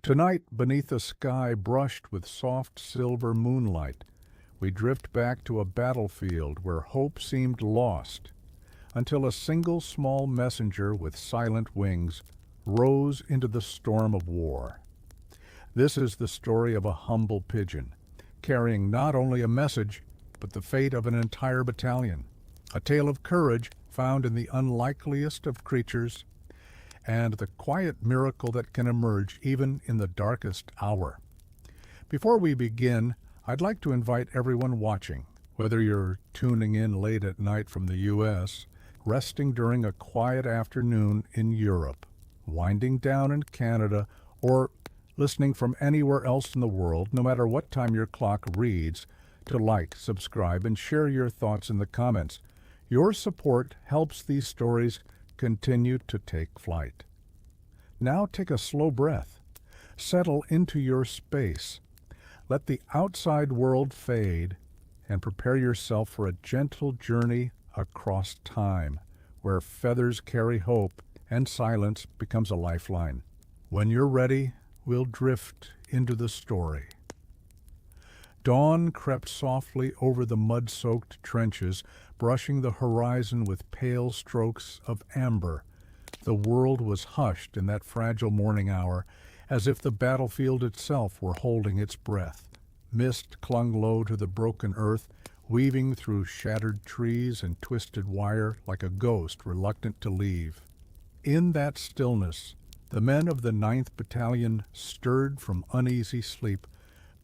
Tonight, beneath a sky brushed with soft silver moonlight, we drift back to a battlefield where hope seemed lost, until a single small messenger with silent wings rose into the storm of war. This is the story of a humble pigeon, carrying not only a message, but the fate of an entire battalion. A tale of courage found in the unlikeliest of creatures, and the quiet miracle that can emerge even in the darkest hour. Before we begin, I'd like to invite everyone watching, whether you're tuning in late at night from the U.S., resting during a quiet afternoon in Europe, winding down in Canada, or listening from anywhere else in the world, no matter what time your clock reads, to like, subscribe, and share your thoughts in the comments. Your support helps these stories continue to take flight. Now take a slow breath. Settle into your space. Let the outside world fade and prepare yourself for a gentle journey across time, where feathers carry hope and silence becomes a lifeline. When you're ready, we'll drift into the story. Dawn crept softly over the mud-soaked trenches, brushing the horizon with pale strokes of amber. The world was hushed in that fragile morning hour, as if the battlefield itself were holding its breath. Mist clung low to the broken earth, weaving through shattered trees and twisted wire like a ghost reluctant to leave. In that stillness, the men of the 9th Battalion stirred from uneasy sleep,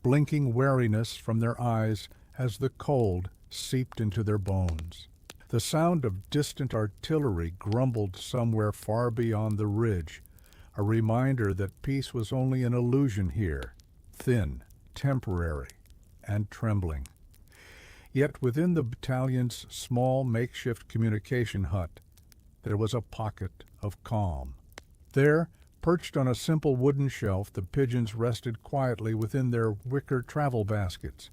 blinking wariness from their eyes as the cold seeped into their bones. The sound of distant artillery grumbled somewhere far beyond the ridge, a reminder that peace was only an illusion here, thin, temporary, and trembling. Yet within the battalion's small makeshift communication hut, there was a pocket of calm. There, perched on a simple wooden shelf, the pigeons rested quietly within their wicker travel baskets.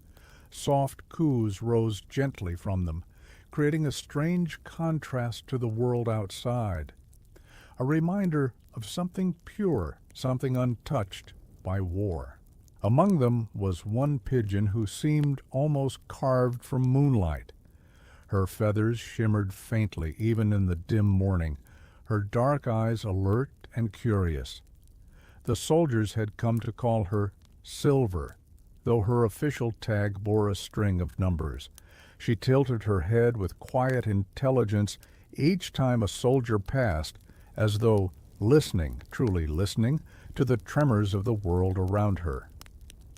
Soft coos rose gently from them, creating a strange contrast to the world outside. A reminder of something pure, something untouched by war. Among them was one pigeon who seemed almost carved from moonlight. Her feathers shimmered faintly even in the dim morning, her dark eyes alert and curious. The soldiers had come to call her Silver, though her official tag bore a string of numbers. She tilted her head with quiet intelligence each time a soldier passed, as though listening, truly listening, to the tremors of the world around her.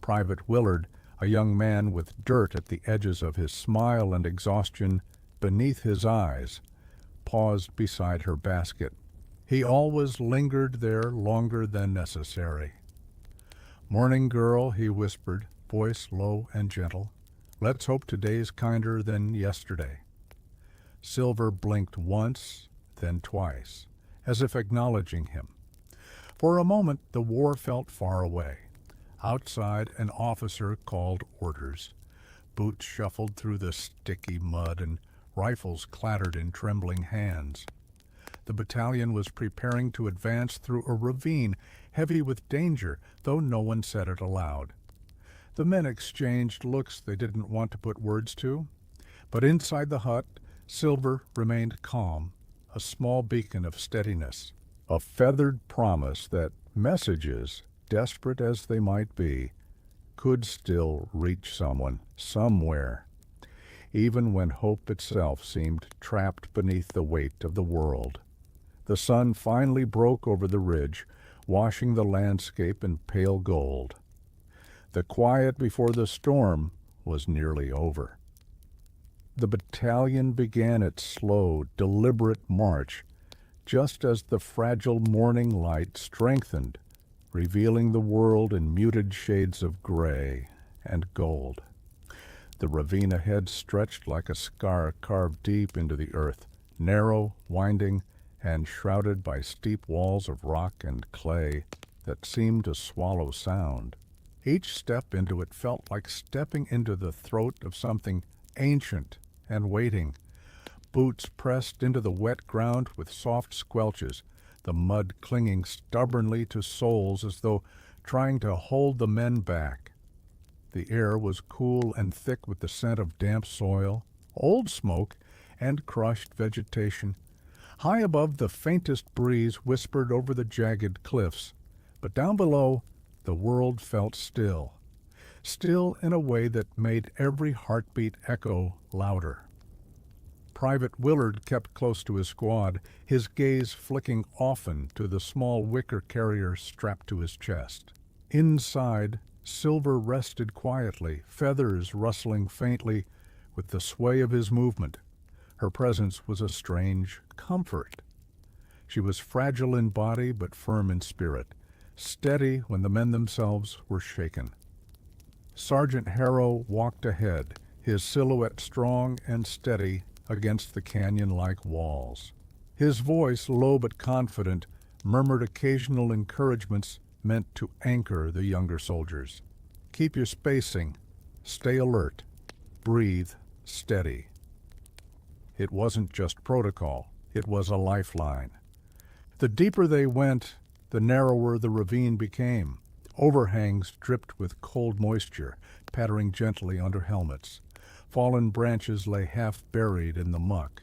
Private Willard, a young man with dirt at the edges of his smile and exhaustion beneath his eyes, paused beside her basket. He always lingered there longer than necessary. "Morning, girl," he whispered, voice low and gentle. "Let's hope today's kinder than yesterday." Silver blinked once, then twice, as if acknowledging him. For a moment the war felt far away. Outside, an officer called orders. Boots shuffled through the sticky mud and rifles clattered in trembling hands. The battalion was preparing to advance through a ravine heavy with danger, though no one said it aloud. The men exchanged looks they didn't want to put words to, but inside the hut, Silver remained calm, a small beacon of steadiness, a feathered promise that messages, desperate as they might be, could still reach someone, somewhere, even when hope itself seemed trapped beneath the weight of the world. The sun finally broke over the ridge, washing the landscape in pale gold. The quiet before the storm was nearly over. The battalion began its slow, deliberate march, just as the fragile morning light strengthened, revealing the world in muted shades of gray and gold. The ravine ahead stretched like a scar carved deep into the earth, narrow, winding, and shrouded by steep walls of rock and clay that seemed to swallow sound. Each step into it felt like stepping into the throat of something ancient and waiting. Boots pressed into the wet ground with soft squelches, the mud clinging stubbornly to soles as though trying to hold the men back. The air was cool and thick with the scent of damp soil, old smoke, and crushed vegetation. High above, the faintest breeze whispered over the jagged cliffs, but down below, the world felt still. Still in a way that made every heartbeat echo louder. Private Willard kept close to his squad, his gaze flicking often to the small wicker carrier strapped to his chest. Inside, Silver rested quietly, feathers rustling faintly with the sway of his movement. Her presence was a strange comfort. She was fragile in body but firm in spirit, steady when the men themselves were shaken. Sergeant Harrow walked ahead, his silhouette strong and steady against the canyon-like walls. His voice, low but confident, murmured occasional encouragements meant to anchor the younger soldiers. Keep your spacing, stay alert, breathe steady. It wasn't just protocol, it was a lifeline. The deeper they went, the narrower the ravine became. Overhangs dripped with cold moisture, pattering gently under helmets. Fallen branches lay half buried in the muck.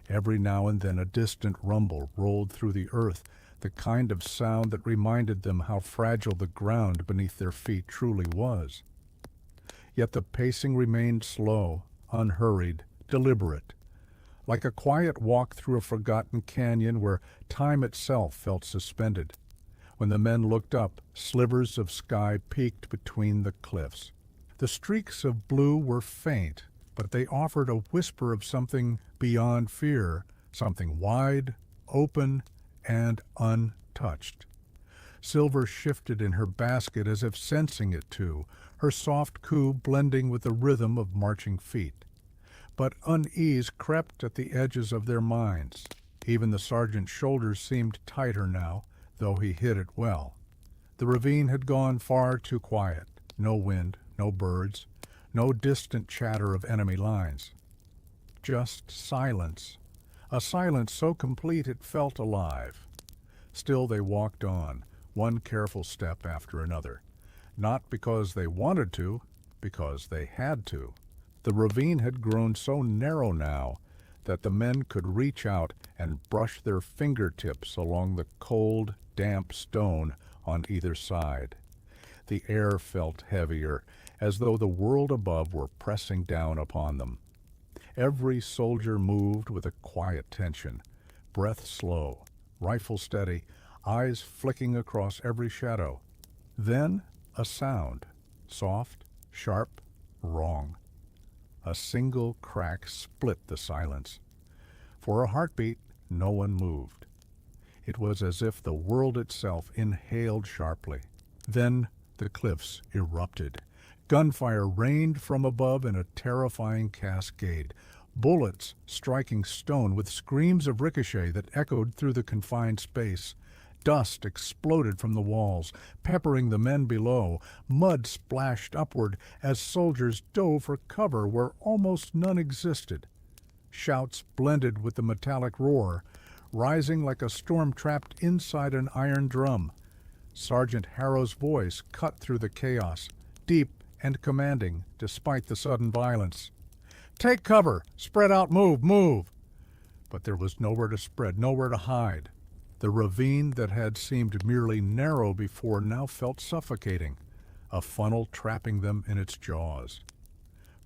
Every now and then a distant rumble rolled through the earth, the kind of sound that reminded them how fragile the ground beneath their feet truly was. Yet the pacing remained slow, unhurried, deliberate, like a quiet walk through a forgotten canyon where time itself felt suspended. When the men looked up, slivers of sky peeked between the cliffs. The streaks of blue were faint, but they offered a whisper of something beyond fear, something wide, open, and untouched. Silver shifted in her basket as if sensing it too, her soft coo blending with the rhythm of marching feet. But unease crept at the edges of their minds. Even the sergeant's shoulders seemed tighter now, though he hid it well. The ravine had gone far too quiet. No wind, no birds, no distant chatter of enemy lines. Just silence. A silence so complete it felt alive. Still they walked on, one careful step after another. Not because they wanted to, because they had to. The ravine had grown so narrow now that the men could reach out and brush their fingertips along the cold, damp stone on either side. The air felt heavier, as though the world above were pressing down upon them. Every soldier moved with a quiet tension, breath slow, rifle steady, eyes flicking across every shadow. Then a sound, soft, sharp, wrong. A single crack split the silence. For a heartbeat, no one moved. It was as if the world itself inhaled sharply. Then the cliffs erupted. Gunfire rained from above in a terrifying cascade, bullets striking stone with screams of ricochet that echoed through the confined space. Dust exploded from the walls, peppering the men below. Mud splashed upward as soldiers dove for cover where almost none existed. Shouts blended with the metallic roar, rising like a storm trapped inside an iron drum. Sergeant Harrow's voice cut through the chaos, deep and commanding despite the sudden violence. "Take cover! Spread out! Move! Move!" But there was nowhere to spread, nowhere to hide. The ravine that had seemed merely narrow before now felt suffocating, a funnel trapping them in its jaws.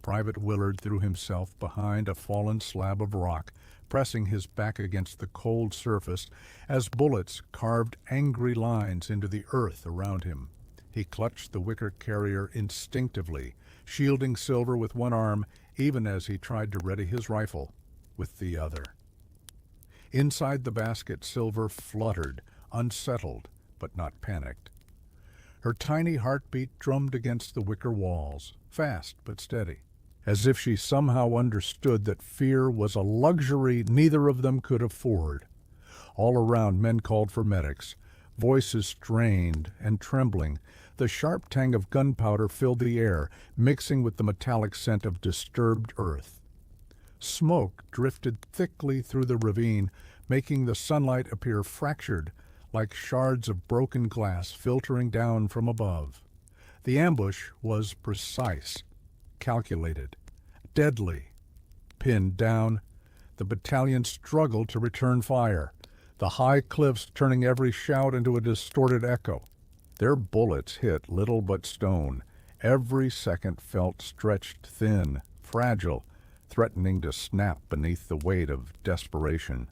Private Willard threw himself behind a fallen slab of rock, pressing his back against the cold surface as bullets carved angry lines into the earth around him. He clutched the wicker carrier instinctively, shielding Silver with one arm even as he tried to ready his rifle with the other. Inside the basket, Silver fluttered, unsettled, but not panicked. Her tiny heartbeat drummed against the wicker walls, fast but steady, as if she somehow understood that fear was a luxury neither of them could afford. All around, men called for medics, voices strained and trembling. The sharp tang of gunpowder filled the air, mixing with the metallic scent of disturbed earth. Smoke drifted thickly through the ravine, making the sunlight appear fractured, like shards of broken glass filtering down from above. The ambush was precise, calculated, deadly. Pinned down, the battalion struggled to return fire, the high cliffs turning every shout into a distorted echo. Their bullets hit little but stone. Every second felt stretched thin, fragile, threatening to snap beneath the weight of desperation.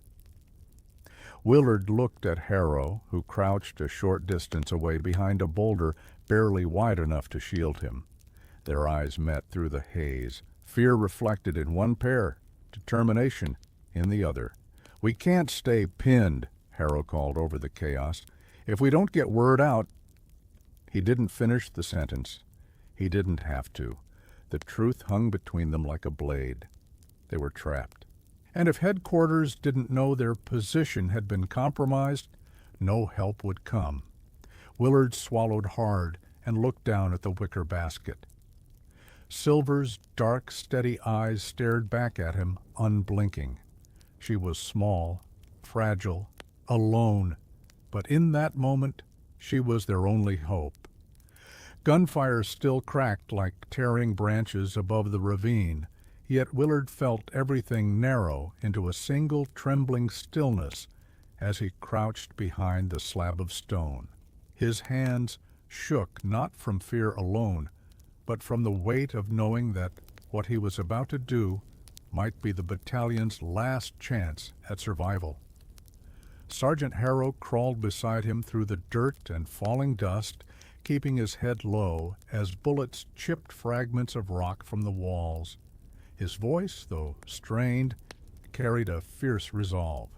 Willard looked at Harrow, who crouched a short distance away behind a boulder barely wide enough to shield him. Their eyes met through the haze, fear reflected in one pair, determination in the other. "We can't stay pinned," Harrow called over the chaos. "If we don't get word out—" He didn't finish the sentence. He didn't have to. The truth hung between them like a blade. They were trapped. And if headquarters didn't know their position had been compromised, no help would come. Willard swallowed hard and looked down at the wicker basket. Silver's dark, steady eyes stared back at him, unblinking. She was small, fragile, alone, but in that moment she was their only hope. Gunfire still cracked like tearing branches above the ravine, yet Willard felt everything narrow into a single trembling stillness as he crouched behind the slab of stone. His hands shook not from fear alone, but from the weight of knowing that what he was about to do might be the battalion's last chance at survival. Sergeant Harrow crawled beside him through the dirt and falling dust, keeping his head low as bullets chipped fragments of rock from the walls. His voice, though strained, carried a fierce resolve.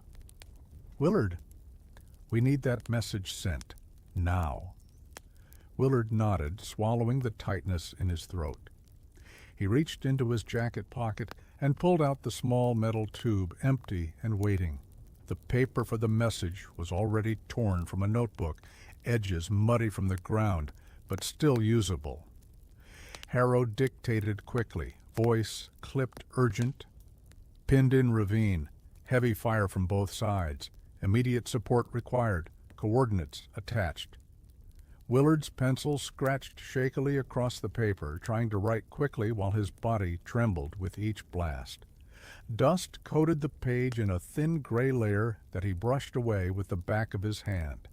"Willard, we need that message sent. Now." Willard nodded, swallowing the tightness in his throat. He reached into his jacket pocket and pulled out the small metal tube, empty and waiting. The paper for the message was already torn from a notebook, edges muddy from the ground, but still usable. Harrow dictated quickly, voice clipped urgent. "Pinned in ravine. Heavy fire from both sides. Immediate support required. Coordinates attached." Willard's pencil scratched shakily across the paper, trying to write quickly while his body trembled with each blast. Dust coated the page in a thin gray layer that he brushed away with the back of his hand.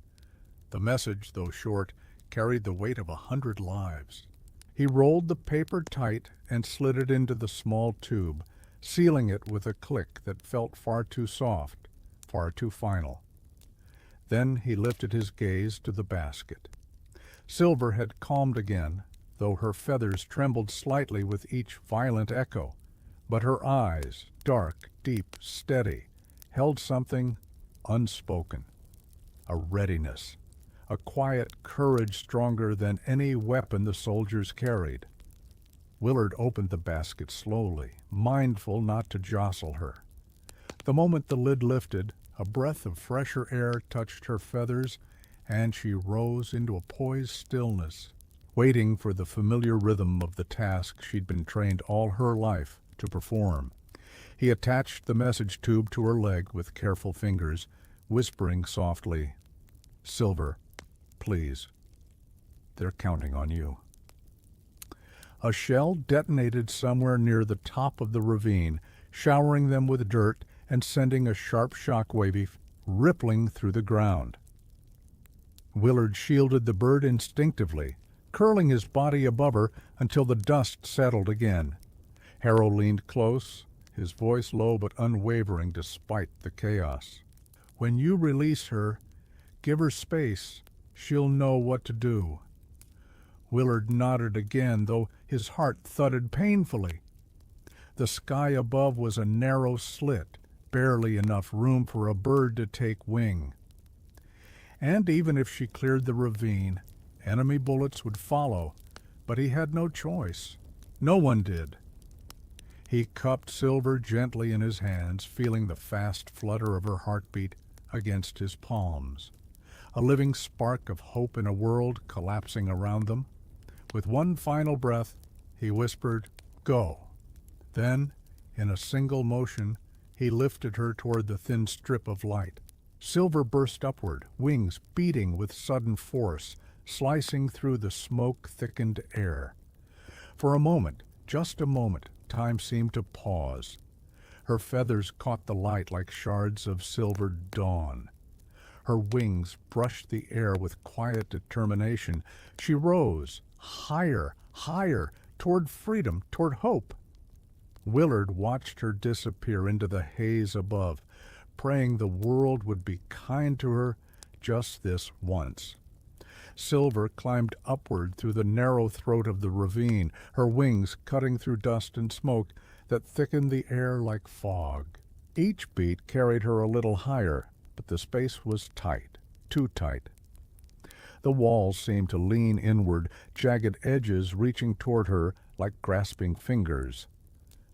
The message, though short, carried the weight of 100 lives. He rolled the paper tight and slid it into the small tube, sealing it with a click that felt far too soft, far too final. Then he lifted his gaze to the basket. Silver had calmed again, though her feathers trembled slightly with each violent echo. But her eyes, dark, deep, steady, held something unspoken. A readiness, a quiet courage stronger than any weapon the soldiers carried. Willard opened the basket slowly, mindful not to jostle her. The moment the lid lifted, a breath of fresher air touched her feathers, and she rose into a poised stillness, waiting for the familiar rhythm of the task she'd been trained all her life to perform. He attached the message tube to her leg with careful fingers, whispering softly, "Silver, please. They're counting on you." A shell detonated somewhere near the top of the ravine, showering them with dirt and sending a sharp shockwave rippling through the ground. Willard shielded the bird instinctively, curling his body above her until the dust settled again. Harrow leaned close, his voice low but unwavering despite the chaos. "When you release her, give her space. She'll know what to do." Willard nodded again, though his heart thudded painfully. The sky above was a narrow slit, barely enough room for a bird to take wing. And even if she cleared the ravine, enemy bullets would follow, but he had no choice. No one did. He cupped Silver gently in his hands, feeling the fast flutter of her heartbeat against his palms. A living spark of hope in a world collapsing around them. With one final breath, he whispered, "Go." Then, in a single motion, he lifted her toward the thin strip of light. Silver burst upward, wings beating with sudden force, slicing through the smoke-thickened air. For a moment, just a moment, time seemed to pause. Her feathers caught the light like shards of silvered dawn. Her wings brushed the air with quiet determination. She rose, higher, higher, toward freedom, toward hope. Willard watched her disappear into the haze above, praying the world would be kind to her just this once. Silver climbed upward through the narrow throat of the ravine, her wings cutting through dust and smoke that thickened the air like fog. Each beat carried her a little higher, but the space was tight, too tight. The walls seemed to lean inward, jagged edges reaching toward her like grasping fingers.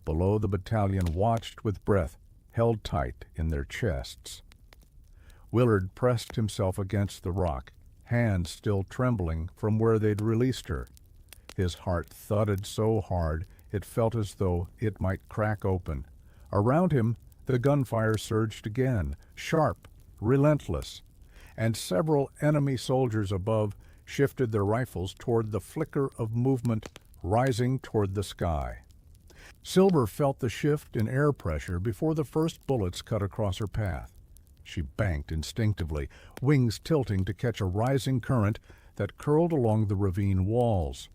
Below, the battalion watched with breath held tight in their chests. Willard pressed himself against the rock, hands still trembling from where they'd released her. His heart thudded so hard it felt as though it might crack open. Around him, the gunfire surged again, sharp, relentless, and several enemy soldiers above shifted their rifles toward the flicker of movement rising toward the sky. Silver felt the shift in air pressure before the first bullets cut across her path. She banked instinctively, wings tilting to catch a rising current that curled along the ravine walls.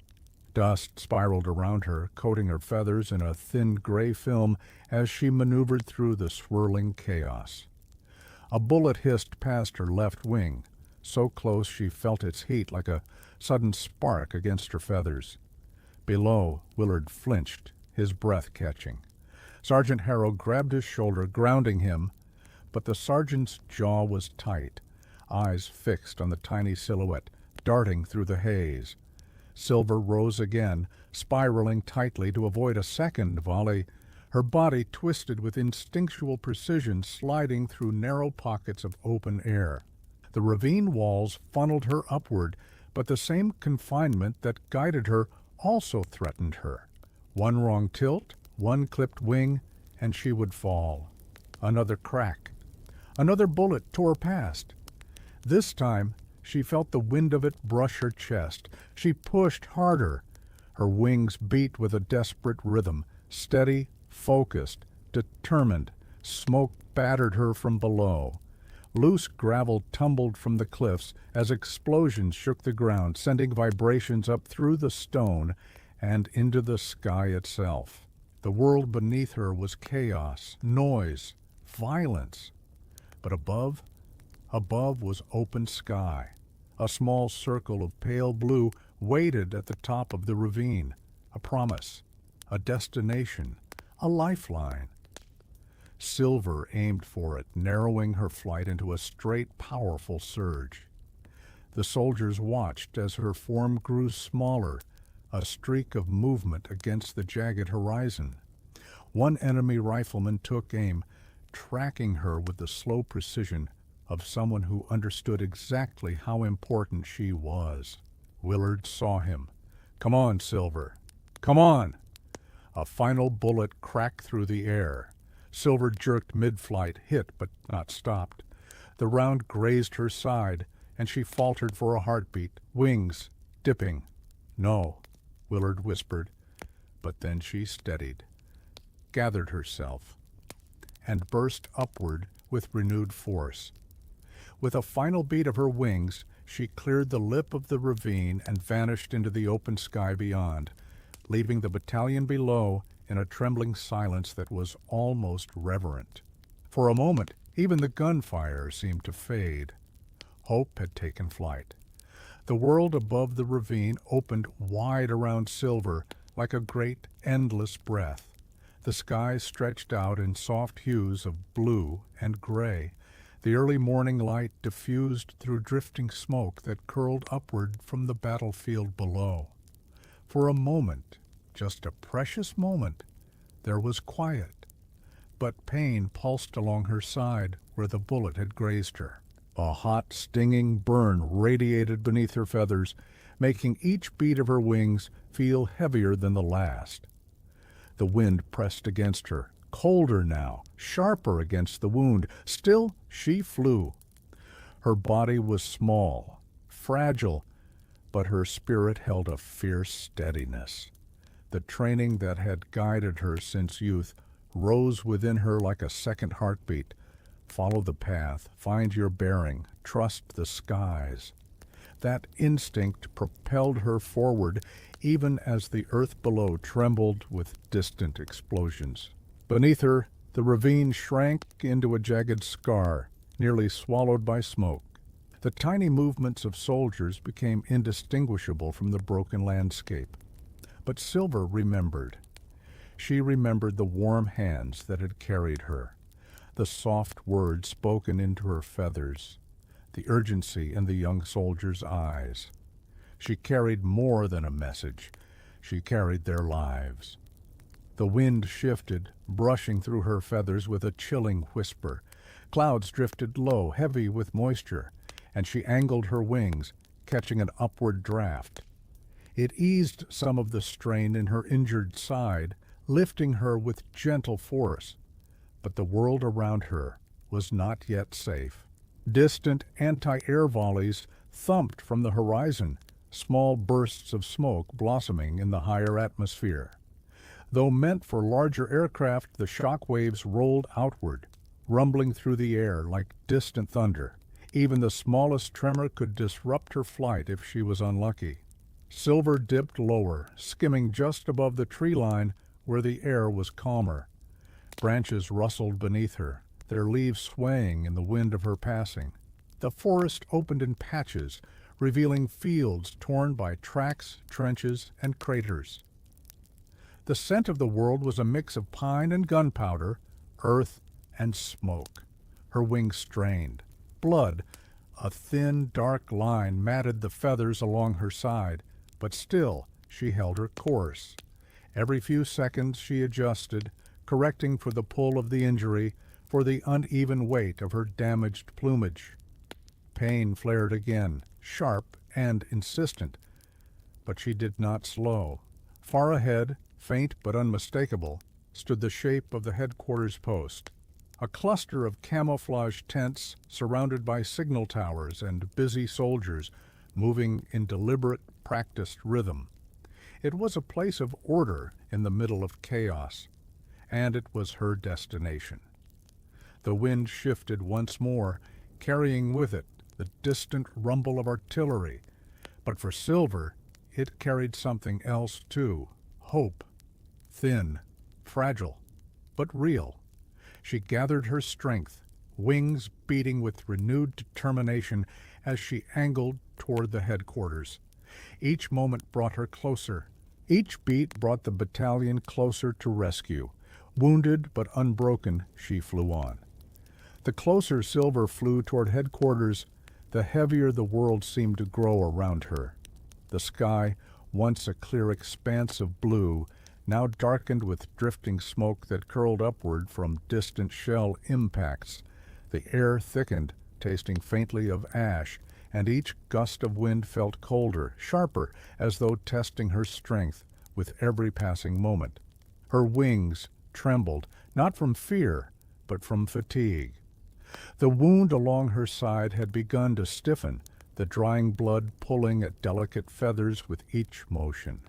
Dust spiraled around her, coating her feathers in a thin gray film as she maneuvered through the swirling chaos. A bullet hissed past her left wing, so close she felt its heat like a sudden spark against her feathers. Below, Willard flinched, his breath catching. Sergeant Harrow grabbed his shoulder, grounding him, but the sergeant's jaw was tight, eyes fixed on the tiny silhouette, darting through the haze. Silver rose again, spiraling tightly to avoid a second volley, her body twisted with instinctual precision, sliding through narrow pockets of open air. The ravine walls funneled her upward, but the same confinement that guided her also threatened her. One wrong tilt, one clipped wing, and she would fall. Another crack. Another bullet tore past. This time, she felt the wind of it brush her chest. She pushed harder. Her wings beat with a desperate rhythm, steady, focused, determined. Smoke battered her from below. Loose gravel tumbled from the cliffs as explosions shook the ground, sending vibrations up through the stone and into the sky itself. The world beneath her was chaos, noise, violence. But above was open sky. A small circle of pale blue waited at the top of the ravine. A promise, a destination, a lifeline. Silver aimed for it, narrowing her flight into a straight, powerful surge. The soldiers watched as her form grew smaller, a streak of movement against the jagged horizon. One enemy rifleman took aim, tracking her with the slow precision of someone who understood exactly how important she was. Willard saw him. "Come on, Silver. Come on!" A final bullet cracked through the air. Silver jerked mid-flight, hit but not stopped. The round grazed her side, and she faltered for a heartbeat, wings dipping. "No," Willard whispered, but then she steadied, gathered herself, and burst upward with renewed force. With a final beat of her wings, she cleared the lip of the ravine and vanished into the open sky beyond, leaving the battalion below in a trembling silence that was almost reverent. For a moment, even the gunfire seemed to fade. Hope had taken flight. The world above the ravine opened wide around Silver like a great, endless breath. The sky stretched out in soft hues of blue and gray. The early morning light diffused through drifting smoke that curled upward from the battlefield below. For a moment, just a precious moment, there was quiet, but pain pulsed along her side where the bullet had grazed her. A hot, stinging burn radiated beneath her feathers, making each beat of her wings feel heavier than the last. The wind pressed against her, colder now, sharper against the wound. Still, she flew, Her body was small, fragile, but her spirit held a fierce steadiness. The training that had guided her since youth rose within her like a second heartbeat. Follow the path, find your bearing, trust the skies. That instinct propelled her forward even as the earth below trembled with distant explosions. Beneath her, the ravine shrank into a jagged scar, nearly swallowed by smoke. The tiny movements of soldiers became indistinguishable from the broken landscape. But Silver remembered. She remembered the warm hands that had carried her, the soft words spoken into her feathers, the urgency in the young soldier's eyes. She carried more than a message. She carried their lives. The wind shifted, brushing through her feathers with a chilling whisper. Clouds drifted low, heavy with moisture, and she angled her wings, catching an upward draft. It eased some of the strain in her injured side, lifting her with gentle force. But the world around her was not yet safe. Distant anti-air volleys thumped from the horizon, small bursts of smoke blossoming in the higher atmosphere. Though meant for larger aircraft, the shock waves rolled outward, rumbling through the air like distant thunder. Even the smallest tremor could disrupt her flight if she was unlucky. Silver dipped lower, skimming just above the tree line where the air was calmer. Branches rustled beneath her, their leaves swaying in the wind of her passing. The forest opened in patches, revealing fields torn by tracks, trenches, and craters. The scent of the world was a mix of pine and gunpowder, earth and smoke. Her wings strained. Blood, a thin, dark line, matted the feathers along her side, but still she held her course. Every few seconds she adjusted, correcting for the pull of the injury, for the uneven weight of her damaged plumage. Pain flared again, sharp and insistent, but she did not slow. Far ahead, faint but unmistakable, stood the shape of the headquarters post, a cluster of camouflage tents surrounded by signal towers and busy soldiers moving in deliberate, practiced rhythm. It was a place of order in the middle of chaos, and it was her destination. The wind shifted once more, carrying with it the distant rumble of artillery, but for Silver it carried something else too, hope. Thin, fragile, but real. She gathered her strength, wings beating with renewed determination as she angled toward the headquarters. Each moment brought her closer. Each beat brought the battalion closer to rescue. Wounded but unbroken, she flew on. The closer Silver flew toward headquarters, the heavier the world seemed to grow around her. The sky, once a clear expanse of blue, now darkened with drifting smoke that curled upward from distant shell impacts. The air thickened, tasting faintly of ash, and each gust of wind felt colder, sharper, as though testing her strength with every passing moment. Her wings trembled, not from fear, but from fatigue. The wound along her side had begun to stiffen, the drying blood pulling at delicate feathers with each motion.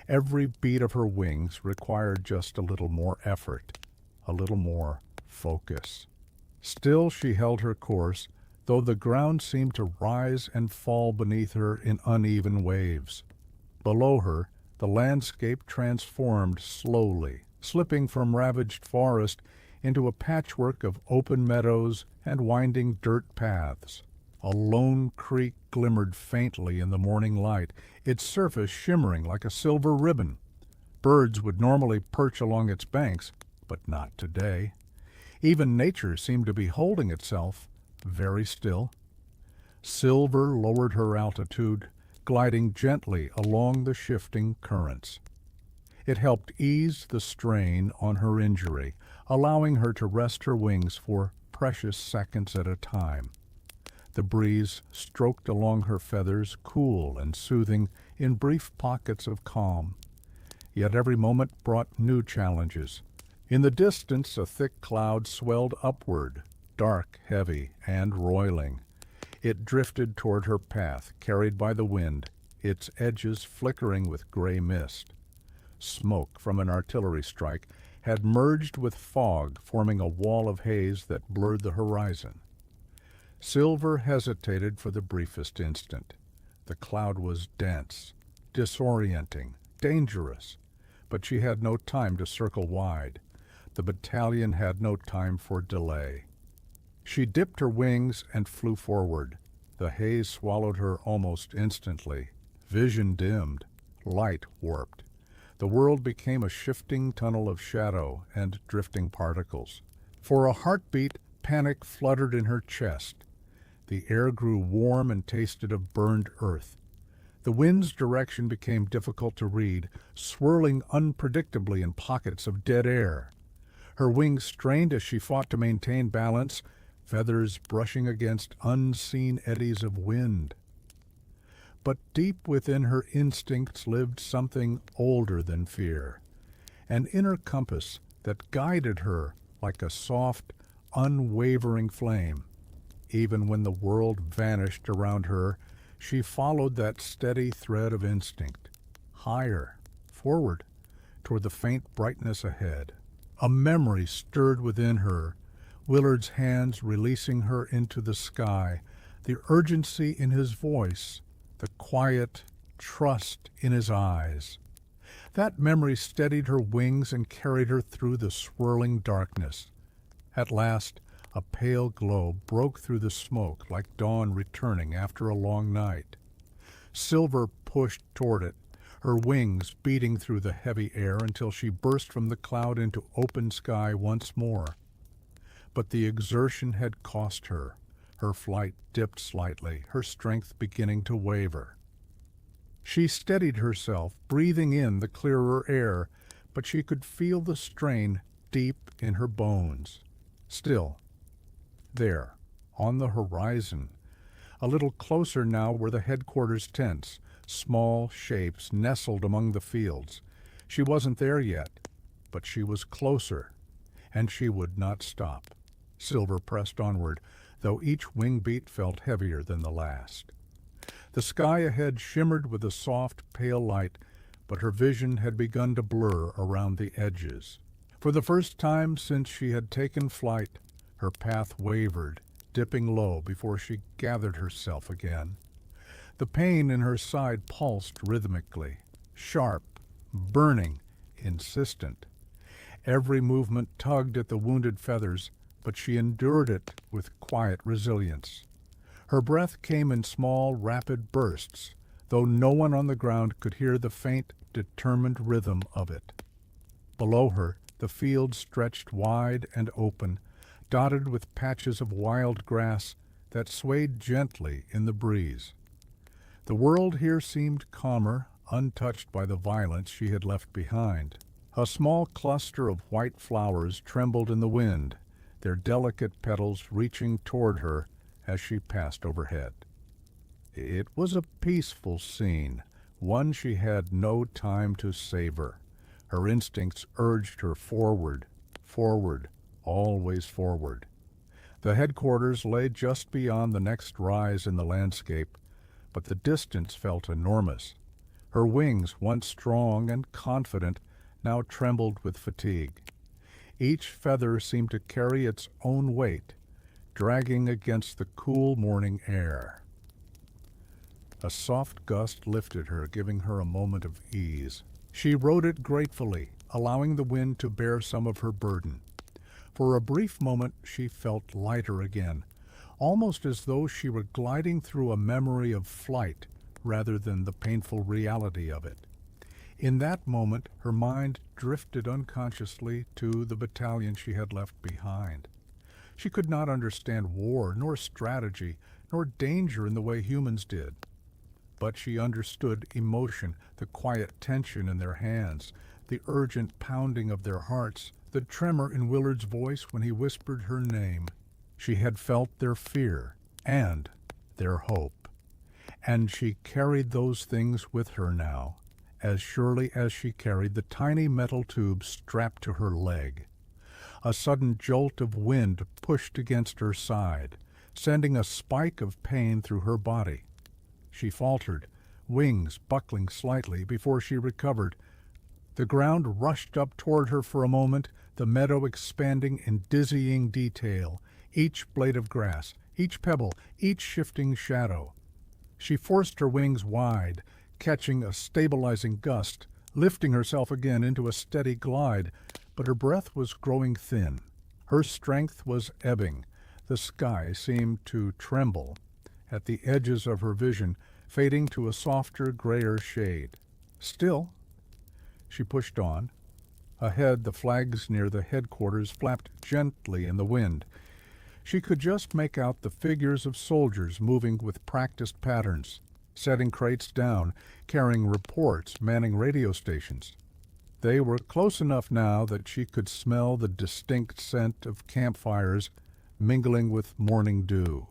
Every beat of her wings required just a little more effort, a little more focus. Still she held her course, though the ground seemed to rise and fall beneath her in uneven waves. Below her, the landscape transformed slowly, slipping from ravaged forest into a patchwork of open meadows and winding dirt paths. A lone creek glimmered faintly in the morning light, its surface shimmering like a silver ribbon. Birds would normally perch along its banks, but not today. Even nature seemed to be holding itself very still. Silver lowered her altitude, gliding gently along the shifting currents. It helped ease the strain on her injury, allowing her to rest her wings for precious seconds at a time. The breeze stroked along her feathers, cool and soothing in brief pockets of calm. Yet every moment brought new challenges. In the distance, a thick cloud swelled upward, dark, heavy, and roiling. It drifted toward her path, carried by the wind, its edges flickering with gray mist. Smoke from an artillery strike had merged with fog, forming a wall of haze that blurred the horizon. Silver hesitated for the briefest instant. The cloud was dense, disorienting, dangerous, but she had no time to circle wide. The battalion had no time for delay. She dipped her wings and flew forward. The haze swallowed her almost instantly. Vision dimmed, light warped. The world became a shifting tunnel of shadow and drifting particles. For a heartbeat, panic fluttered in her chest. The air grew warm and tasted of burned earth. The wind's direction became difficult to read, swirling unpredictably in pockets of dead air. Her wings strained as she fought to maintain balance, feathers brushing against unseen eddies of wind. But deep within her instincts lived something older than fear, an inner compass that guided her like a soft, unwavering flame. Even when the world vanished around her, she followed that steady thread of instinct, higher, forward, toward the faint brightness ahead. A memory stirred within her, Willard's hands releasing her into the sky, the urgency in his voice, the quiet trust in his eyes. That memory steadied her wings and carried her through the swirling darkness. At last, a pale glow broke through the smoke like dawn returning after a long night. Silver pushed toward it, her wings beating through the heavy air until she burst from the cloud into open sky once more. But the exertion had cost her. Her flight dipped slightly, her strength beginning to waver. She steadied herself, breathing in the clearer air, but she could feel the strain deep in her bones. Still, there, on the horizon, a little closer now were the headquarters tents, small shapes nestled among the fields. She wasn't there yet, but she was closer, and she would not stop. Silver pressed onward, though each wing beat felt heavier than the last. The sky ahead shimmered with a soft, pale light, but her vision had begun to blur around the edges. For the first time since she had taken flight, her path wavered, dipping low before she gathered herself again. The pain in her side pulsed rhythmically, sharp, burning, insistent. Every movement tugged at the wounded feathers, but she endured it with quiet resilience. Her breath came in small, rapid bursts, though no one on the ground could hear the faint, determined rhythm of it. Below her, the field stretched wide and open, dotted with patches of wild grass that swayed gently in the breeze. The world here seemed calmer, untouched by the violence she had left behind. A small cluster of white flowers trembled in the wind, their delicate petals reaching toward her as she passed overhead. It was a peaceful scene, one she had no time to savor. Her instincts urged her forward, forward, always forward. The headquarters lay just beyond the next rise in the landscape, but the distance felt enormous. Her wings, once strong and confident, now trembled with fatigue. Each feather seemed to carry its own weight, dragging against the cool morning air. A soft gust lifted her, giving her a moment of ease. She rode it gratefully, allowing the wind to bear some of her burden. For a brief moment she felt lighter again, almost as though she were gliding through a memory of flight rather than the painful reality of it. In that moment, her mind drifted unconsciously to the battalion she had left behind. She could not understand war, nor strategy, nor danger in the way humans did. But she understood emotion, the quiet tension in their hands, the urgent pounding of their hearts, the tremor in Willard's voice when he whispered her name. She had felt their fear and their hope. And she carried those things with her now, as surely as she carried the tiny metal tube strapped to her leg. A sudden jolt of wind pushed against her side, sending a spike of pain through her body. She faltered, wings buckling slightly before she recovered. The ground rushed up toward her for a moment, the meadow expanding in dizzying detail, each blade of grass, each pebble, each shifting shadow. She forced her wings wide, catching a stabilizing gust, lifting herself again into a steady glide, but her breath was growing thin. Her strength was ebbing. The sky seemed to tremble at the edges of her vision, fading to a softer, grayer shade. Still, she pushed on. Ahead, the flags near the headquarters flapped gently in the wind. She could just make out the figures of soldiers moving with practiced patterns, setting crates down, carrying reports, manning radio stations. They were close enough now that she could smell the distinct scent of campfires mingling with morning dew.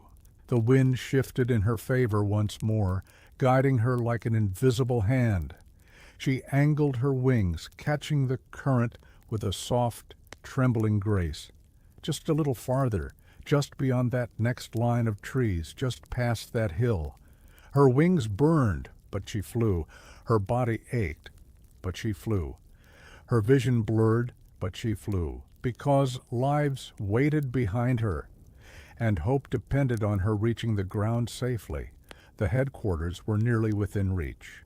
The wind shifted in her favor once more, guiding her like an invisible hand. She angled her wings, catching the current with a soft, trembling grace. Just a little farther, just beyond that next line of trees, just past that hill. Her wings burned, but she flew. Her body ached, but she flew. Her vision blurred, but she flew, because lives waited behind her, and hope depended on her reaching the ground safely. The headquarters were nearly within reach.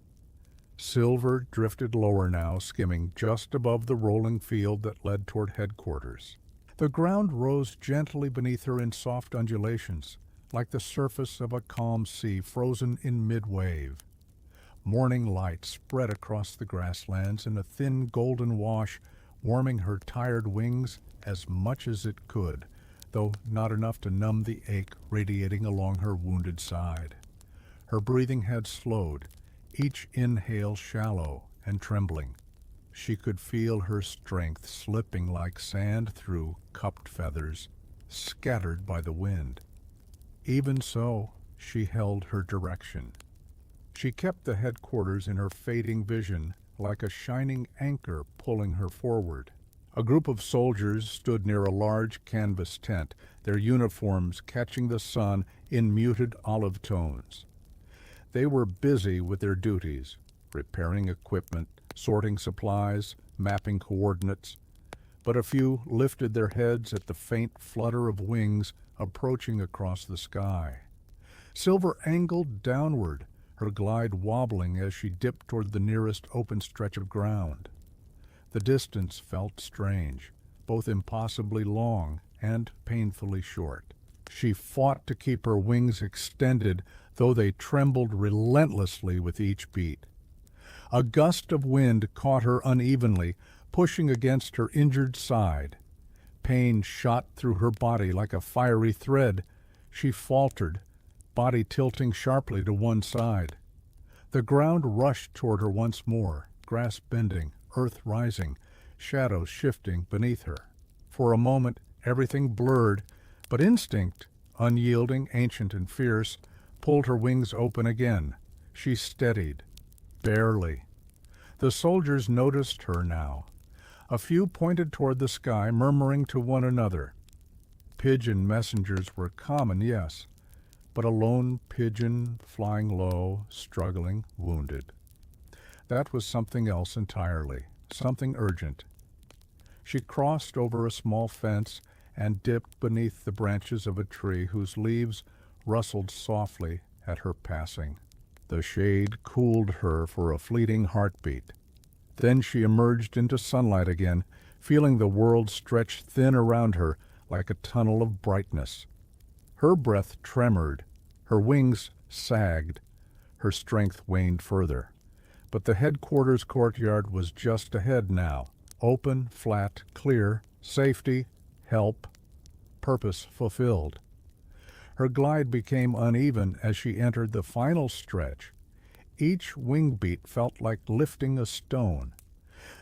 Silver drifted lower now, skimming just above the rolling field that led toward headquarters. The ground rose gently beneath her in soft undulations, like the surface of a calm sea frozen in mid-wave. Morning light spread across the grasslands in a thin golden wash, warming her tired wings as much as it could, though not enough to numb the ache radiating along her wounded side. Her breathing had slowed, each inhale shallow and trembling. She could feel her strength slipping like sand through cupped feathers, scattered by the wind. Even so, she held her direction. She kept the headquarters in her fading vision, like a shining anchor pulling her forward. A group of soldiers stood near a large canvas tent, their uniforms catching the sun in muted olive tones. They were busy with their duties, repairing equipment, sorting supplies, mapping coordinates, but a few lifted their heads at the faint flutter of wings approaching across the sky. Silver angled downward, her glide wobbling as she dipped toward the nearest open stretch of ground. The distance felt strange, both impossibly long and painfully short. She fought to keep her wings extended, though they trembled relentlessly with each beat. A gust of wind caught her unevenly, pushing against her injured side. Pain shot through her body like a fiery thread. She faltered, body tilting sharply to one side. The ground rushed toward her once more, grass bending, earth rising, shadows shifting beneath her. For a moment, everything blurred, but instinct, unyielding, ancient, and fierce, pulled her wings open again. She steadied, barely. The soldiers noticed her now. A few pointed toward the sky, murmuring to one another. Pigeon messengers were common, yes, but a lone pigeon flying low, struggling, wounded. That was something else entirely, something urgent. She crossed over a small fence and dipped beneath the branches of a tree whose leaves rustled softly at her passing. The shade cooled her for a fleeting heartbeat. Then she emerged into sunlight again, feeling the world stretch thin around her like a tunnel of brightness. Her breath tremored, her wings sagged, her strength waned further. But the headquarters courtyard was just ahead now, open, flat, clear, safety, help, purpose fulfilled. Her glide became uneven as she entered the final stretch. Each wing beat felt like lifting a stone.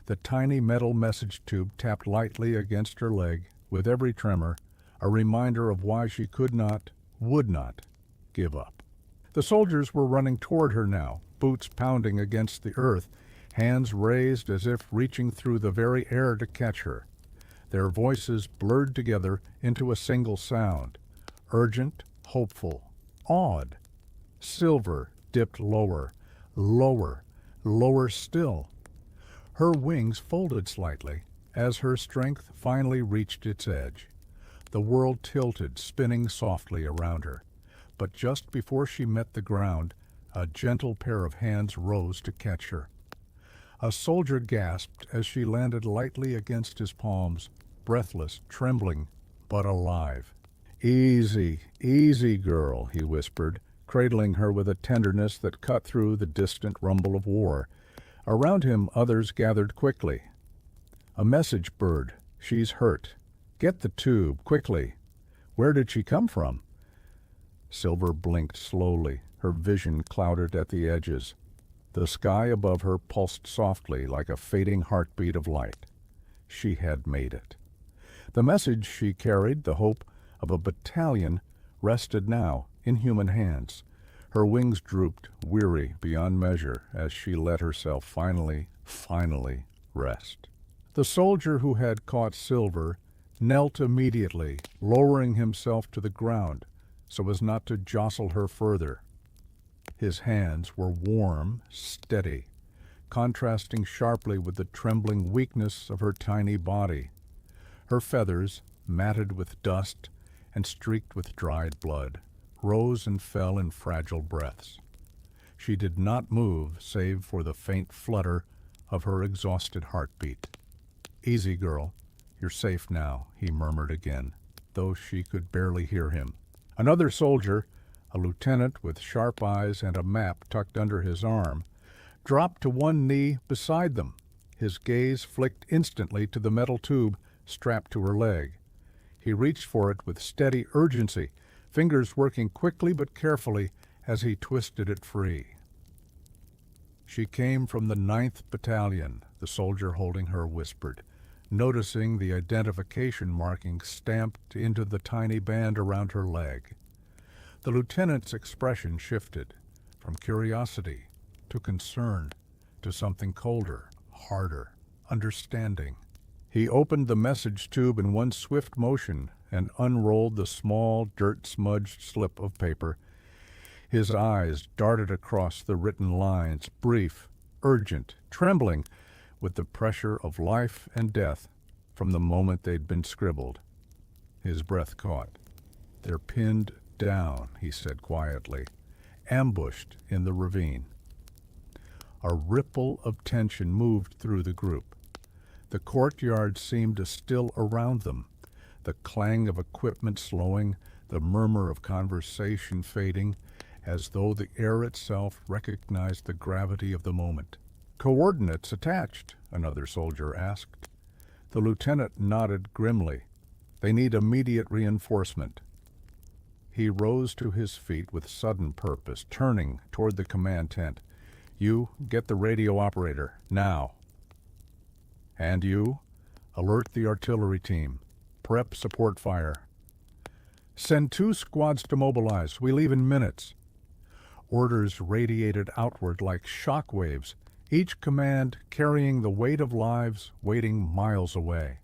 The tiny metal message tube tapped lightly against her leg with every tremor, a reminder of why she could not, would not, give up. The soldiers were running toward her now, boots pounding against the earth, hands raised as if reaching through the very air to catch her. Their voices blurred together into a single sound, urgent, hopeful, awed. Silver dipped lower, lower, lower still. Her wings folded slightly as her strength finally reached its edge. The world tilted, spinning softly around her. But just before she met the ground, a gentle pair of hands rose to catch her. A soldier gasped as she landed lightly against his palms, breathless, trembling, but alive. "Easy, easy, girl," he whispered, cradling her with a tenderness that cut through the distant rumble of war. Around him others gathered quickly. "A message bird. She's hurt. Get the tube, quickly. Where did she come from?" Silver blinked slowly, her vision clouded at the edges. The sky above her pulsed softly like a fading heartbeat of light. She had made it. The message she carried, the hope of a battalion, rested now in human hands. Her wings drooped, weary beyond measure, as she let herself finally rest. The soldier who had caught Silver knelt immediately, lowering himself to the ground so as not to jostle her further. His hands were warm, steady, contrasting sharply with the trembling weakness of her tiny body. Her feathers, matted with dust and streaked with dried blood, rose and fell in fragile breaths. She did not move save for the faint flutter of her exhausted heartbeat. "Easy, girl. You're safe now," he murmured again, though she could barely hear him. Another soldier, a lieutenant with sharp eyes and a map tucked under his arm, dropped to one knee beside them. His gaze flicked instantly to the metal tube strapped to her leg. He reached for it with steady urgency, fingers working quickly but carefully as he twisted it free. "She came from the 9th Battalion," the soldier holding her whispered, noticing the identification markings stamped into the tiny band around her leg. The lieutenant's expression shifted from curiosity to concern to something colder, harder, understanding. He opened the message tube in one swift motion and unrolled the small, dirt-smudged slip of paper. His eyes darted across the written lines, brief, urgent, trembling with the pressure of life and death from the moment they'd been scribbled. His breath caught. "They're pinned down," he said quietly, "ambushed in the ravine." A ripple of tension moved through the group. The courtyard seemed to still around them, the clang of equipment slowing, the murmur of conversation fading, as though the air itself recognized the gravity of the moment. "Coordinates attached?" another soldier asked. The lieutenant nodded grimly. "They need immediate reinforcement." He rose to his feet with sudden purpose, turning toward the command tent. "You get the radio operator, now. And you, alert the artillery team. Prep support fire. Send 2 squads to mobilize. We leave in minutes." Orders radiated outward like shock waves, each command carrying the weight of lives waiting miles away.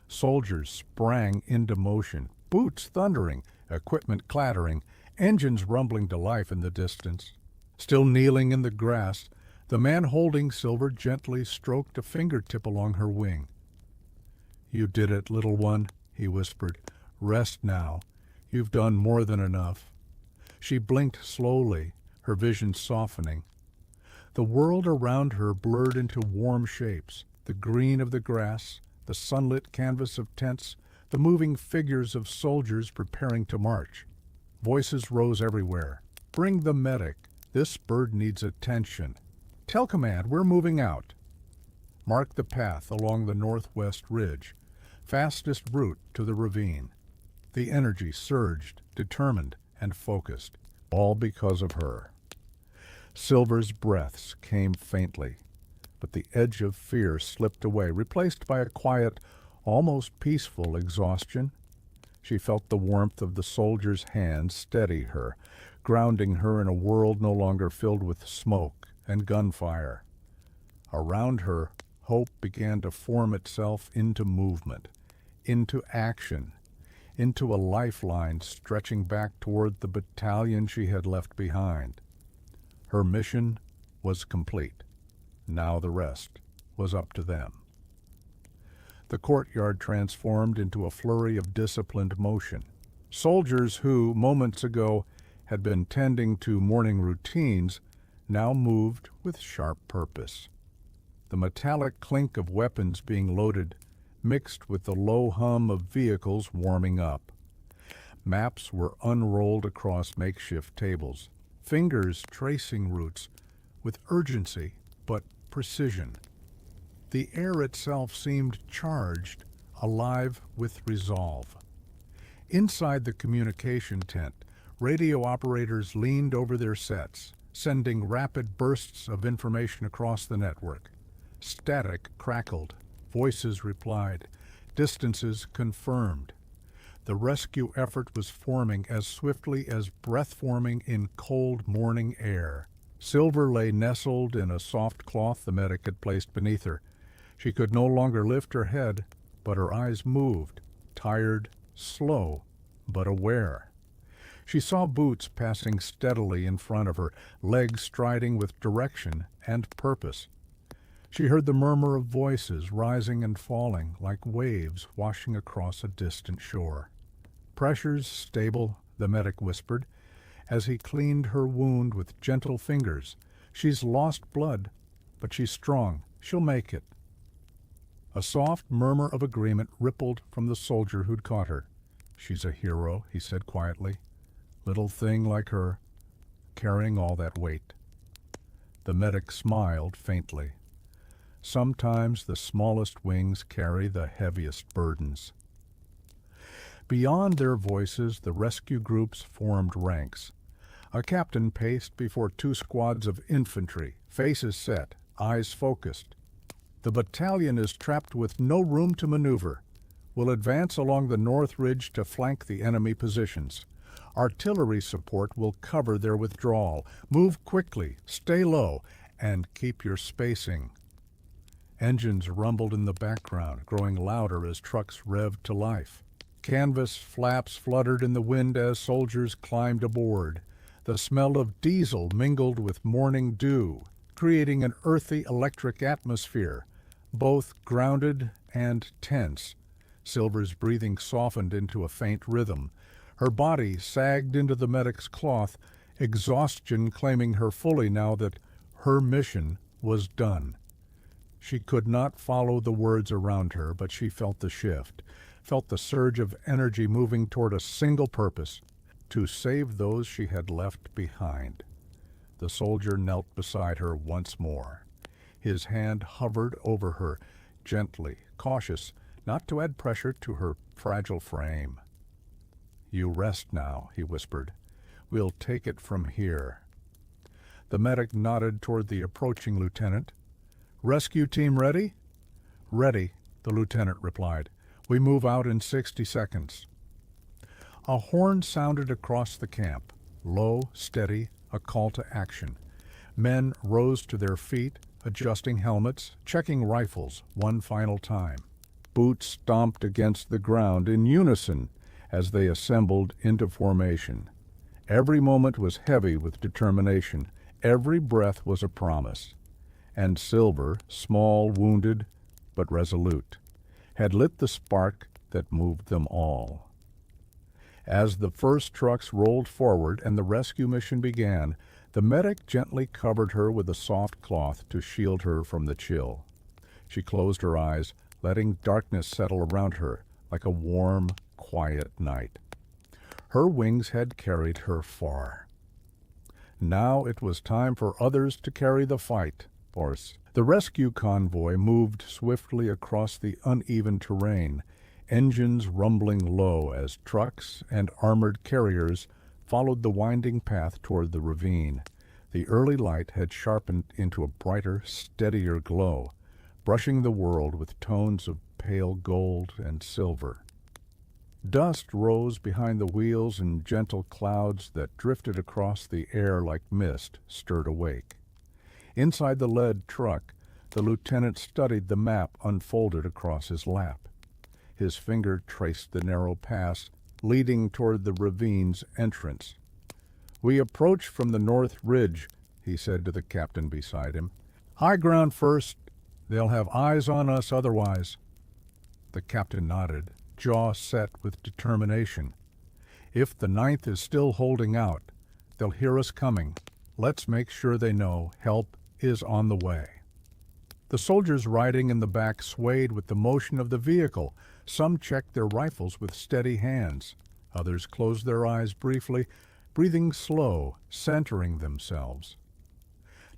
Soldiers sprang into motion, boots thundering, equipment clattering, engines rumbling to life in the distance. Still kneeling in the grass, the man holding Silver gently stroked a fingertip along her wing. "You did it, little one," he whispered. "Rest now. You've done more than enough." She blinked slowly, her vision softening. The world around her blurred into warm shapes, the green of the grass, the sunlit canvas of tents, the moving figures of soldiers preparing to march. Voices rose everywhere. "Bring the medic. This bird needs attention. Tell command we're moving out. Mark the path along the northwest ridge, fastest route to the ravine." The energy surged, determined and focused, all because of her. Silver's breaths came faintly, but the edge of fear slipped away, replaced by a quiet, almost peaceful exhaustion. She felt the warmth of the soldier's hands steady her, grounding her in a world no longer filled with smoke and gunfire. Around her, hope began to form itself into movement, into action, into a lifeline stretching back toward the battalion she had left behind. Her mission was complete. Now the rest was up to them. The courtyard transformed into a flurry of disciplined motion. Soldiers who, moments ago, had been tending to morning routines now moved with sharp purpose. The metallic clink of weapons being loaded mixed with the low hum of vehicles warming up. Maps were unrolled across makeshift tables, fingers tracing routes with urgency but precision. The air itself seemed charged, alive with resolve. Inside the communication tent, radio operators leaned over their sets, sending rapid bursts of information across the network. Static crackled, voices replied, distances confirmed. The rescue effort was forming as swiftly as breath forming in cold morning air. Silver lay nestled in a soft cloth the medic had placed beneath her. She could no longer lift her head, but her eyes moved, tired, slow, but aware. She saw Boots passing steadily in front of her, legs striding with direction and purpose. She heard the murmur of voices rising and falling like waves washing across a distant shore. "Pressure's stable," the medic whispered, as he cleaned her wound with gentle fingers. "She's lost blood, but she's strong. She'll make it." A soft murmur of agreement rippled from the soldier who'd caught her. "She's a hero," he said quietly. "Little thing like her, carrying all that weight." The medic smiled faintly. Sometimes the smallest wings carry the heaviest burdens. Beyond their voices, the rescue groups formed ranks. A captain paced before two squads of infantry, faces set, eyes focused. "The battalion is trapped with no room to maneuver. We'll advance along the north ridge to flank the enemy positions. Artillery support will cover their withdrawal. Move quickly, stay low, and keep your spacing." Engines rumbled in the background, growing louder as trucks revved to life. Canvas flaps fluttered in the wind as soldiers climbed aboard. The smell of diesel mingled with morning dew, creating an earthy electric atmosphere, both grounded and tense. Silver's breathing softened into a faint rhythm. Her body sagged into the medic's cloth, exhaustion claiming her fully now that her mission was done. She could not follow the words around her, but she felt the shift, felt the surge of energy moving toward a single purpose, to save those she had left behind. The soldier knelt beside her once more. His hand hovered over her, gently, cautious, not to add pressure to her fragile frame. "You rest now," he whispered. "We'll take it from here." The medic nodded toward the approaching lieutenant. "Rescue team ready?" "Ready," the lieutenant replied. "We move out in 60 seconds. A horn sounded across the camp, low, steady, a call to action. Men rose to their feet, adjusting helmets, checking rifles one final time. Boots stomped against the ground in unison as they assembled into formation. Every moment was heavy with determination. Every breath was a promise. And Silver, small, wounded, but resolute, had lit the spark that moved them all. As the first trucks rolled forward and the rescue mission began, the medic gently covered her with a soft cloth to shield her from the chill. She closed her eyes, letting darkness settle around her like a warm, quiet night. Her wings had carried her far. Now it was time for others to carry the fight. The rescue convoy moved swiftly across the uneven terrain, engines rumbling low as trucks and armored carriers followed the winding path toward the ravine. The early light had sharpened into a brighter, steadier glow, brushing the world with tones of pale gold and silver. Dust rose behind the wheels and gentle clouds that drifted across the air like mist stirred awake. Inside the lead truck, the lieutenant studied the map unfolded across his lap. His finger traced the narrow pass leading toward the ravine's entrance. "We approach from the north ridge," he said to the captain beside him. "High ground first. They'll have eyes on us otherwise." The captain nodded, jaw set with determination. "If the Ninth is still holding out, they'll hear us coming. Let's make sure they know help is on the way." The soldiers riding in the back swayed with the motion of the vehicle. Some checked their rifles with steady hands. Others closed their eyes briefly, breathing slow, centering themselves.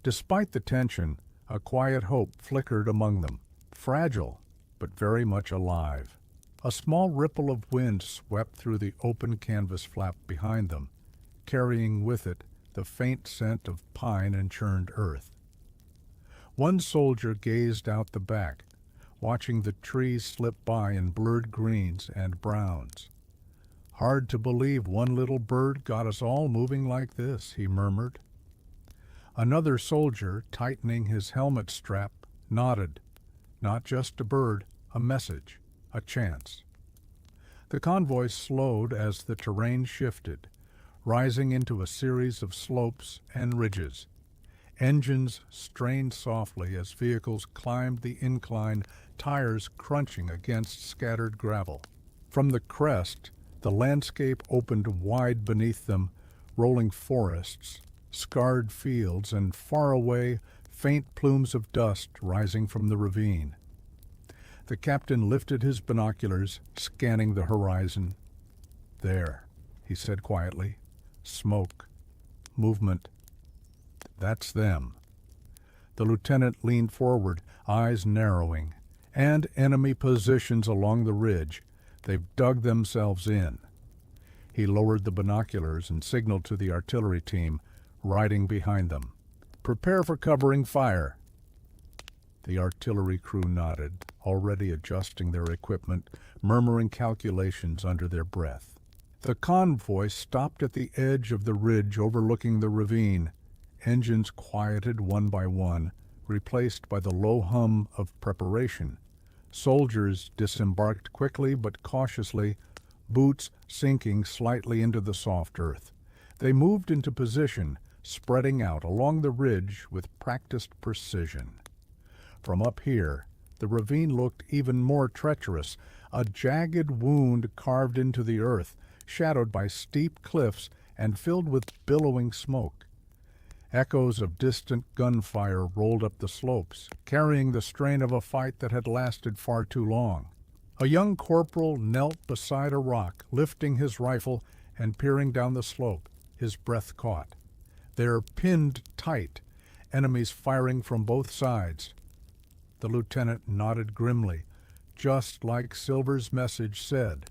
Despite the tension, a quiet hope flickered among them, fragile but very much alive. A small ripple of wind swept through the open canvas flap behind them, carrying with it the faint scent of pine and churned earth. One soldier gazed out the back, watching the trees slip by in blurred greens and browns. "Hard to believe one little bird got us all moving like this," he murmured. Another soldier, tightening his helmet strap, nodded. Not just a bird, a message, a chance. The convoy slowed as the terrain shifted, rising into a series of slopes and ridges. Engines strained softly as vehicles climbed the incline, tires crunching against scattered gravel. From the crest, the landscape opened wide beneath them, rolling forests, scarred fields, and far away, faint plumes of dust rising from the ravine. The captain lifted his binoculars, scanning the horizon. "There," he said quietly. "Smoke. Movement. That's them." The lieutenant leaned forward, eyes narrowing. "And enemy positions along the ridge. They've dug themselves in." He lowered the binoculars and signaled to the artillery team, riding behind them. "Prepare for covering fire." The artillery crew nodded, already adjusting their equipment, murmuring calculations under their breath. The convoy stopped at the edge of the ridge overlooking the ravine. Engines quieted one by one, replaced by the low hum of preparation. Soldiers disembarked quickly but cautiously, boots sinking slightly into the soft earth. They moved into position, spreading out along the ridge with practiced precision. From up here, the ravine looked even more treacherous, a jagged wound carved into the earth, shadowed by steep cliffs and filled with billowing smoke. Echoes of distant gunfire rolled up the slopes, carrying the strain of a fight that had lasted far too long. A young corporal knelt beside a rock, lifting his rifle and peering down the slope, his breath caught. They're pinned tight, enemies firing from both sides. The lieutenant nodded grimly, just like Silver's message said.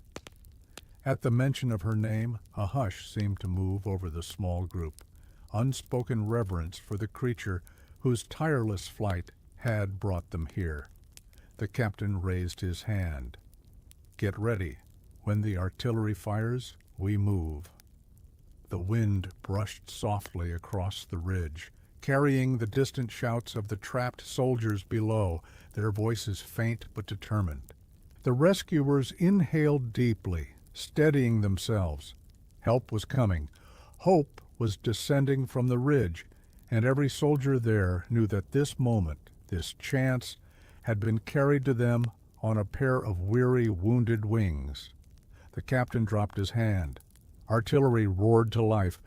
At the mention of her name, a hush seemed to move over the small group, unspoken reverence for the creature whose tireless flight had brought them here. The captain raised his hand. "Get ready. When the artillery fires, we move." The wind brushed softly across the ridge, carrying the distant shouts of the trapped soldiers below, their voices faint but determined. The rescuers inhaled deeply, steadying themselves. Help was coming. Hope was descending from the ridge, and every soldier there knew that this moment, this chance, had been carried to them on a pair of weary, wounded wings. The captain dropped his hand. Artillery roared to life.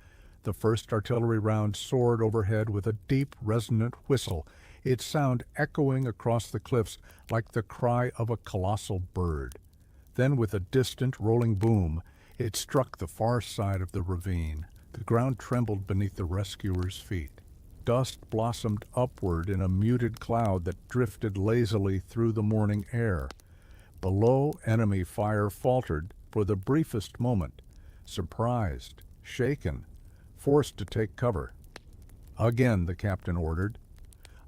The first artillery round soared overhead with a deep, resonant whistle, its sound echoing across the cliffs like the cry of a colossal bird. Then, with a distant, rolling boom, it struck the far side of the ravine. The ground trembled beneath the rescuers' feet. Dust blossomed upward in a muted cloud that drifted lazily through the morning air. Below, enemy fire faltered for the briefest moment, surprised, shaken, forced to take cover. Again, the captain ordered.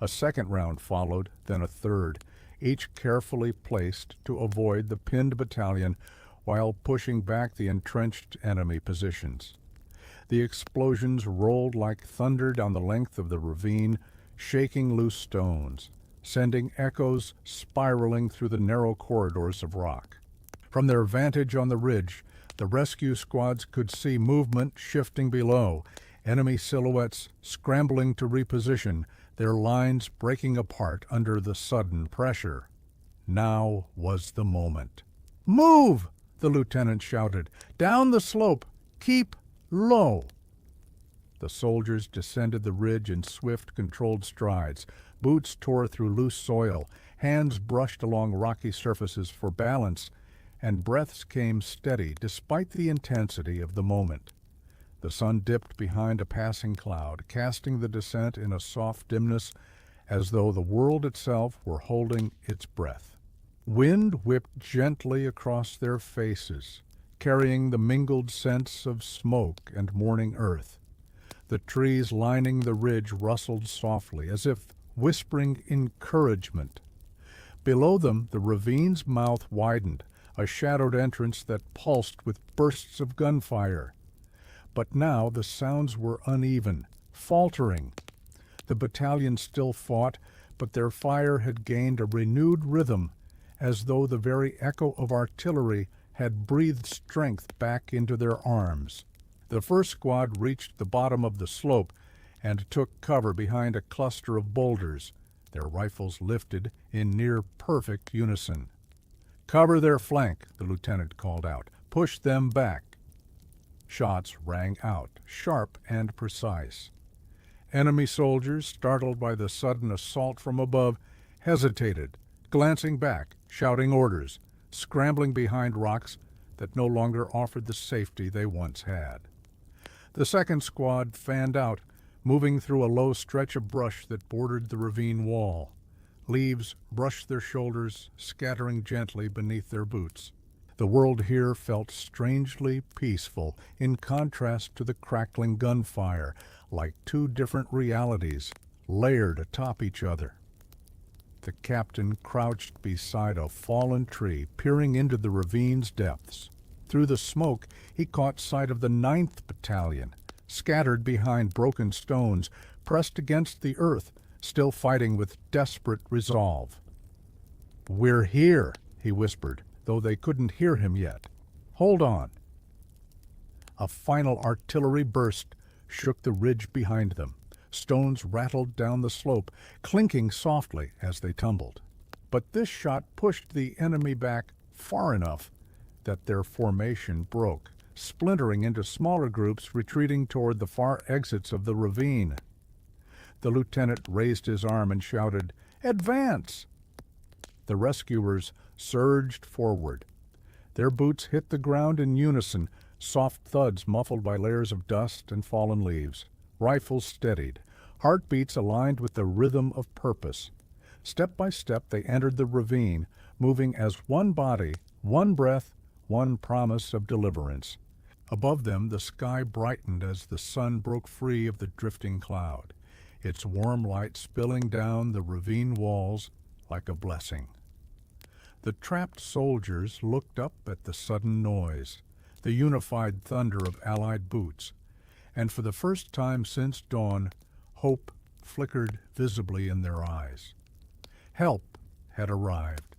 A second round followed, then a third, each carefully placed to avoid the pinned battalion while pushing back the entrenched enemy positions. The explosions rolled like thunder down the length of the ravine, shaking loose stones, sending echoes spiraling through the narrow corridors of rock. From their vantage on the ridge, The rescue squads could see movement shifting below, enemy silhouettes scrambling to reposition, their lines breaking apart under the sudden pressure. Now was the moment. "Move!" the lieutenant shouted. "Down the slope! Keep low!" The soldiers descended the ridge in swift, controlled strides. Boots tore through loose soil, hands brushed along rocky surfaces for balance, and breaths came steady despite the intensity of the moment. The sun dipped behind a passing cloud, casting the descent in a soft dimness as though the world itself were holding its breath. Wind whipped gently across their faces, carrying the mingled scents of smoke and morning earth. The trees lining the ridge rustled softly, as if whispering encouragement. Below them, the ravine's mouth widened, a shadowed entrance that pulsed with bursts of gunfire. But now the sounds were uneven, faltering. The battalion still fought, but their fire had gained a renewed rhythm, as though the very echo of artillery had breathed strength back into their arms. The first squad reached the bottom of the slope and took cover behind a cluster of boulders, their rifles lifted in near-perfect unison. "Cover their flank," the lieutenant called out. "Push them back." Shots rang out, sharp and precise. Enemy soldiers, startled by the sudden assault from above, hesitated, glancing back, shouting orders, scrambling behind rocks that no longer offered the safety they once had. The second squad fanned out, moving through a low stretch of brush that bordered the ravine wall. Leaves brushed their shoulders, scattering gently beneath their boots. The world here felt strangely peaceful, in contrast to the crackling gunfire, like two different realities, layered atop each other. The captain crouched beside a fallen tree, peering into the ravine's depths. Through the smoke, he caught sight of the 9th Battalion, scattered behind broken stones, pressed against the earth, still fighting with desperate resolve. "We're here," he whispered, though they couldn't hear him yet. "Hold on." A final artillery burst shook the ridge behind them. Stones rattled down the slope, clinking softly as they tumbled. But this shot pushed the enemy back far enough that their formation broke, splintering into smaller groups retreating toward the far exits of the ravine. The lieutenant raised his arm and shouted, "Advance!" The rescuers surged forward. Their boots hit the ground in unison, soft thuds muffled by layers of dust and fallen leaves. Rifles steadied, heartbeats aligned with the rhythm of purpose. Step by step they entered the ravine, moving as one body, one breath, one promise of deliverance. Above them the sky brightened as the sun broke free of the drifting cloud, its warm light spilling down the ravine walls like a blessing. The trapped soldiers looked up at the sudden noise, the unified thunder of Allied boots, and for the first time since dawn, hope flickered visibly in their eyes. Help had arrived,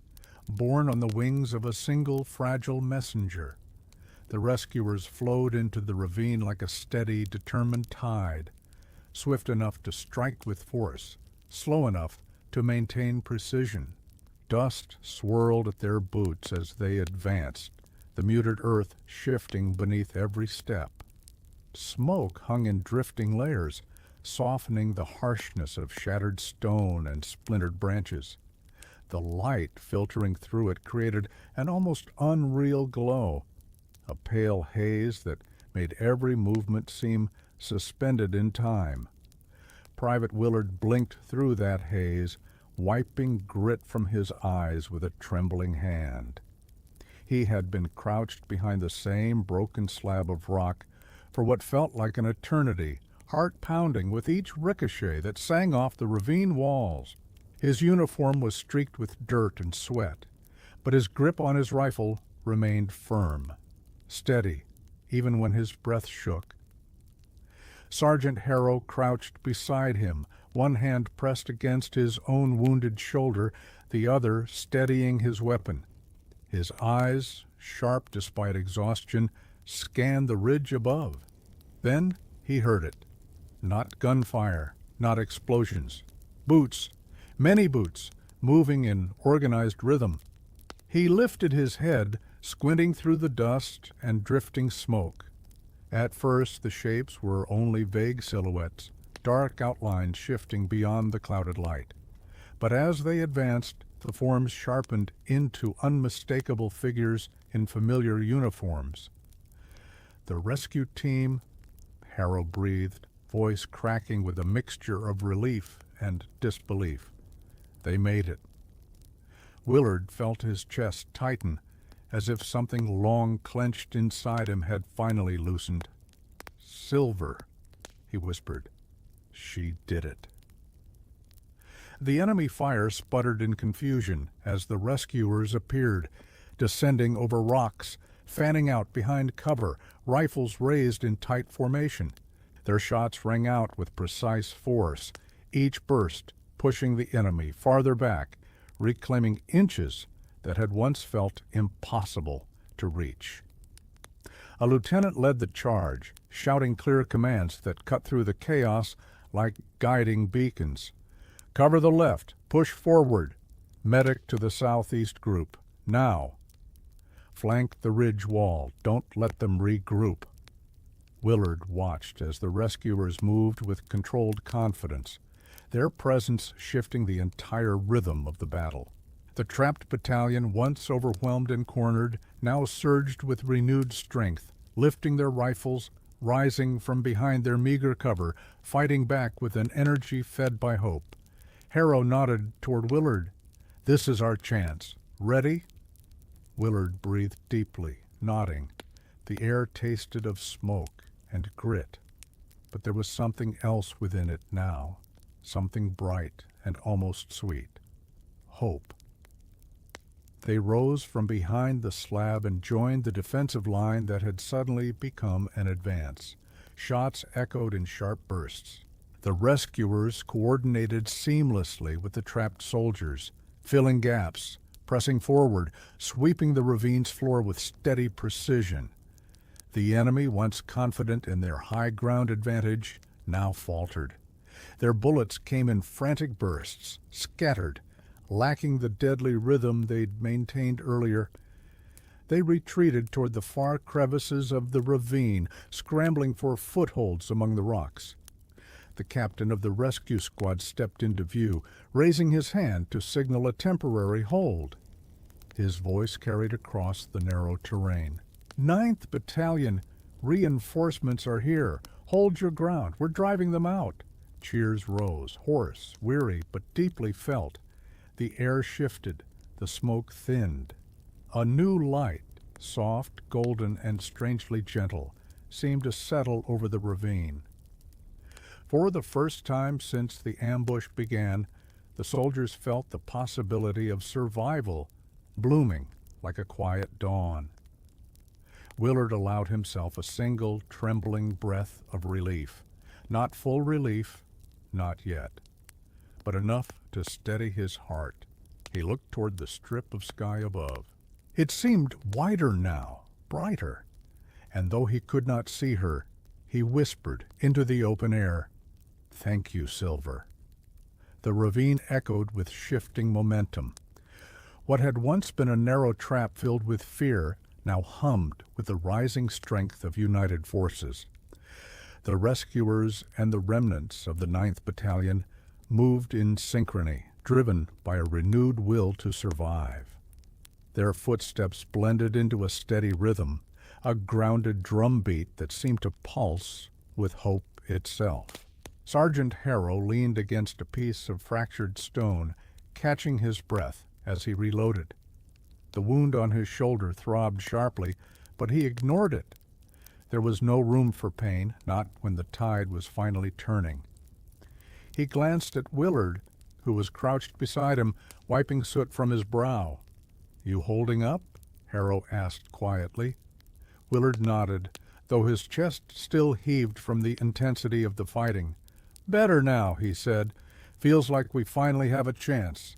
borne on the wings of a single fragile messenger. The rescuers flowed into the ravine like a steady, determined tide, swift enough to strike with force, slow enough to maintain precision. Dust swirled at their boots as they advanced, the muted earth shifting beneath every step. Smoke hung in drifting layers, softening the harshness of shattered stone and splintered branches. The light filtering through it created an almost unreal glow, a pale haze that made every movement seem suspended in time. Private Willard blinked through that haze, wiping grit from his eyes with a trembling hand. He had been crouched behind the same broken slab of rock for what felt like an eternity, heart pounding with each ricochet that sang off the ravine walls. His uniform was streaked with dirt and sweat, but his grip on his rifle remained firm, steady, even when his breath shook. Sergeant Harrow crouched beside him, one hand pressed against his own wounded shoulder, the other steadying his weapon. His eyes, sharp despite exhaustion, scanned the ridge above. Then he heard it. Not gunfire, not explosions. Boots, many boots, moving in organized rhythm. He lifted his head, squinting through the dust and drifting smoke. At first the shapes were only vague silhouettes, dark outlines shifting beyond the clouded light. But as they advanced, the forms sharpened into unmistakable figures in familiar uniforms. The rescue team, Harrow breathed, voice cracking with a mixture of relief and disbelief. They made it. Willard felt his chest tighten, as if something long clenched inside him had finally loosened. "Silver," he whispered. "She did it." The enemy fire sputtered in confusion as the rescuers appeared, descending over rocks, fanning out behind cover, rifles raised in tight formation. Their shots rang out with precise force, each burst pushing the enemy farther back, reclaiming inches that had once felt impossible to reach. A lieutenant led the charge, shouting clear commands that cut through the chaos like guiding beacons. "Cover the left, push forward. Medic to the southeast group, now. Flank the ridge wall, don't let them regroup." Willard watched as the rescuers moved with controlled confidence, their presence shifting the entire rhythm of the battle. The trapped battalion, once overwhelmed and cornered, now surged with renewed strength, lifting their rifles, rising from behind their meager cover, fighting back with an energy fed by hope. Harrow nodded toward Willard. "This is our chance. Ready?" Willard breathed deeply, nodding. The air tasted of smoke and grit, but there was something else within it now, something bright and almost sweet. Hope. They rose from behind the slab and joined the defensive line that had suddenly become an advance. Shots echoed in sharp bursts. The rescuers coordinated seamlessly with the trapped soldiers, filling gaps, pressing forward, sweeping the ravine's floor with steady precision. The enemy, once confident in their high ground advantage, now faltered. Their bullets came in frantic bursts, scattered, lacking the deadly rhythm they'd maintained earlier. They retreated toward the far crevices of the ravine, scrambling for footholds among the rocks. The captain of the rescue squad stepped into view, raising his hand to signal a temporary hold. His voice carried across the narrow terrain. "Ninth Battalion, reinforcements are here. Hold your ground. We're driving them out." Cheers rose, hoarse, weary, but deeply felt. The air shifted, the smoke thinned. A new light, soft, golden, and strangely gentle, seemed to settle over the ravine. For the first time since the ambush began, the soldiers felt the possibility of survival blooming like a quiet dawn. Willard allowed himself a single, trembling breath of relief. Not full relief, not yet, but enough to steady his heart. He looked toward the strip of sky above. It seemed wider now, brighter, and though he could not see her, he whispered into the open air, "Thank you, Silver." The ravine echoed with shifting momentum. What had once been a narrow trap filled with fear now hummed with the rising strength of united forces. The rescuers and the remnants of the 9th Battalion moved in synchrony, driven by a renewed will to survive. Their footsteps blended into a steady rhythm, a grounded drumbeat that seemed to pulse with hope itself. Sergeant Harrow leaned against a piece of fractured stone, catching his breath as he reloaded. The wound on his shoulder throbbed sharply, but he ignored it. There was no room for pain, not when the tide was finally turning. He glanced at Willard, who was crouched beside him, wiping soot from his brow. "You holding up?" Harrow asked quietly. Willard nodded, though his chest still heaved from the intensity of the fighting. "Better now," he said. "Feels like we finally have a chance."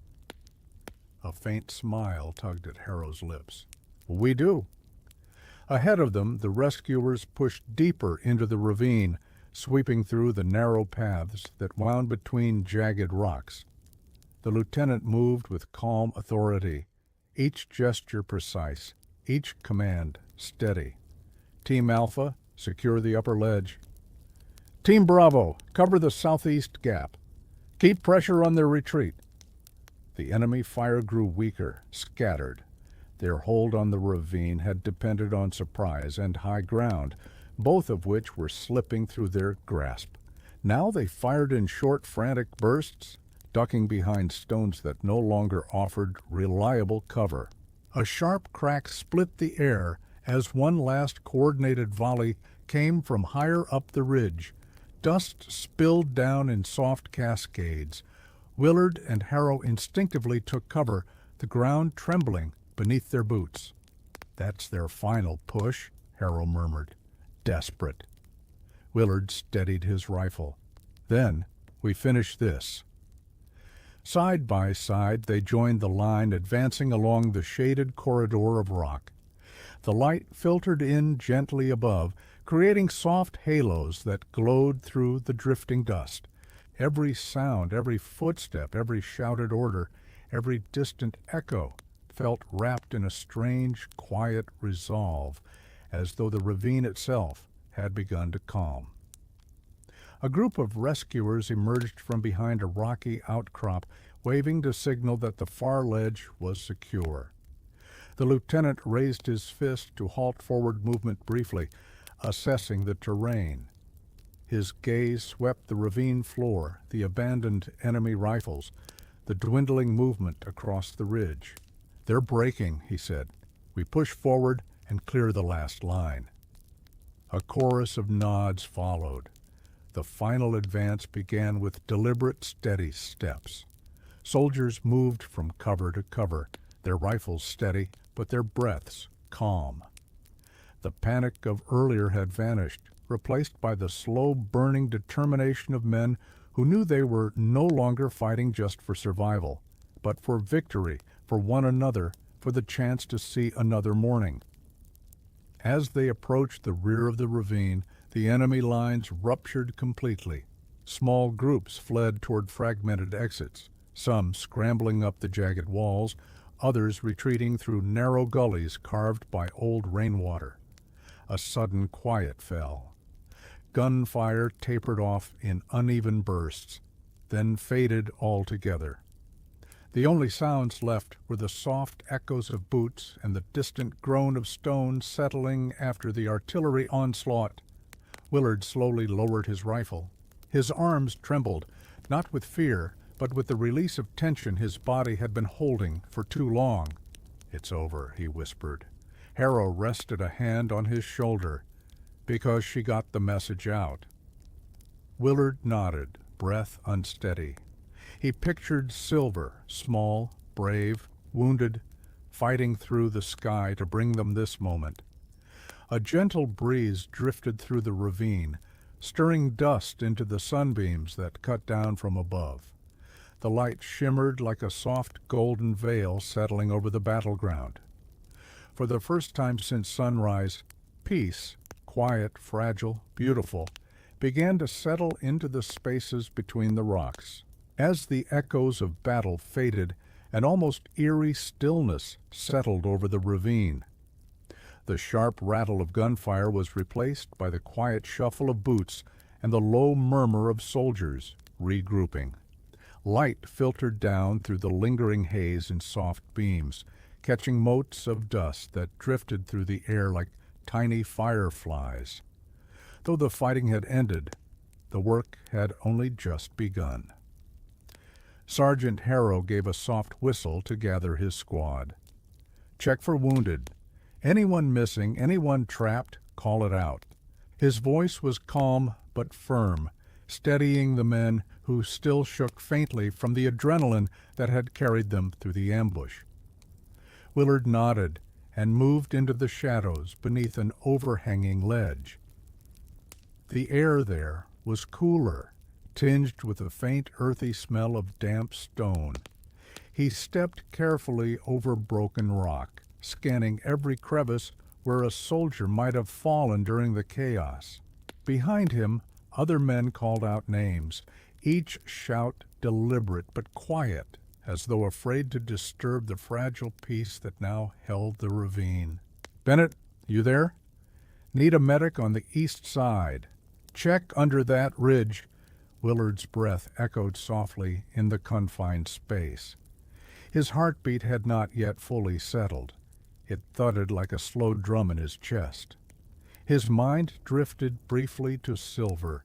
A faint smile tugged at Harrow's lips. "We do." Ahead of them, the rescuers pushed deeper into the ravine, sweeping through the narrow paths that wound between jagged rocks. The lieutenant moved with calm authority, each gesture precise, each command steady. Team Alpha, secure the upper ledge. Team Bravo, cover the southeast gap. Keep pressure on their retreat. The enemy fire grew weaker, scattered. Their hold on the ravine had depended on surprise and high ground, both of which were slipping through their grasp. Now they fired in short, frantic bursts, ducking behind stones that no longer offered reliable cover. A sharp crack split the air as one last coordinated volley came from higher up the ridge. Dust spilled down in soft cascades. Willard and Harrow instinctively took cover, the ground trembling beneath their boots. "That's their final push," Harrow murmured. "Desperate." Willard steadied his rifle. "Then we finish this." Side by side they joined the line, advancing along the shaded corridor of rock. The light filtered in gently above, creating soft halos that glowed through the drifting dust. Every sound, every footstep, every shouted order, every distant echo felt wrapped in a strange, quiet resolve, as though the ravine itself had begun to calm. A group of rescuers emerged from behind a rocky outcrop, waving to signal that the far ledge was secure. The lieutenant raised his fist to halt forward movement briefly, assessing the terrain. His gaze swept the ravine floor, the abandoned enemy rifles, the dwindling movement across the ridge. "They're breaking," he said. "We push forward and clear the last line." A chorus of nods followed. The final advance began with deliberate, steady steps. Soldiers moved from cover to cover, their rifles steady, but their breaths calm. The panic of earlier had vanished, replaced by the slow-burning determination of men who knew they were no longer fighting just for survival, but for victory, for one another, for the chance to see another morning. As they approached the rear of the ravine, the enemy lines ruptured completely. Small groups fled toward fragmented exits, some scrambling up the jagged walls, others retreating through narrow gullies carved by old rainwater. A sudden quiet fell. Gunfire tapered off in uneven bursts, then faded altogether. The only sounds left were the soft echoes of boots and the distant groan of stone settling after the artillery onslaught. Willard slowly lowered his rifle. His arms trembled, not with fear, but with the release of tension his body had been holding for too long. "It's over," he whispered. Harrow rested a hand on his shoulder. "Because she got the message out." Willard nodded, breath unsteady. He pictured Silver, small, brave, wounded, fighting through the sky to bring them this moment. A gentle breeze drifted through the ravine, stirring dust into the sunbeams that cut down from above. The light shimmered like a soft golden veil settling over the battleground. For the first time since sunrise, peace, quiet, fragile, beautiful, began to settle into the spaces between the rocks. As the echoes of battle faded, an almost eerie stillness settled over the ravine. The sharp rattle of gunfire was replaced by the quiet shuffle of boots and the low murmur of soldiers regrouping. Light filtered down through the lingering haze in soft beams, catching motes of dust that drifted through the air like tiny fireflies. Though the fighting had ended, the work had only just begun. Sergeant Harrow gave a soft whistle to gather his squad. "Check for wounded. Anyone missing, anyone trapped, call it out." His voice was calm but firm, steadying the men who still shook faintly from the adrenaline that had carried them through the ambush. Willard nodded and moved into the shadows beneath an overhanging ledge. The air there was cooler, tinged with a faint earthy smell of damp stone. He stepped carefully over broken rock, scanning every crevice where a soldier might have fallen during the chaos. Behind him, other men called out names, each shout deliberate but quiet, as though afraid to disturb the fragile peace that now held the ravine. "Bennett, you there? Need a medic on the east side. Check under that ridge." Willard's breath echoed softly in the confined space. His heartbeat had not yet fully settled. It thudded like a slow drum in his chest. His mind drifted briefly to Silver,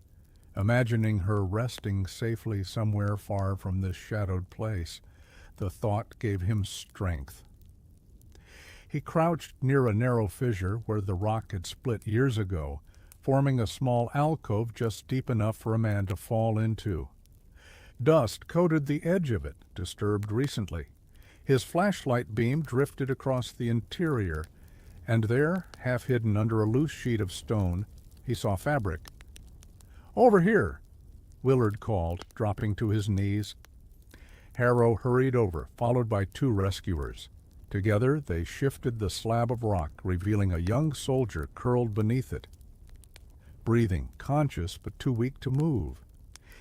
imagining her resting safely somewhere far from this shadowed place. The thought gave him strength. He crouched near a narrow fissure where the rock had split years ago, forming a small alcove just deep enough for a man to fall into. Dust coated the edge of it, disturbed recently. His flashlight beam drifted across the interior, and there, half hidden under a loose sheet of stone, he saw fabric. "Over here," Willard called, dropping to his knees. Harrow hurried over, followed by two rescuers. Together they shifted the slab of rock, revealing a young soldier curled beneath it, breathing, conscious but too weak to move.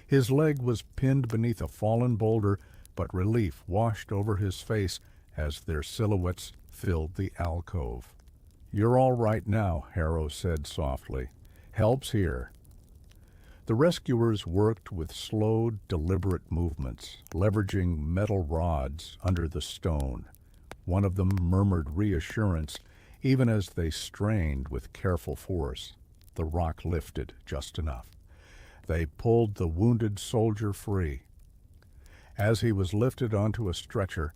His leg was pinned beneath a fallen boulder, but relief washed over his face as their silhouettes filled the alcove. "You're all right now," Harrow said softly. "Help's here." The rescuers worked with slow, deliberate movements, leveraging metal rods under the stone. One of them murmured reassurance, even as they strained with careful force. The rock lifted just enough. They pulled the wounded soldier free. As he was lifted onto a stretcher,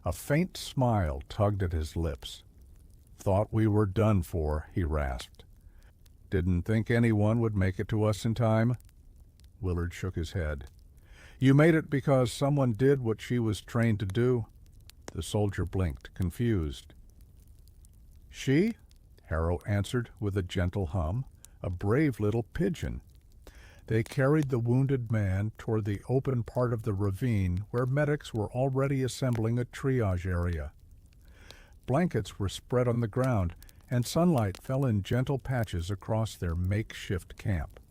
a faint smile tugged at his lips. "Thought we were done for," he rasped. "Didn't think anyone would make it to us in time?" Willard shook his head. "You made it because someone did what she was trained to do." The soldier blinked, confused. "She?" Harrow answered with a gentle hum. "A brave little pigeon." They carried the wounded man toward the open part of the ravine where medics were already assembling a triage area. Blankets were spread on the ground, and sunlight fell in gentle patches across their makeshift camp.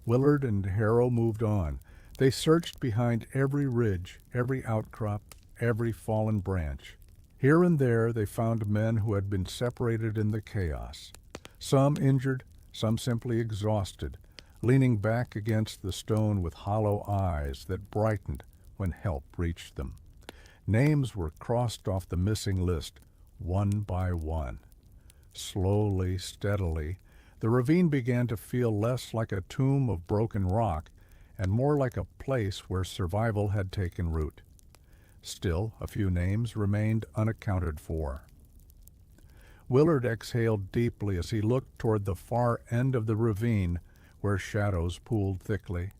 Willard and Harrow moved on. They searched behind every ridge, every outcrop, every fallen branch. Here and there they found men who had been separated in the chaos. Some injured, some simply exhausted, leaning back against the stone with hollow eyes that brightened when help reached them. Names were crossed off the missing list, one by one. Slowly, steadily, the ravine began to feel less like a tomb of broken rock and more like a place where survival had taken root. Still, a few names remained unaccounted for. Willard exhaled deeply as he looked toward the far end of the ravine, where shadows pooled thickly.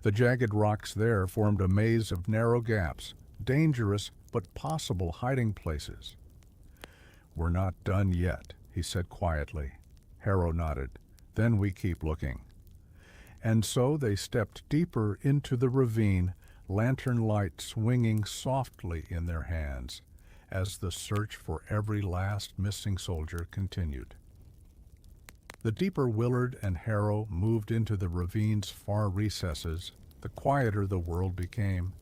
The jagged rocks there formed a maze of narrow gaps, dangerous but possible hiding places. "We're not done yet," he said quietly. Harrow nodded. "Then we keep looking." And so they stepped deeper into the ravine, lantern light swinging softly in their hands, as the search for every last missing soldier continued. The deeper Willard and Harrow moved into the ravine's far recesses, the quieter the world became.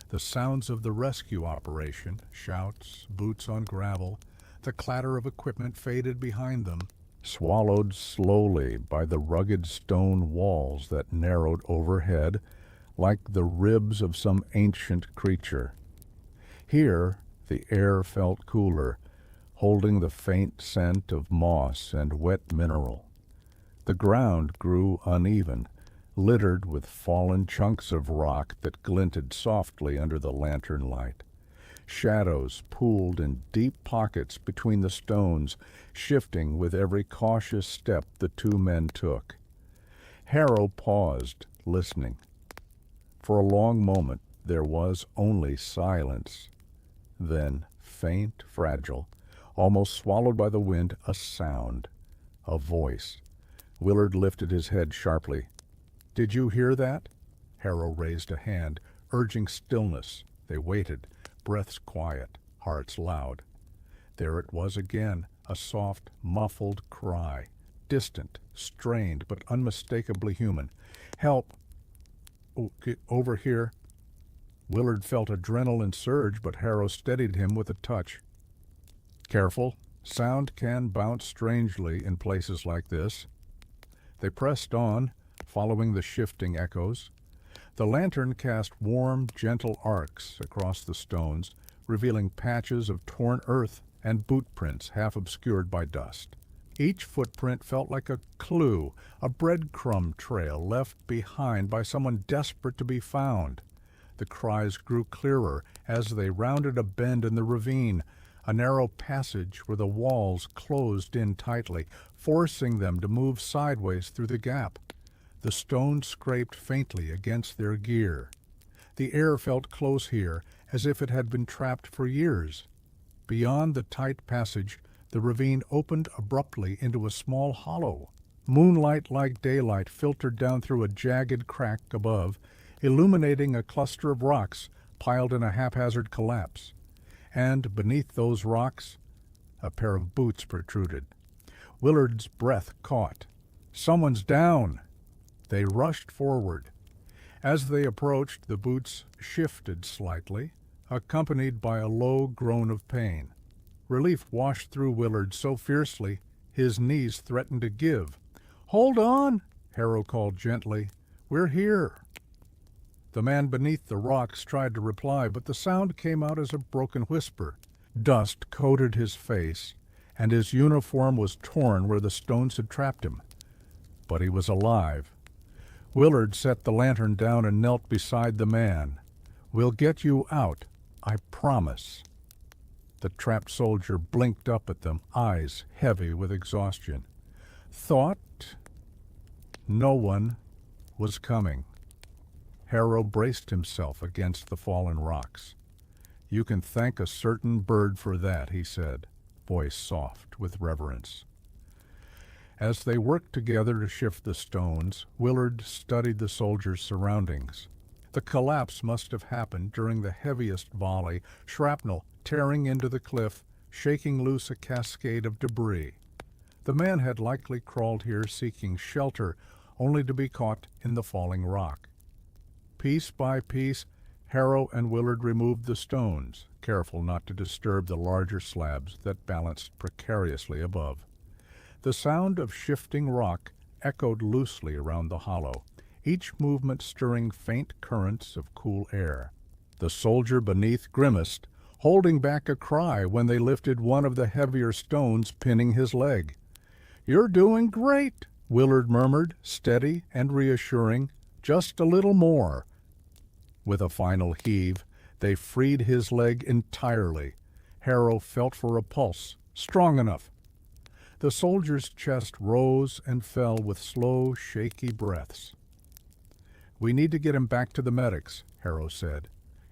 The sounds of the rescue operation, shouts, boots on gravel, the clatter of equipment faded behind them, swallowed slowly by the rugged stone walls that narrowed overhead like the ribs of some ancient creature. Here the air felt cooler, holding the faint scent of moss and wet mineral. The ground grew uneven, littered with fallen chunks of rock that glinted softly under the lantern light. Shadows pooled in deep pockets between the stones, shifting with every cautious step the two men took. Harrow paused, listening. For a long moment there was only silence. Then, faint, fragile, almost swallowed by the wind, a sound, a voice. Willard lifted his head sharply. "Did you hear that?" Harrow raised a hand, urging stillness. They waited, breaths quiet, hearts loud. There it was again, a soft, muffled cry, distant, strained, but unmistakably human. "Help! Oh, over here!" Willard felt adrenaline surge, but Harrow steadied him with a touch. "Careful. Sound can bounce strangely in places like this." They pressed on, following the shifting echoes. The lantern cast warm, gentle arcs across the stones, revealing patches of torn earth and boot prints half obscured by dust. Each footprint felt like a clue, a breadcrumb trail left behind by someone desperate to be found. The cries grew clearer as they rounded a bend in the ravine, a narrow passage where the walls closed in tightly, forcing them to move sideways through the gap. The stones scraped faintly against their gear. The air felt close here, as if it had been trapped for years. Beyond the tight passage, the ravine opened abruptly into a small hollow. Moonlight like daylight filtered down through a jagged crack above, illuminating a cluster of rocks piled in a haphazard collapse. And beneath those rocks, a pair of boots protruded. Willard's breath caught. "Someone's down!" They rushed forward. As they approached, the boots shifted slightly, accompanied by a low groan of pain. Relief washed through Willard so fiercely his knees threatened to give. "Hold on!" Harrow called gently. "We're here." The man beneath the rocks tried to reply, but the sound came out as a broken whisper. Dust coated his face, and his uniform was torn where the stones had trapped him. But he was alive. Willard set the lantern down and knelt beside the man. "We'll get you out, I promise." The trapped soldier blinked up at them, eyes heavy with exhaustion. "Thought no one was coming." Harrow braced himself against the fallen rocks. "You can thank a certain bird for that," he said, voice soft with reverence. As they worked together to shift the stones, Willard studied the soldiers' surroundings. The collapse must have happened during the heaviest volley, shrapnel tearing into the cliff, shaking loose a cascade of debris. The man had likely crawled here seeking shelter, only to be caught in the falling rock. Piece by piece, Harrow and Willard removed the stones, careful not to disturb the larger slabs that balanced precariously above. The sound of shifting rock echoed loosely around the hollow, each movement stirring faint currents of cool air. The soldier beneath grimaced, holding back a cry when they lifted one of the heavier stones pinning his leg. "You're doing great," Willard murmured, steady and reassuring. "Just a little more." With a final heave, they freed his leg entirely. Harrow felt for a pulse, strong enough. The soldier's chest rose and fell with slow, shaky breaths. "We need to get him back to the medics," Harrow said,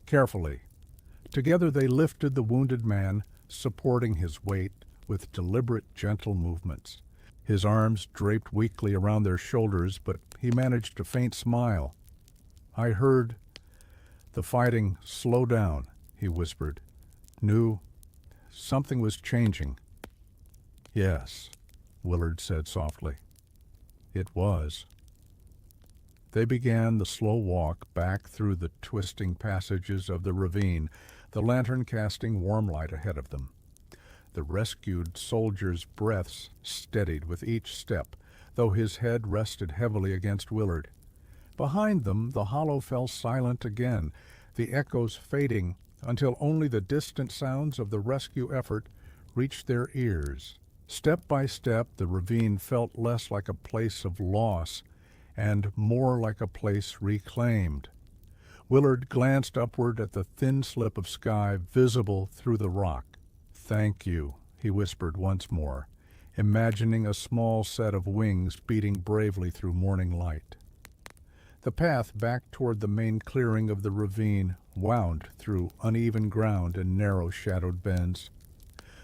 carefully. Together they lifted the wounded man, supporting his weight with deliberate, gentle movements. His arms draped weakly around their shoulders, but he managed a faint smile. "I heard the fighting slow down," he whispered. "Knew something was changing." "Yes," Willard said softly. "It was." They began the slow walk back through the twisting passages of the ravine, the lantern casting warm light ahead of them. The rescued soldier's breaths steadied with each step, though his head rested heavily against Willard. Behind them, the hollow fell silent again, the echoes fading until only the distant sounds of the rescue effort reached their ears. Step by step, the ravine felt less like a place of loss and more like a place reclaimed. Willard glanced upward at the thin slip of sky visible through the rock. "Thank you," he whispered once more, imagining a small set of wings beating bravely through morning light. The path back toward the main clearing of the ravine wound through uneven ground and narrow shadowed bends.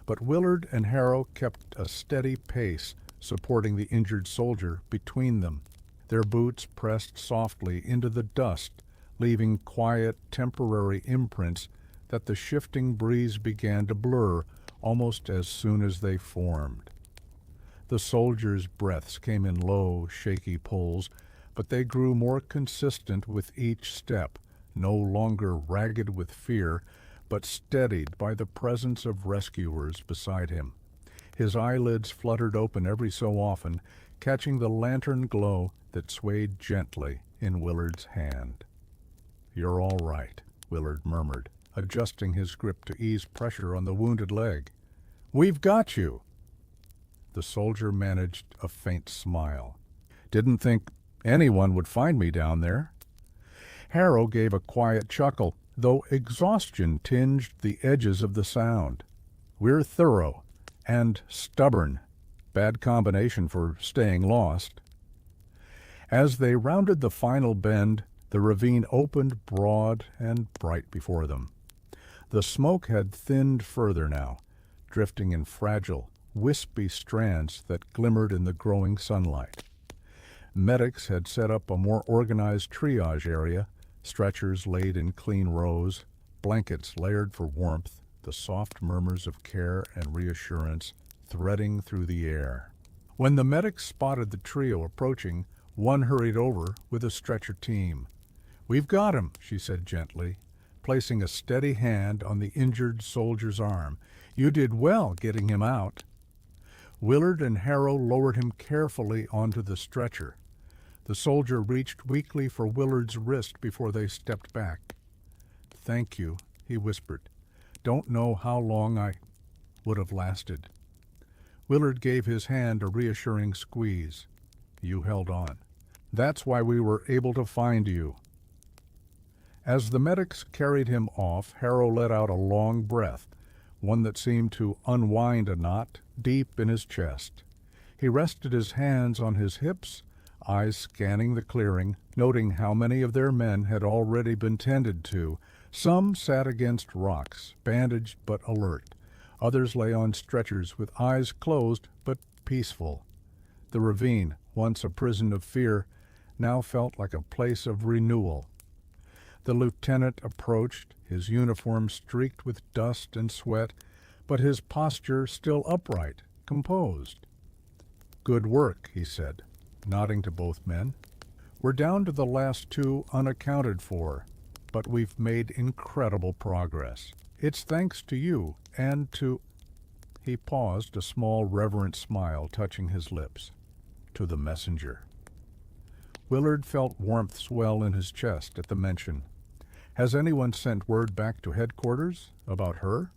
But Willard and Harrow kept a steady pace, supporting the injured soldier between them. Their boots pressed softly into the dust, leaving quiet, temporary imprints that the shifting breeze began to blur, almost as soon as they formed. The soldiers' breaths came in low, shaky pulls, but they grew more consistent with each step, no longer ragged with fear, but steadied by the presence of rescuers beside him. His eyelids fluttered open every so often, catching the lantern glow that swayed gently in Willard's hand. "You're all right," Willard murmured, adjusting his grip to ease pressure on the wounded leg. "We've got you." The soldier managed a faint smile. "Didn't think anyone would find me down there." Harrow gave a quiet chuckle, though exhaustion tinged the edges of the sound. "We're thorough and stubborn. Bad combination for staying lost." As they rounded the final bend, the ravine opened broad and bright before them. The smoke had thinned further now, drifting in fragile, wispy strands that glimmered in the growing sunlight. Medics had set up a more organized triage area, stretchers laid in clean rows, blankets layered for warmth, the soft murmurs of care and reassurance threading through the air. When the medics spotted the trio approaching, one hurried over with a stretcher team. "We've got him," she said gently, placing a steady hand on the injured soldier's arm. "You did well getting him out." Willard and Harrow lowered him carefully onto the stretcher. The soldier reached weakly for Willard's wrist before they stepped back. "Thank you," he whispered. "Don't know how long I would have lasted." Willard gave his hand a reassuring squeeze. "You held on. That's why we were able to find you." As the medics carried him off, Harrow let out a long breath, one that seemed to unwind a knot deep in his chest. He rested his hands on his hips, eyes scanning the clearing, noting how many of their men had already been tended to. Some sat against rocks, bandaged but alert. Others lay on stretchers with eyes closed but peaceful. The ravine, once a prison of fear, now felt like a place of renewal. The lieutenant approached, his uniform streaked with dust and sweat, but his posture still upright, composed. "Good work," he said, nodding to both men. "We're down to the last two unaccounted for, but we've made incredible progress. It's thanks to you and to—" He paused, a small reverent smile touching his lips. "To the messenger." Willard felt warmth swell in his chest at the mention. "Has anyone sent word back to headquarters about her?"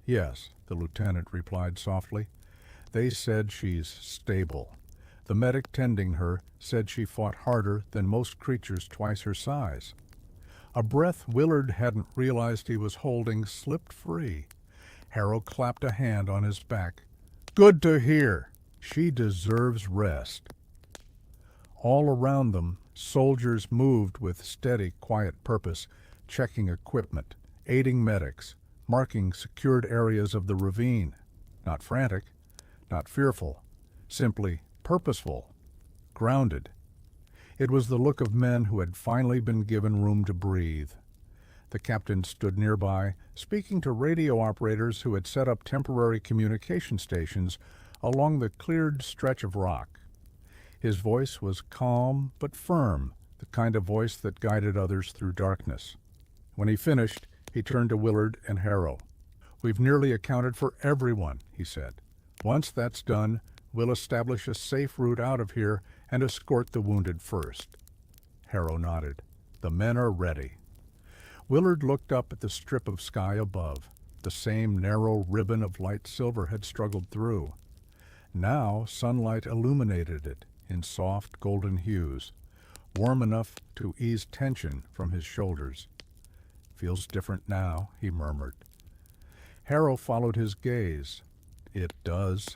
"Yes," the lieutenant replied softly. "They said she's stable. The medic tending her said she fought harder than most creatures twice her size." A breath Willard hadn't realized he was holding slipped free. Harrow clapped a hand on his back. "Good to hear. She deserves rest." All around them, soldiers moved with steady, quiet purpose, checking equipment, aiding medics, marking secured areas of the ravine. Not frantic, not fearful, simply purposeful, grounded. It was the look of men who had finally been given room to breathe. The captain stood nearby, speaking to radio operators who had set up temporary communication stations along the cleared stretch of rock. His voice was calm but firm, the kind of voice that guided others through darkness. When he finished, he turned to Willard and Harrow. "We've nearly accounted for everyone," he said. "Once that's done, we'll establish a safe route out of here and escort the wounded first." Harrow nodded. "The men are ready." Willard looked up at the strip of sky above. The same narrow ribbon of light silver had struggled through. Now sunlight illuminated it in soft golden hues, warm enough to ease tension from his shoulders. "Feels different now," he murmured. Harrow followed his gaze. "It does."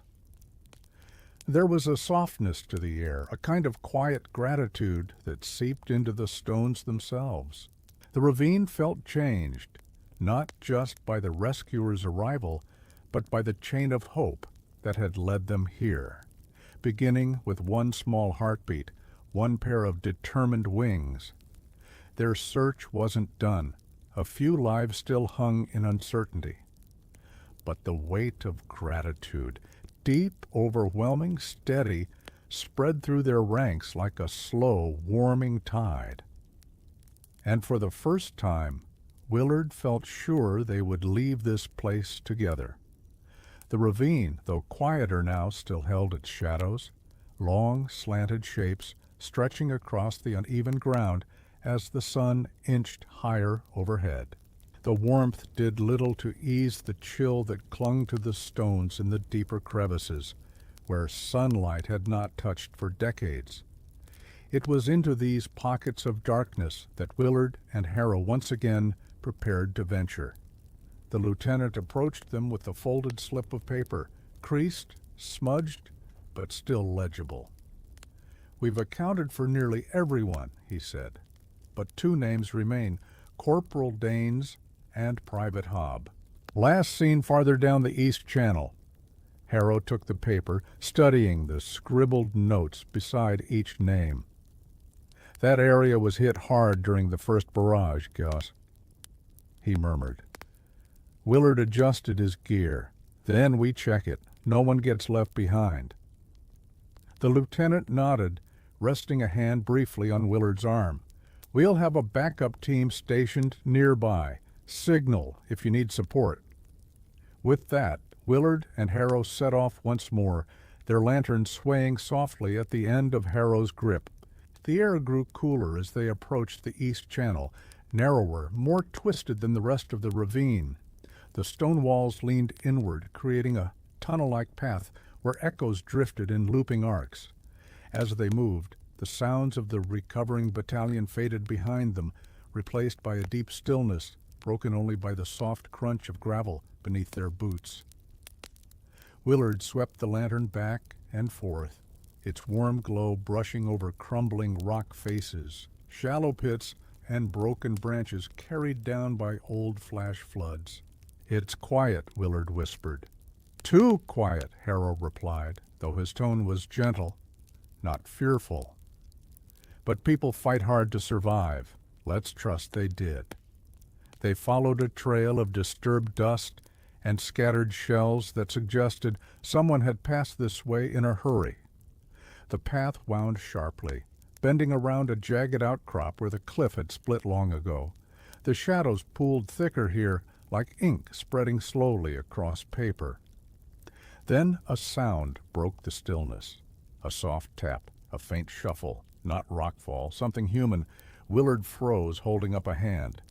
There was a softness to the air, a kind of quiet gratitude that seeped into the stones themselves. The ravine felt changed, not just by the rescuers' arrival, but by the chain of hope that had led them here. Beginning with one small heartbeat, one pair of determined wings. Their search wasn't done. A few lives still hung in uncertainty. but the weight of gratitude, deep, overwhelming, steady, spread through their ranks like a slow, warming tide. And for the first time, Willard felt sure they would leave this place together. The ravine, though quieter now, still held its shadows, long, slanted shapes stretching across the uneven ground as the sun inched higher overhead. The warmth did little to ease the chill that clung to the stones in the deeper crevices, where sunlight had not touched for decades. It was into these pockets of darkness that Willard and Harrow once again prepared to venture. The lieutenant approached them with the folded slip of paper, creased, smudged, but still legible. "We've accounted for nearly everyone," he said, "but two names remain, Corporal Danes and Private Hobb. Last seen farther down the East Channel." Harrow took the paper, studying the scribbled notes beside each name. "That area was hit hard during the first barrage, Gus," he murmured. Willard adjusted his gear. "Then we check it. No one gets left behind." The lieutenant nodded, resting a hand briefly on Willard's arm. "We'll have a backup team stationed nearby. Signal if you need support." With that, Willard and Harrow set off once more, their lanterns swaying softly at the end of Harrow's grip. The air grew cooler as they approached the East Channel, narrower, more twisted than the rest of the ravine. The stone walls leaned inward, creating a tunnel-like path where echoes drifted in looping arcs. As they moved, the sounds of the recovering battalion faded behind them, replaced by a deep stillness, broken only by the soft crunch of gravel beneath their boots. Willard swept the lantern back and forth, its warm glow brushing over crumbling rock faces, shallow pits, and broken branches carried down by old flash floods. "It's quiet," Willard whispered. "Too quiet," Harrow replied, though his tone was gentle, not fearful. "But people fight hard to survive. Let's trust they did." They followed a trail of disturbed dust and scattered shells that suggested someone had passed this way in a hurry. The path wound sharply, bending around a jagged outcrop where the cliff had split long ago. The shadows pooled thicker here, like ink spreading slowly across paper. Then a sound broke the stillness. A soft tap, a faint shuffle, not rockfall, something human. Willard froze, holding up a hand.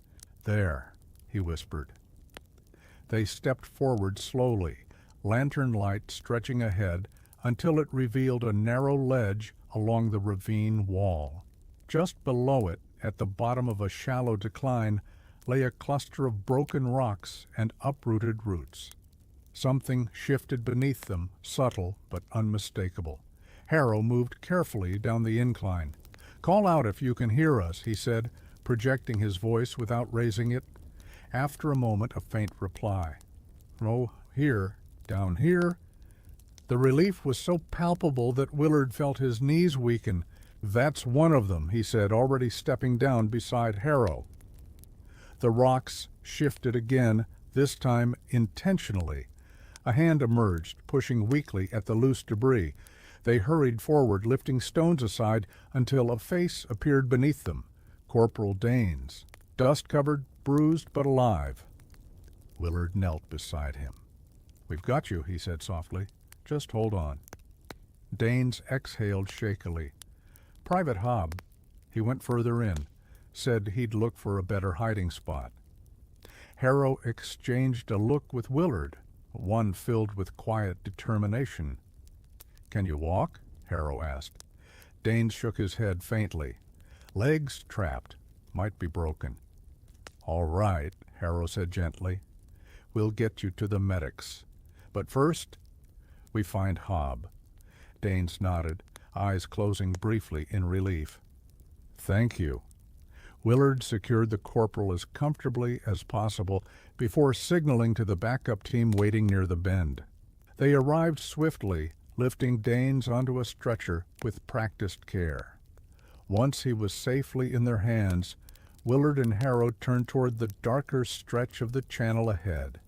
"There," he whispered. They stepped forward slowly, lantern light stretching ahead until it revealed a narrow ledge along the ravine wall. Just below it, at the bottom of a shallow decline, lay a cluster of broken rocks and uprooted roots. Something shifted beneath them, subtle but unmistakable. Harrow moved carefully down the incline. "Call out if you can hear us," he said, projecting his voice without raising it. After a moment, a faint reply. "Oh, here, down here." The relief was so palpable that Willard felt his knees weaken. "That's one of them," he said, already stepping down beside Harrow. The rocks shifted again, this time intentionally. A hand emerged, pushing weakly at the loose debris. They hurried forward, lifting stones aside until a face appeared beneath them. Corporal Danes, dust-covered, bruised but alive. Willard knelt beside him. "We've got you," he said softly. "Just hold on." Danes exhaled shakily. "Private Hobb," he went further in, said he'd look for a better hiding spot. Harrow exchanged a look with Willard, one filled with quiet determination. "Can you walk?" Harrow asked. Danes shook his head faintly. "Legs trapped. Might be broken." "All right," Harrow said gently. "We'll get you to the medics. But first, we find Hobb." Danes nodded, eyes closing briefly in relief. "Thank you." Willard secured the corporal as comfortably as possible before signaling to the backup team waiting near the bend. They arrived swiftly, lifting Danes onto a stretcher with practiced care. Once he was safely in their hands, Willard and Harrow turned toward the darker stretch of the channel ahead.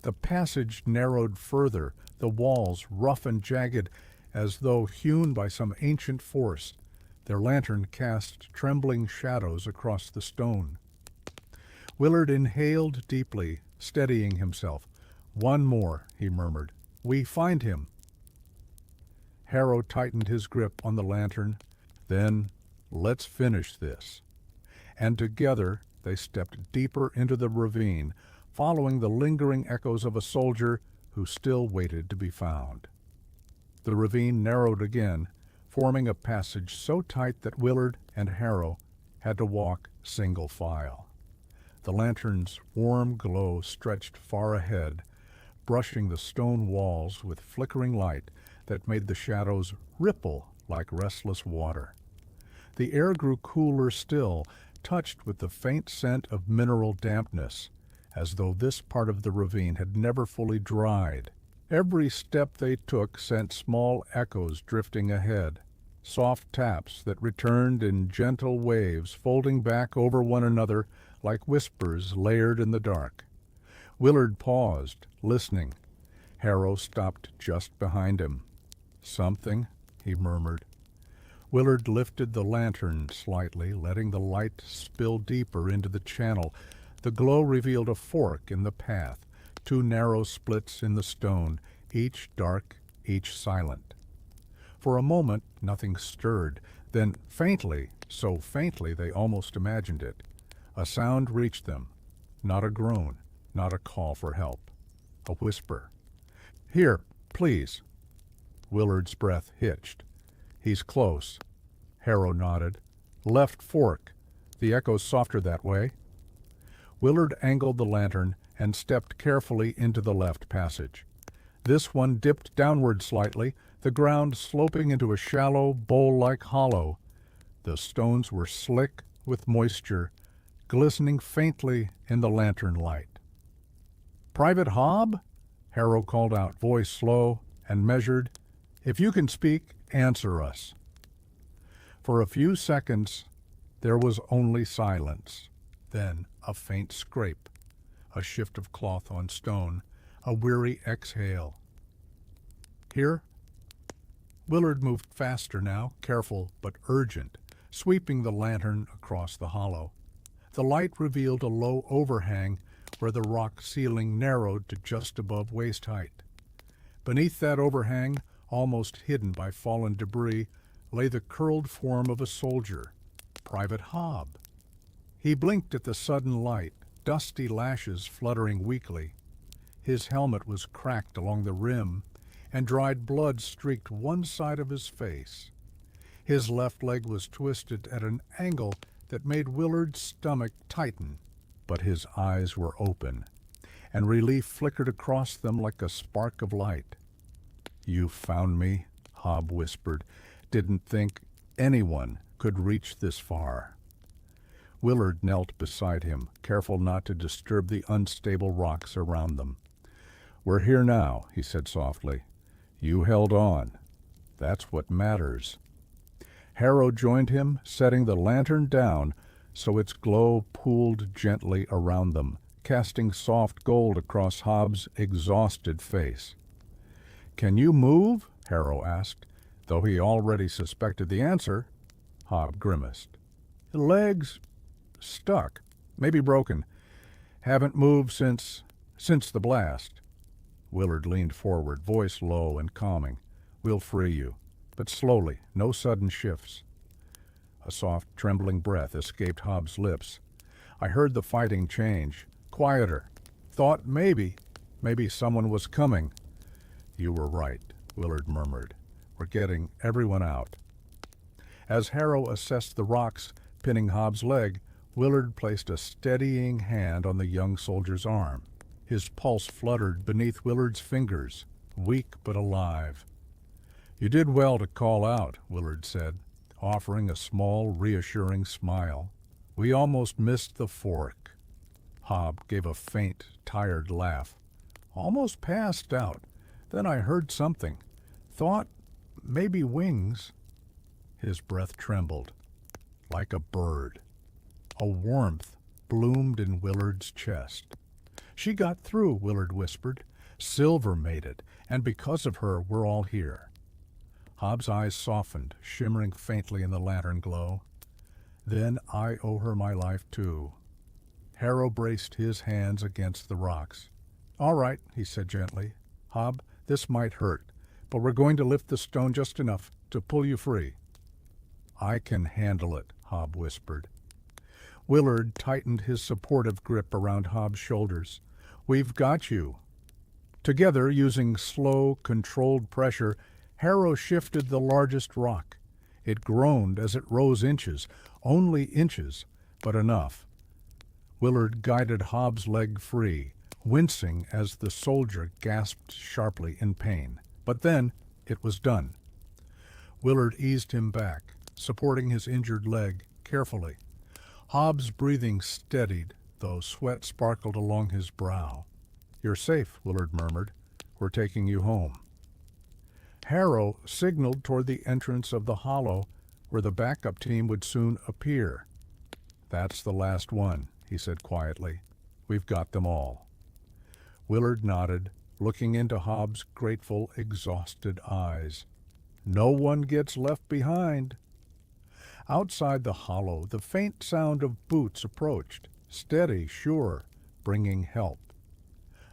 The passage narrowed further, the walls rough and jagged, as though hewn by some ancient force. Their lantern cast trembling shadows across the stone. Willard inhaled deeply, steadying himself. "One more," he murmured. "We find him." Harrow tightened his grip on the lantern. "Then let's finish this." And together they stepped deeper into the ravine, following the lingering echoes of a soldier who still waited to be found. The ravine narrowed again, forming a passage so tight that Willard and Harrow had to walk single file. The lantern's warm glow stretched far ahead, brushing the stone walls with flickering light that made the shadows ripple like restless water. The air grew cooler still, touched with the faint scent of mineral dampness, as though this part of the ravine had never fully dried. Every step they took sent small echoes drifting ahead, soft taps that returned in gentle waves, folding back over one another like whispers layered in the dark. Willard paused, listening. Harrow stopped just behind him. "Something," he murmured. Willard lifted the lantern slightly, letting the light spill deeper into the channel. The glow revealed a fork in the path, two narrow splits in the stone, each dark, each silent. For a moment nothing stirred. Then faintly, so faintly they almost imagined it, a sound reached them. Not a groan, not a call for help. A whisper. "Here, please." Willard's breath hitched. "He's close." Harrow nodded. "Left fork. The echo's softer that way." Willard angled the lantern and stepped carefully into the left passage. This one dipped downward slightly, the ground sloping into a shallow, bowl-like hollow. The stones were slick with moisture, glistening faintly in the lantern light. "Private Hobb?" Harrow called out, voice slow and measured. "If you can speak, answer us." For a few seconds there was only silence, then a faint scrape, a shift of cloth on stone, a weary exhale. "Here?" Willard moved faster now, careful but urgent, sweeping the lantern across the hollow. The light revealed a low overhang where the rock ceiling narrowed to just above waist height. Beneath that overhang, almost hidden by fallen debris, lay the curled form of a soldier, Private Hobb. He blinked at the sudden light, dusty lashes fluttering weakly. His helmet was cracked along the rim, and dried blood streaked one side of his face. His left leg was twisted at an angle that made Willard's stomach tighten, but his eyes were open, and relief flickered across them like a spark of light. "You found me," Hobb whispered. "Didn't think anyone could reach this far." Willard knelt beside him, careful not to disturb the unstable rocks around them. "We're here now," he said softly. "You held on. That's what matters." Harrow joined him, setting the lantern down so its glow pooled gently around them, casting soft gold across Hobb's exhausted face. "Can you move?" Harrow asked. Though he already suspected the answer, Hobb grimaced. "Legs stuck, maybe broken. Haven't moved since the blast." Willard leaned forward, voice low and calming. "We'll free you, but slowly, no sudden shifts." A soft, trembling breath escaped Hobb's lips. "I heard the fighting change. Quieter. Thought maybe someone was coming." "You were right," Willard murmured. "We're getting everyone out." As Harrow assessed the rocks pinning Hobb's leg, Willard placed a steadying hand on the young soldier's arm. His pulse fluttered beneath Willard's fingers, weak but alive. "You did well to call out," Willard said, offering a small, reassuring smile. "We almost missed the fork." Hobb gave a faint, tired laugh. "Almost passed out. Then I heard something. Thought maybe wings." His breath trembled, like a bird. A warmth bloomed in Willard's chest. "She got through," Willard whispered. "Silver made it, and because of her, we're all here." Hobbs' eyes softened, shimmering faintly in the lantern glow. "Then I owe her my life, too." Harrow braced his hands against the rocks. "All right," he said gently. "Hob, this might hurt, but we're going to lift the stone just enough to pull you free." "I can handle it," Hob whispered. Willard tightened his supportive grip around Hobbs' shoulders. "We've got you." Together, using slow, controlled pressure, Harrow shifted the largest rock. It groaned as it rose inches, only inches, but enough. Willard guided Hobbs' leg free, wincing as the soldier gasped sharply in pain. But then it was done. Willard eased him back, supporting his injured leg carefully. Hobbs' breathing steadied, though sweat sparkled along his brow. "You're safe," Willard murmured. "We're taking you home." Harrow signaled toward the entrance of the hollow, where the backup team would soon appear. "That's the last one," he said quietly. "We've got them all." Willard nodded, looking into Hobbs' grateful, exhausted eyes. "No one gets left behind." Outside the hollow, the faint sound of boots approached, steady, sure, bringing help.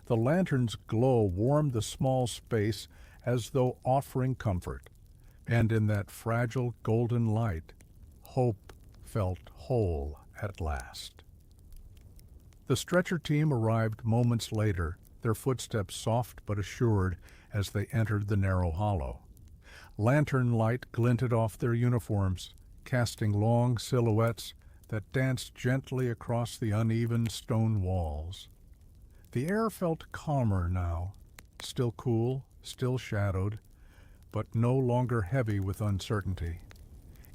The lantern's glow warmed the small space as though offering comfort, and in that fragile golden light, hope felt whole at last. The stretcher team arrived moments later, their footsteps soft but assured as they entered the narrow hollow. Lantern light glinted off their uniforms, casting long silhouettes that danced gently across the uneven stone walls. The air felt calmer now, still cool, still shadowed, but no longer heavy with uncertainty.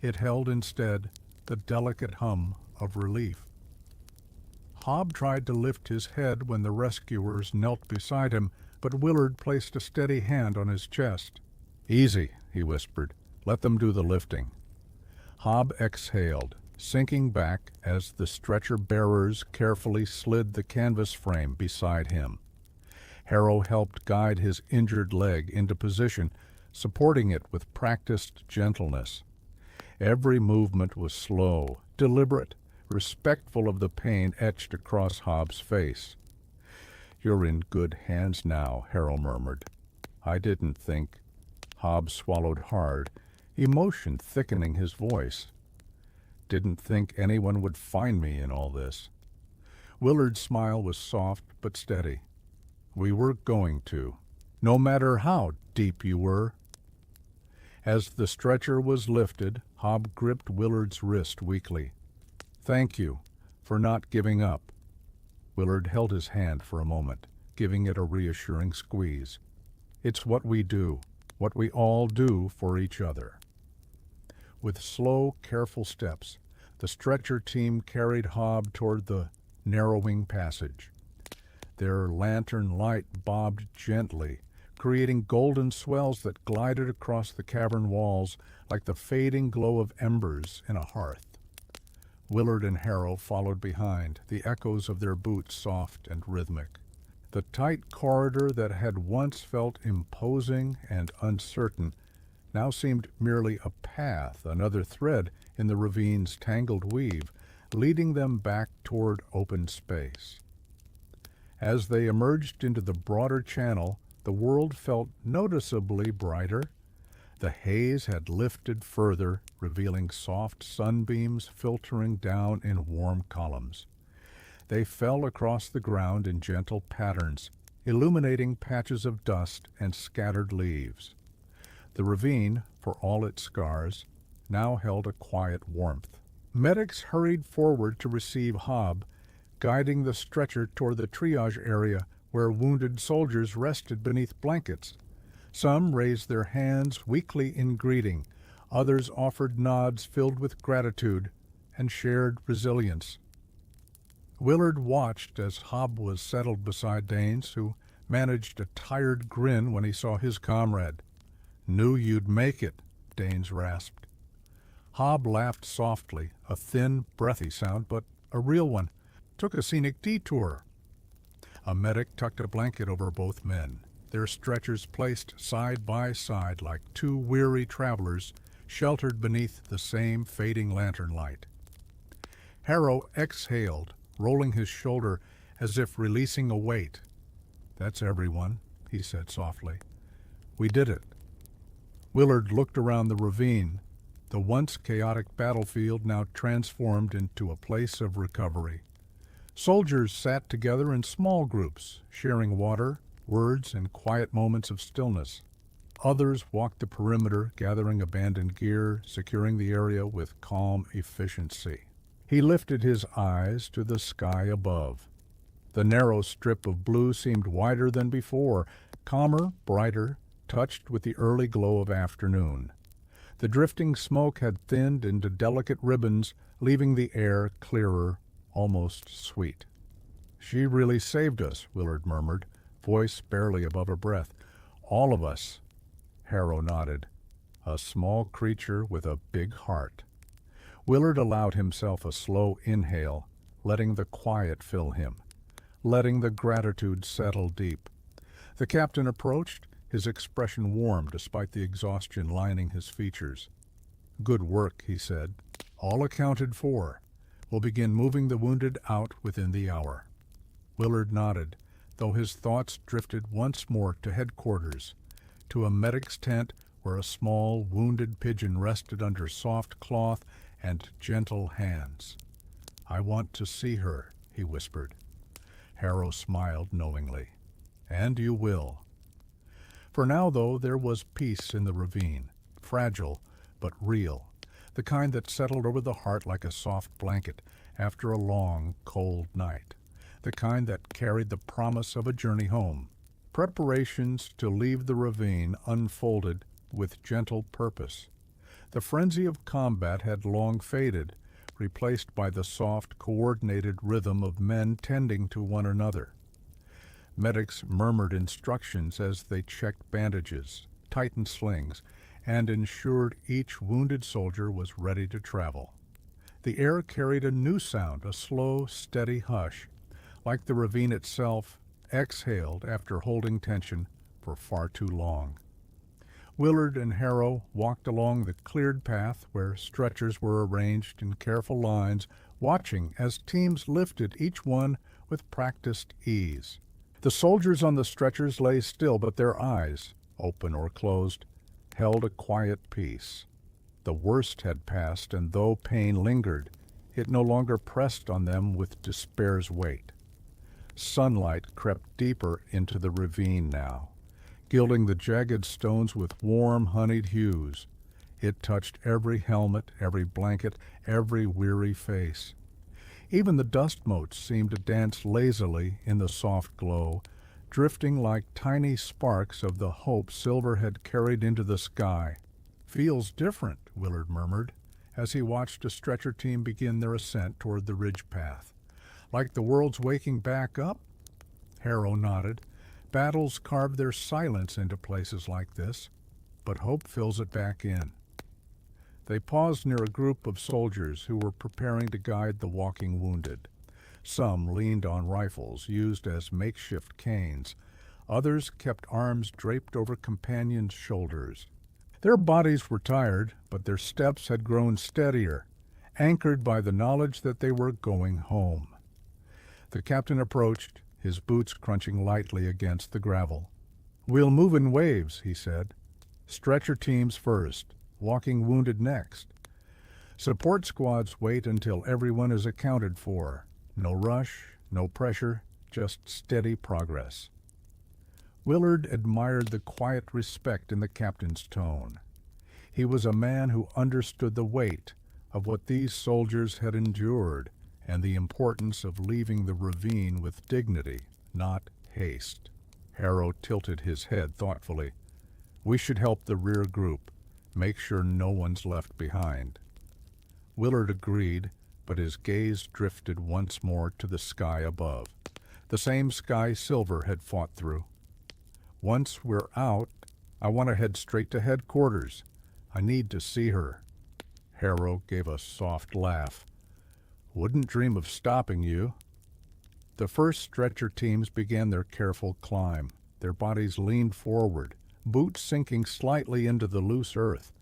It held instead the delicate hum of relief. Hob tried to lift his head when the rescuers knelt beside him, but Willard placed a steady hand on his chest. "Easy," he whispered. "Let them do the lifting." Hob exhaled, sinking back as the stretcher-bearers carefully slid the canvas frame beside him. Harrow helped guide his injured leg into position, supporting it with practiced gentleness. Every movement was slow, deliberate, respectful of the pain etched across Hobbs' face. "You're in good hands now," Harrow murmured. "I didn't think—" Hobbs swallowed hard, emotion thickening his voice. "Didn't think anyone would find me in all this." Willard's smile was soft but steady. "We were going to, no matter how deep you were." As the stretcher was lifted, Hob gripped Willard's wrist weakly. "Thank you for not giving up." Willard held his hand for a moment, giving it a reassuring squeeze. "It's what we do, what we all do for each other." With slow, careful steps, the stretcher team carried Hob toward the narrowing passage. Their lantern light bobbed gently, creating golden swells that glided across the cavern walls like the fading glow of embers in a hearth. Willard and Harrow followed behind, the echoes of their boots soft and rhythmic. The tight corridor that had once felt imposing and uncertain now seemed merely a path, another thread in the ravine's tangled weave, leading them back toward open space. As they emerged into the broader channel, the world felt noticeably brighter. The haze had lifted further, revealing soft sunbeams filtering down in warm columns. They fell across the ground in gentle patterns, illuminating patches of dust and scattered leaves. The ravine, for all its scars, now held a quiet warmth. Medics hurried forward to receive Hob, guiding the stretcher toward the triage area where wounded soldiers rested beneath blankets. Some raised their hands weakly in greeting, others offered nods filled with gratitude and shared resilience. Willard watched as Hob was settled beside Danes, who managed a tired grin when he saw his comrade. "Knew you'd make it," Danes rasped. Hob laughed softly, a thin, breathy sound, but a real one. "Took a scenic detour." A medic tucked a blanket over both men, their stretchers placed side by side like two weary travelers sheltered beneath the same fading lantern light. Harrow exhaled, rolling his shoulder as if releasing a weight. "That's everyone," he said softly. "We did it." Willard looked around the ravine, the once chaotic battlefield now transformed into a place of recovery. Soldiers sat together in small groups, sharing water, words, and quiet moments of stillness. Others walked the perimeter, gathering abandoned gear, securing the area with calm efficiency. He lifted his eyes to the sky above. The narrow strip of blue seemed wider than before, calmer, brighter, touched with the early glow of afternoon. The drifting smoke had thinned into delicate ribbons, leaving the air clearer, almost sweet. "She really saved us," Willard murmured, voice barely above her breath. "All of us." Harrow nodded. "A small creature with a big heart." Willard allowed himself a slow inhale, letting the quiet fill him, letting the gratitude settle deep. The captain approached, his expression warm despite the exhaustion lining his features. "Good work," he said. "All accounted for. We'll begin moving the wounded out within the hour." Willard nodded, though his thoughts drifted once more to headquarters, to a medic's tent where a small, wounded pigeon rested under soft cloth and gentle hands. "I want to see her," he whispered. Harrow smiled knowingly. "And you will." For now, though, there was peace in the ravine, fragile but real, the kind that settled over the heart like a soft blanket after a long, cold night, the kind that carried the promise of a journey home. Preparations to leave the ravine unfolded with gentle purpose. The frenzy of combat had long faded, replaced by the soft, coordinated rhythm of men tending to one another. Medics murmured instructions as they checked bandages, tightened slings, and ensured each wounded soldier was ready to travel. The air carried a new sound, a slow, steady hush, like the ravine itself exhaled after holding tension for far too long. Willard and Harrow walked along the cleared path where stretchers were arranged in careful lines, watching as teams lifted each one with practiced ease. The soldiers on the stretchers lay still, but their eyes, open or closed, held a quiet peace. The worst had passed, and though pain lingered, it no longer pressed on them with despair's weight. Sunlight crept deeper into the ravine now, gilding the jagged stones with warm, honeyed hues. It touched every helmet, every blanket, every weary face. Even the dust motes seemed to dance lazily in the soft glow, drifting like tiny sparks of the hope silver had carried into the sky. "Feels different," Willard murmured, as he watched a stretcher team begin their ascent toward the ridge path. "Like the world's waking back up?" Harrow nodded. "Battles carve their silence into places like this, but hope fills it back in." They paused near a group of soldiers who were preparing to guide the walking wounded. Some leaned on rifles used as makeshift canes. Others kept arms draped over companions' shoulders. Their bodies were tired, but their steps had grown steadier, anchored by the knowledge that they were going home. The captain approached, his boots crunching lightly against the gravel. "We'll move in waves," he said. "Stretcher teams first, walking wounded next. Support squads wait until everyone is accounted for. No rush, no pressure, just steady progress." Willard admired the quiet respect in the captain's tone. He was a man who understood the weight of what these soldiers had endured and the importance of leaving the ravine with dignity, not haste. Harrow tilted his head thoughtfully. "We should help the rear group. Make sure no one's left behind." Willard agreed, but his gaze drifted once more to the sky above, the same sky Silver had fought through. "Once we're out, I want to head straight to headquarters. I need to see her." Harrow gave a soft laugh. "Wouldn't dream of stopping you." The first stretcher teams began their careful climb. Their bodies leaned forward, boots sinking slightly into the loose earth.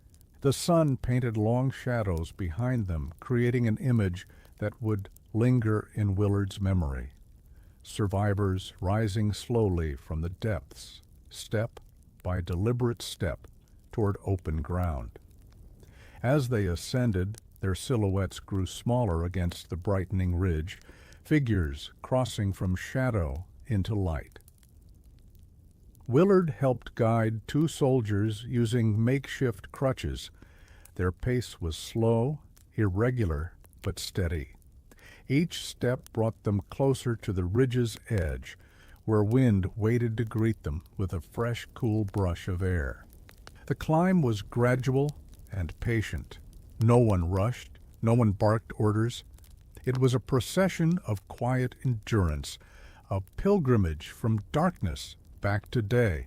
The sun painted long shadows behind them, creating an image that would linger in Willard's memory. Survivors rising slowly from the depths, step by deliberate step, toward open ground. As they ascended, their silhouettes grew smaller against the brightening ridge, figures crossing from shadow into light. Willard helped guide two soldiers using makeshift crutches. Their pace was slow, irregular, but steady. Each step brought them closer to the ridge's edge, where wind waited to greet them with a fresh, cool brush of air. The climb was gradual and patient. No one rushed, no one barked orders. It was a procession of quiet endurance, a pilgrimage from darkness back to day.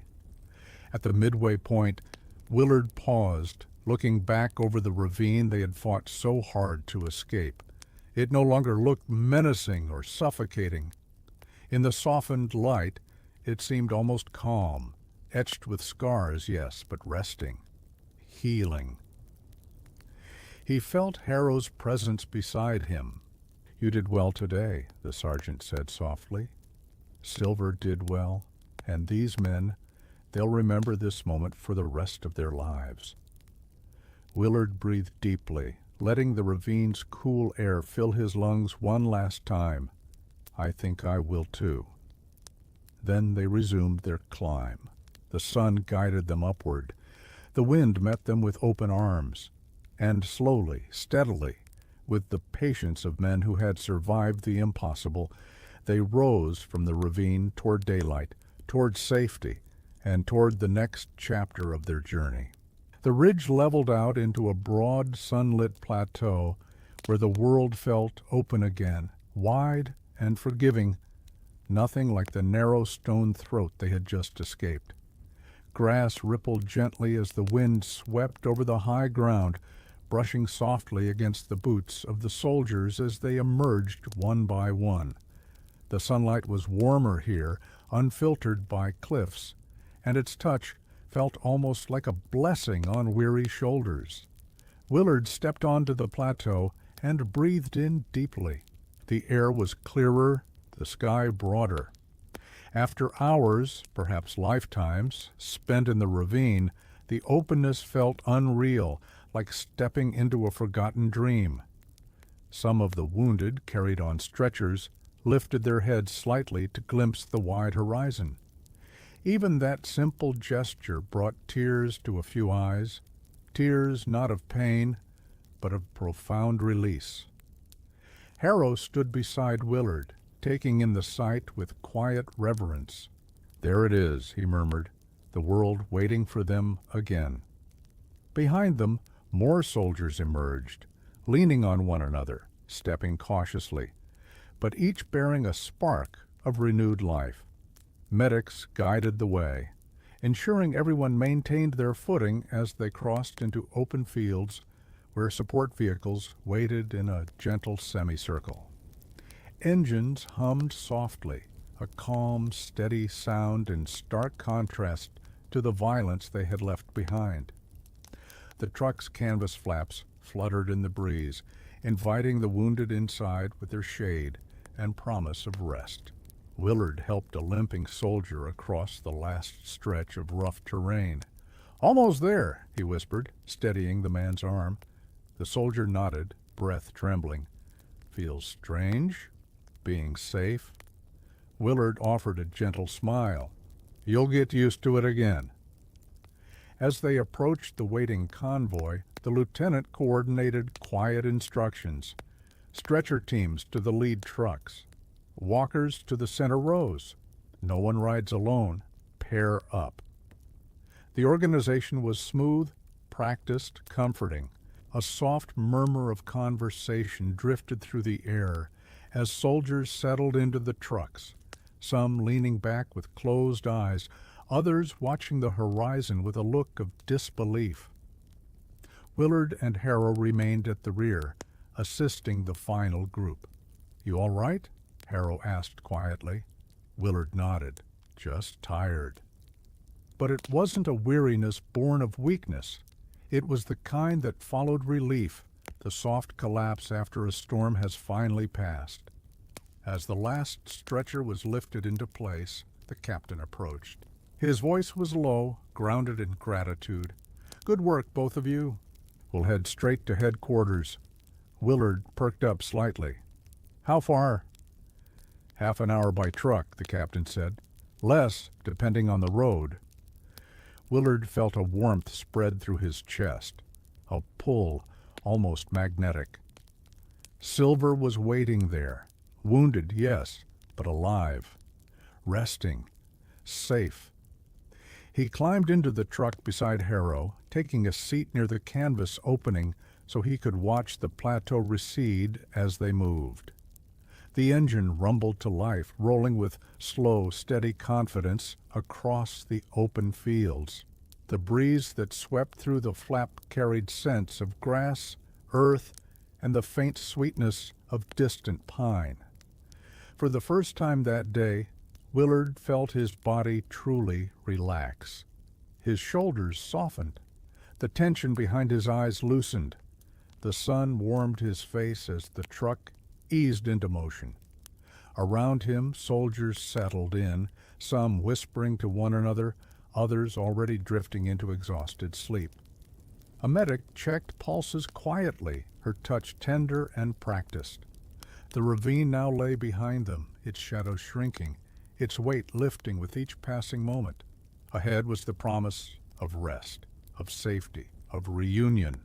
At the midway point, Willard paused, looking back over the ravine they had fought so hard to escape. It no longer looked menacing or suffocating. In the softened light, it seemed almost calm, etched with scars, yes, but resting, healing. He felt Harrow's presence beside him. "You did well today," the sergeant said softly. "Silver did well, and these men, they'll remember this moment for the rest of their lives." Willard breathed deeply, letting the ravine's cool air fill his lungs one last time. "I think I will too." Then they resumed their climb. The sun guided them upward. The wind met them with open arms. And slowly, steadily, with the patience of men who had survived the impossible, they rose from the ravine toward daylight, toward safety, and toward the next chapter of their journey. The ridge leveled out into a broad, sunlit plateau where the world felt open again, wide and forgiving, nothing like the narrow stone throat they had just escaped. Grass rippled gently as the wind swept over the high ground, brushing softly against the boots of the soldiers as they emerged one by one. The sunlight was warmer here, unfiltered by cliffs, and its touch felt almost like a blessing on weary shoulders. Willard stepped onto the plateau and breathed in deeply. The air was clearer, the sky broader. After hours, perhaps lifetimes, spent in the ravine, the openness felt unreal, like stepping into a forgotten dream. Some of the wounded, carried on stretchers, lifted their heads slightly to glimpse the wide horizon. Even that simple gesture brought tears to a few eyes, tears not of pain, but of profound release. Harrow stood beside Willard, taking in the sight with quiet reverence. "There it is," he murmured, "the world waiting for them again." Behind them, more soldiers emerged, leaning on one another, stepping cautiously, but each bearing a spark of renewed life. Medics guided the way, ensuring everyone maintained their footing as they crossed into open fields where support vehicles waited in a gentle semicircle. Engines hummed softly, a calm, steady sound in stark contrast to the violence they had left behind. The truck's canvas flaps fluttered in the breeze, inviting the wounded inside with their shade and promise of rest. Willard helped a limping soldier across the last stretch of rough terrain. "Almost there," he whispered, steadying the man's arm. The soldier nodded, breath trembling. "Feels strange? Being safe?" Willard offered a gentle smile. "You'll get used to it again." As they approached the waiting convoy, the lieutenant coordinated quiet instructions. Stretcher teams to the lead trucks. Walkers to the center rows. No one rides alone. Pair up. The organization was smooth, practiced, comforting. A soft murmur of conversation drifted through the air as soldiers settled into the trucks, some leaning back with closed eyes, others watching the horizon with a look of disbelief. Willard and Harrow remained at the rear, assisting the final group. "You all right?" Harrow asked quietly. Willard nodded. Just tired. But it wasn't a weariness born of weakness. It was the kind that followed relief, the soft collapse after a storm has finally passed. As the last stretcher was lifted into place, the captain approached. His voice was low, grounded in gratitude. Good work, both of you. We'll head straight to headquarters. Willard perked up slightly. How far? Half an hour by truck, the captain said. Less, depending on the road. Willard felt a warmth spread through his chest, a pull, almost magnetic. Silver was waiting there, wounded, yes, but alive, resting, safe. He climbed into the truck beside Harrow, taking a seat near the canvas opening so he could watch the plateau recede as they moved. The engine rumbled to life, rolling with slow, steady confidence across the open fields. The breeze that swept through the flap carried scents of grass, earth, and the faint sweetness of distant pine. For the first time that day, Willard felt his body truly relax. His shoulders softened. The tension behind his eyes loosened. The sun warmed his face as the truck eased into motion. Around him, soldiers settled in, some whispering to one another, others already drifting into exhausted sleep. A medic checked pulses quietly, her touch tender and practiced. The ravine now lay behind them, its shadow shrinking, its weight lifting with each passing moment. Ahead was the promise of rest, of safety, of reunion.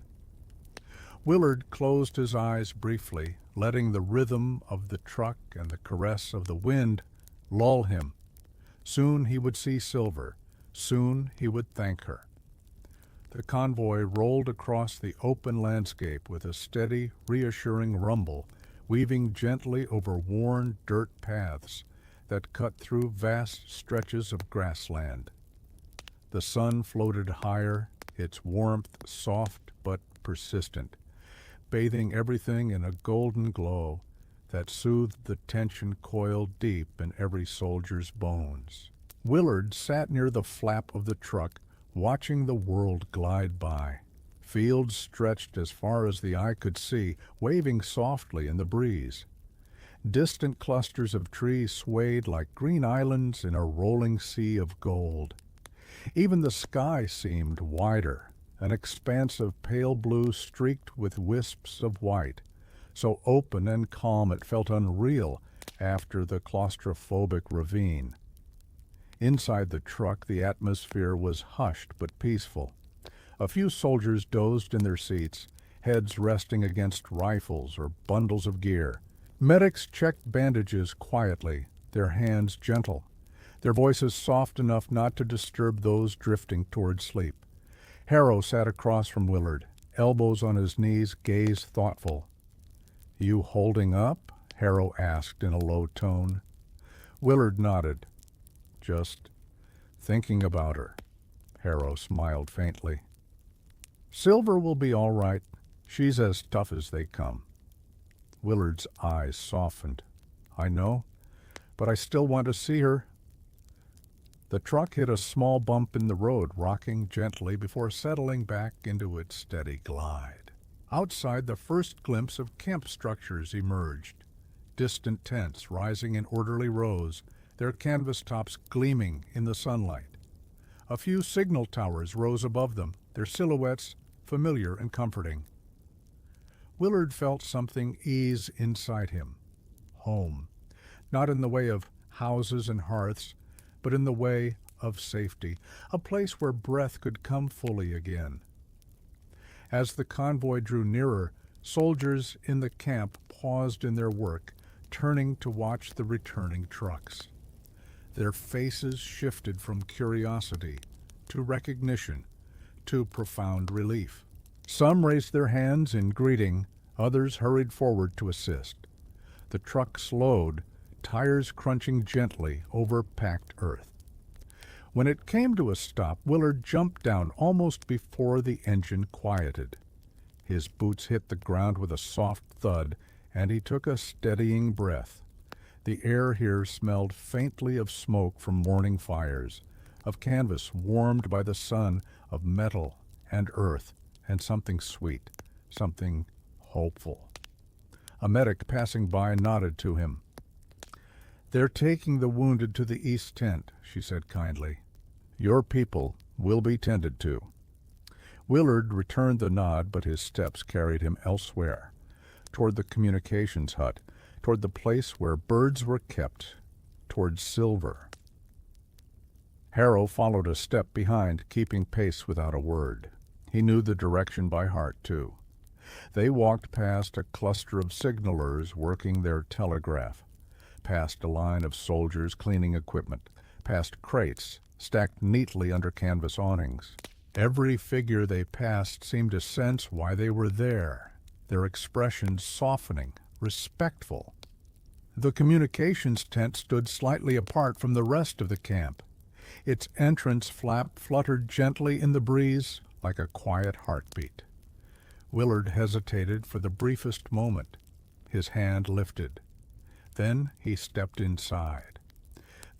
Willard closed his eyes briefly, letting the rhythm of the truck and the caress of the wind lull him. Soon he would see Silver. Soon he would thank her. The convoy rolled across the open landscape with a steady, reassuring rumble, weaving gently over worn dirt paths that cut through vast stretches of grassland. The sun floated higher, its warmth soft but persistent, bathing everything in a golden glow that soothed the tension coiled deep in every soldier's bones. Willard sat near the flap of the truck, watching the world glide by. Fields stretched as far as the eye could see, waving softly in the breeze. Distant clusters of trees swayed like green islands in a rolling sea of gold. Even the sky seemed wider, an expanse of pale blue streaked with wisps of white, so open and calm it felt unreal after the claustrophobic ravine. Inside the truck, the atmosphere was hushed but peaceful. A few soldiers dozed in their seats, heads resting against rifles or bundles of gear. Medics checked bandages quietly, their hands gentle, their voices soft enough not to disturb those drifting toward sleep. Harrow sat across from Willard, elbows on his knees, gaze thoughtful. "You holding up?" Harrow asked in a low tone. Willard nodded. "Just thinking about her." Harrow smiled faintly. "Silver will be all right. She's as tough as they come." Willard's eyes softened. "I know, but I still want to see her." The truck hit a small bump in the road, rocking gently before settling back into its steady glide. Outside, the first glimpse of camp structures emerged. Distant tents rising in orderly rows, their canvas tops gleaming in the sunlight. A few signal towers rose above them, their silhouettes familiar and comforting. Willard felt something ease inside him. Home. Not in the way of houses and hearths, but in the way of safety, a place where breath could come fully again. As the convoy drew nearer, soldiers in the camp paused in their work, turning to watch the returning trucks. Their faces shifted from curiosity to recognition to profound relief. Some raised their hands in greeting, others hurried forward to assist. The truck slowed, tires crunching gently over packed earth. When it came to a stop, Willard jumped down almost before the engine quieted. His boots hit the ground with a soft thud, and he took a steadying breath. The air here smelled faintly of smoke from morning fires, of canvas warmed by the sun, of metal and earth, and something sweet, something hopeful. A medic passing by nodded to him. "They're taking the wounded to the east tent," she said kindly. "Your people will be tended to." Willard returned the nod, but his steps carried him elsewhere, toward the communications hut, toward the place where birds were kept, toward Silver. Harrow followed a step behind, keeping pace without a word. He knew the direction by heart, too. They walked past a cluster of signalers working their telegraph, past a line of soldiers cleaning equipment, past crates stacked neatly under canvas awnings. Every figure they passed seemed to sense why they were there, their expressions softening, respectful. The communications tent stood slightly apart from the rest of the camp. Its entrance flap fluttered gently in the breeze like a quiet heartbeat. Willard hesitated for the briefest moment. His hand lifted. Then he stepped inside.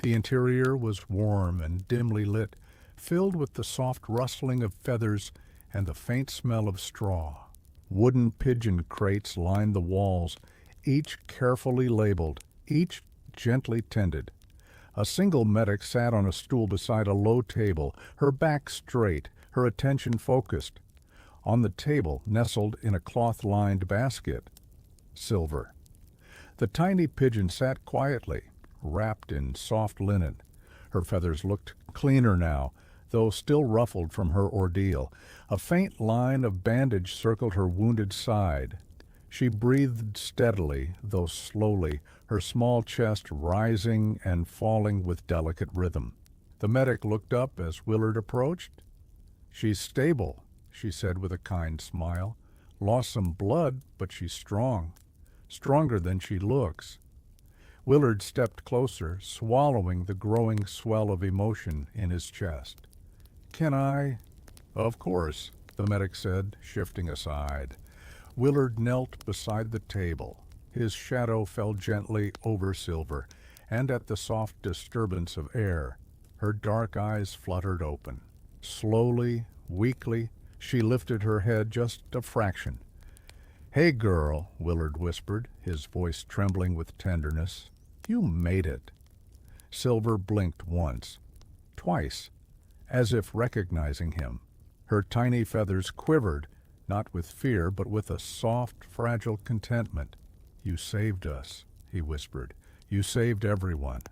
The interior was warm and dimly lit, filled with the soft rustling of feathers and the faint smell of straw. Wooden pigeon crates lined the walls, each carefully labeled, each gently tended. A single medic sat on a stool beside a low table, her back straight, her attention focused. On the table, nestled in a cloth-lined basket, Silver. The tiny pigeon sat quietly, wrapped in soft linen. Her feathers looked cleaner now, though still ruffled from her ordeal. A faint line of bandage circled her wounded side. She breathed steadily, though slowly, her small chest rising and falling with delicate rhythm. The medic looked up as Willard approached. "She's stable," she said with a kind smile. "Lost some blood, but she's strong. Stronger than she looks." Willard stepped closer, swallowing the growing swell of emotion in his chest. "Can I?" "Of course," the medic said, shifting aside. Willard knelt beside the table. His shadow fell gently over Silver, and at the soft disturbance of air, her dark eyes fluttered open. Slowly, weakly, she lifted her head just a fraction. "Hey, girl," Willard whispered, his voice trembling with tenderness. "You made it." Silver blinked once, twice, as if recognizing him. Her tiny feathers quivered, not with fear, but with a soft, fragile contentment. "You saved us," he whispered. "You saved everyone."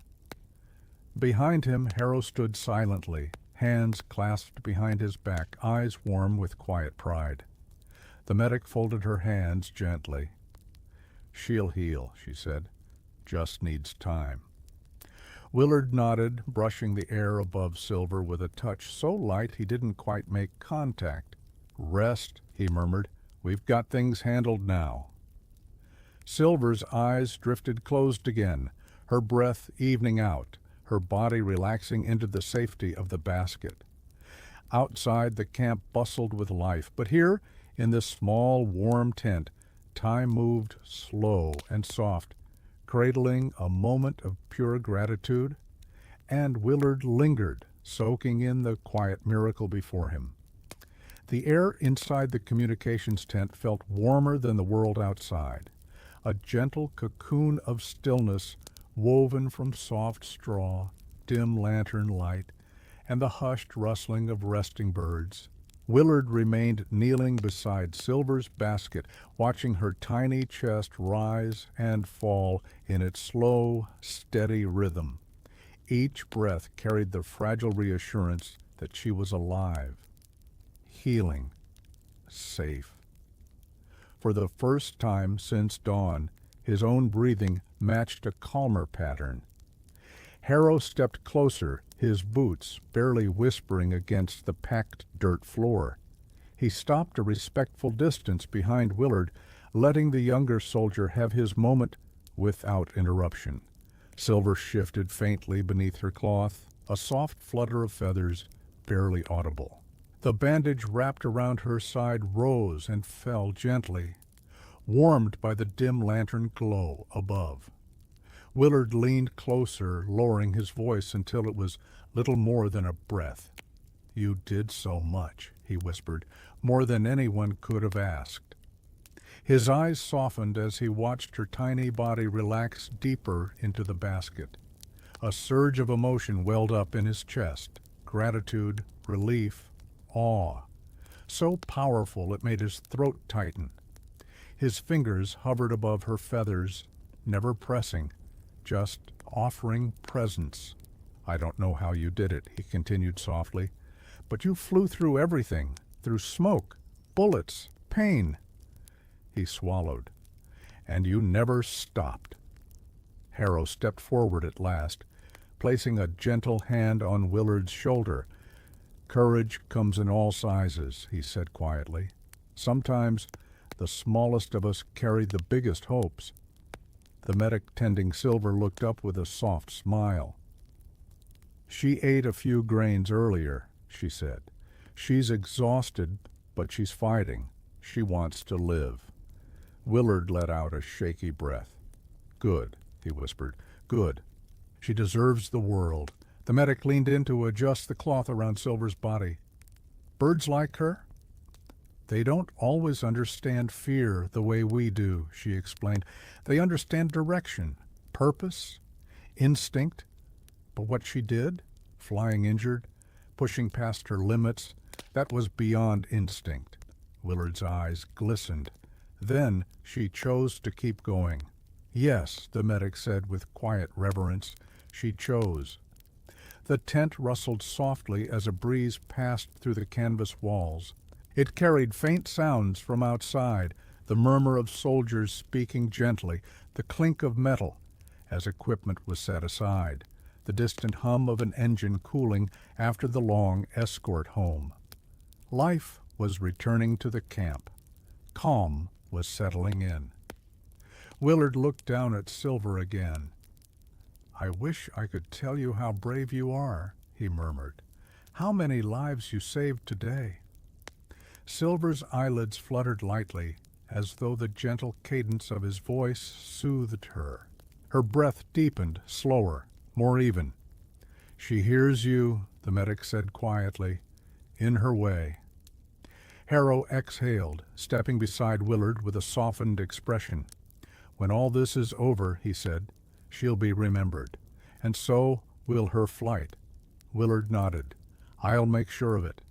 Behind him, Harrow stood silently, hands clasped behind his back, eyes warm with quiet pride. The medic folded her hands gently. "She'll heal," she said. "Just needs time." Willard nodded, brushing the air above Silver with a touch so light he didn't quite make contact. "Rest," he murmured. "We've got things handled now." Silver's eyes drifted closed again, her breath evening out, her body relaxing into the safety of the basket. Outside, the camp bustled with life, but here, in this small, warm tent, time moved slow and soft, cradling a moment of pure gratitude, and Willard lingered, soaking in the quiet miracle before him. The air inside the communications tent felt warmer than the world outside, a gentle cocoon of stillness woven from soft straw, dim lantern light, and the hushed rustling of resting birds. Willard remained kneeling beside Silver's basket, watching her tiny chest rise and fall in its slow, steady rhythm. Each breath carried the fragile reassurance that she was alive, healing, safe. For the first time since dawn, his own breathing matched a calmer pattern. Harrow stepped closer, his boots barely whispering against the packed dirt floor. He stopped a respectful distance behind Willard, letting the younger soldier have his moment without interruption. Silver shifted faintly beneath her cloth, a soft flutter of feathers, barely audible. The bandage wrapped around her side rose and fell gently, warmed by the dim lantern glow above. Willard leaned closer, lowering his voice until it was little more than a breath. "You did so much," he whispered, "more than anyone could have asked." His eyes softened as he watched her tiny body relax deeper into the basket. A surge of emotion welled up in his chest, gratitude, relief, awe. So powerful it made his throat tighten. His fingers hovered above her feathers, never pressing, just offering presence. "I don't know how you did it," he continued softly, "but you flew through everything, through smoke, bullets, pain." He swallowed. "And you never stopped." Harrow stepped forward at last, placing a gentle hand on Willard's shoulder. "Courage comes in all sizes," he said quietly. "Sometimes the smallest of us carry the biggest hopes." The medic tending Silver looked up with a soft smile. "She ate a few grains earlier," she said. "She's exhausted, but she's fighting. She wants to live." Willard let out a shaky breath. "Good," he whispered. "Good. She deserves the world." The medic leaned in to adjust the cloth around Silver's body. "Birds like her? They don't always understand fear the way we do," she explained. "They understand direction, purpose, instinct. But what she did, flying injured, pushing past her limits, that was beyond instinct." Willard's eyes glistened. "Then she chose to keep going." "Yes," the medic said with quiet reverence, "she chose." The tent rustled softly as a breeze passed through the canvas walls. It carried faint sounds from outside, the murmur of soldiers speaking gently, the clink of metal as equipment was set aside, the distant hum of an engine cooling after the long escort home. Life was returning to the camp. Calm was settling in. Willard looked down at Silver again. "I wish I could tell you how brave you are," he murmured. "How many lives you saved today." Silver's eyelids fluttered lightly, as though the gentle cadence of his voice soothed her. Her breath deepened, slower, more even. "She hears you," the medic said quietly, "in her way." Harrow exhaled, stepping beside Willard with a softened expression. "When all this is over," he said, "she'll be remembered. And so will her flight." Willard nodded. "I'll make sure of it."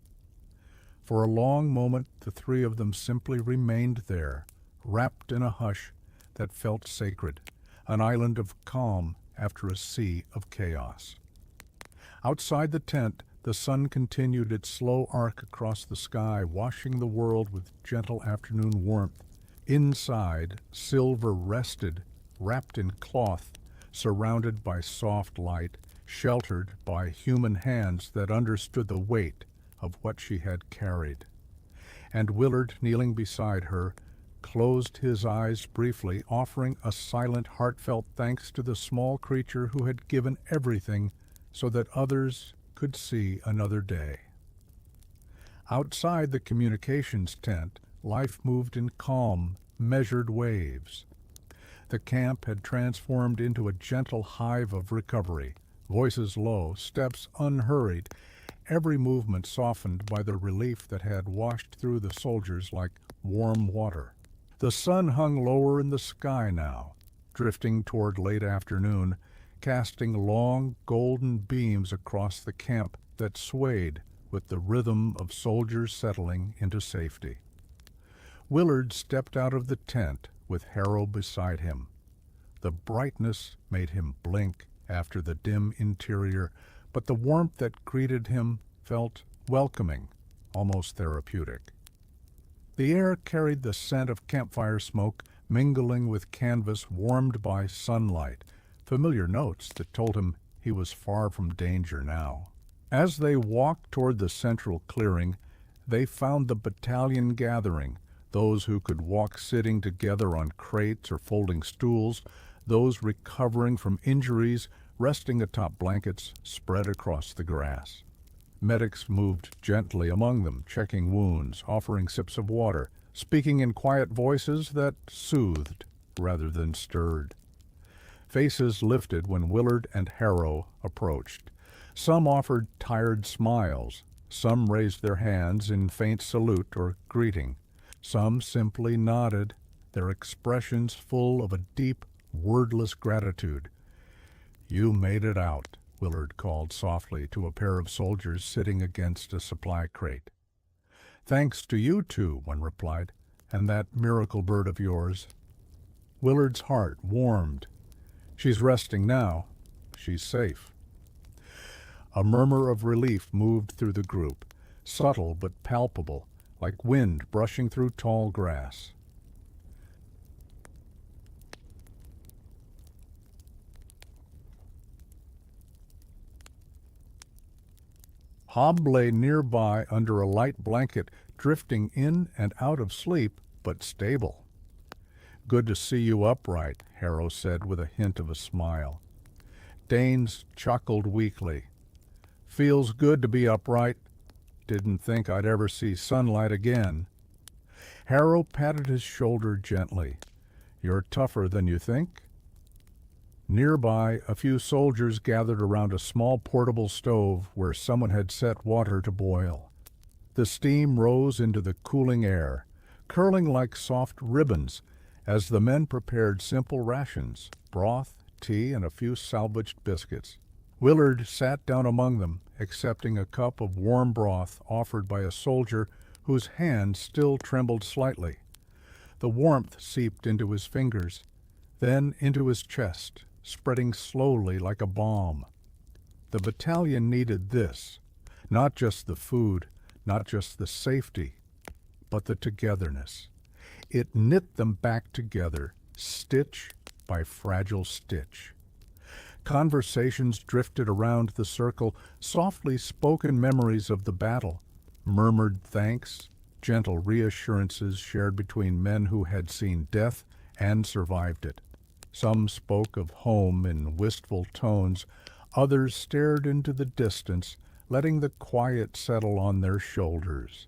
For a long moment the three of them simply remained there, wrapped in a hush that felt sacred, an island of calm after a sea of chaos. Outside the tent, the sun continued its slow arc across the sky, washing the world with gentle afternoon warmth. Inside, Silver rested, wrapped in cloth, surrounded by soft light, sheltered by human hands that understood the weight of what she had carried. And Willard, kneeling beside her, closed his eyes briefly, offering a silent, heartfelt thanks to the small creature who had given everything so that others could see another day. Outside the communications tent, life moved in calm, measured waves. The camp had transformed into a gentle hive of recovery, voices low, steps unhurried, every movement softened by the relief that had washed through the soldiers like warm water. The sun hung lower in the sky now, drifting toward late afternoon, casting long golden beams across the camp that swayed with the rhythm of soldiers settling into safety. Willard stepped out of the tent with Harrow beside him. The brightness made him blink after the dim interior, but the warmth that greeted him felt welcoming, almost therapeutic. The air carried the scent of campfire smoke, mingling with canvas warmed by sunlight, familiar notes that told him he was far from danger now. As they walked toward the central clearing, they found the battalion gathering, those who could walk sitting together on crates or folding stools, those recovering from injuries resting atop blankets spread across the grass. Medics moved gently among them, checking wounds, offering sips of water, speaking in quiet voices that soothed rather than stirred. Faces lifted when Willard and Harrow approached. Some offered tired smiles. Some raised their hands in faint salute or greeting. Some simply nodded, their expressions full of a deep, wordless gratitude. "You made it out," Willard called softly to a pair of soldiers sitting against a supply crate. "Thanks to you two," one replied, "and that miracle bird of yours." Willard's heart warmed. "She's resting now. She's safe." A murmur of relief moved through the group, subtle but palpable, like wind brushing through tall grass. Hob lay nearby under a light blanket, drifting in and out of sleep, but stable. "Good to see you upright," Harrow said with a hint of a smile. Danes chuckled weakly. "Feels good to be upright. Didn't think I'd ever see sunlight again." Harrow patted his shoulder gently. "You're tougher than you think?" Nearby, a few soldiers gathered around a small portable stove where someone had set water to boil. The steam rose into the cooling air, curling like soft ribbons, as the men prepared simple rations, broth, tea, and a few salvaged biscuits. Willard sat down among them, accepting a cup of warm broth offered by a soldier whose hand still trembled slightly. The warmth seeped into his fingers, then into his chest, spreading slowly like a balm. The battalion needed this, not just the food, not just the safety, but the togetherness. It knit them back together, stitch by fragile stitch. Conversations drifted around the circle, softly spoken memories of the battle, murmured thanks, gentle reassurances shared between men who had seen death and survived it. Some spoke of home in wistful tones, others stared into the distance, letting the quiet settle on their shoulders.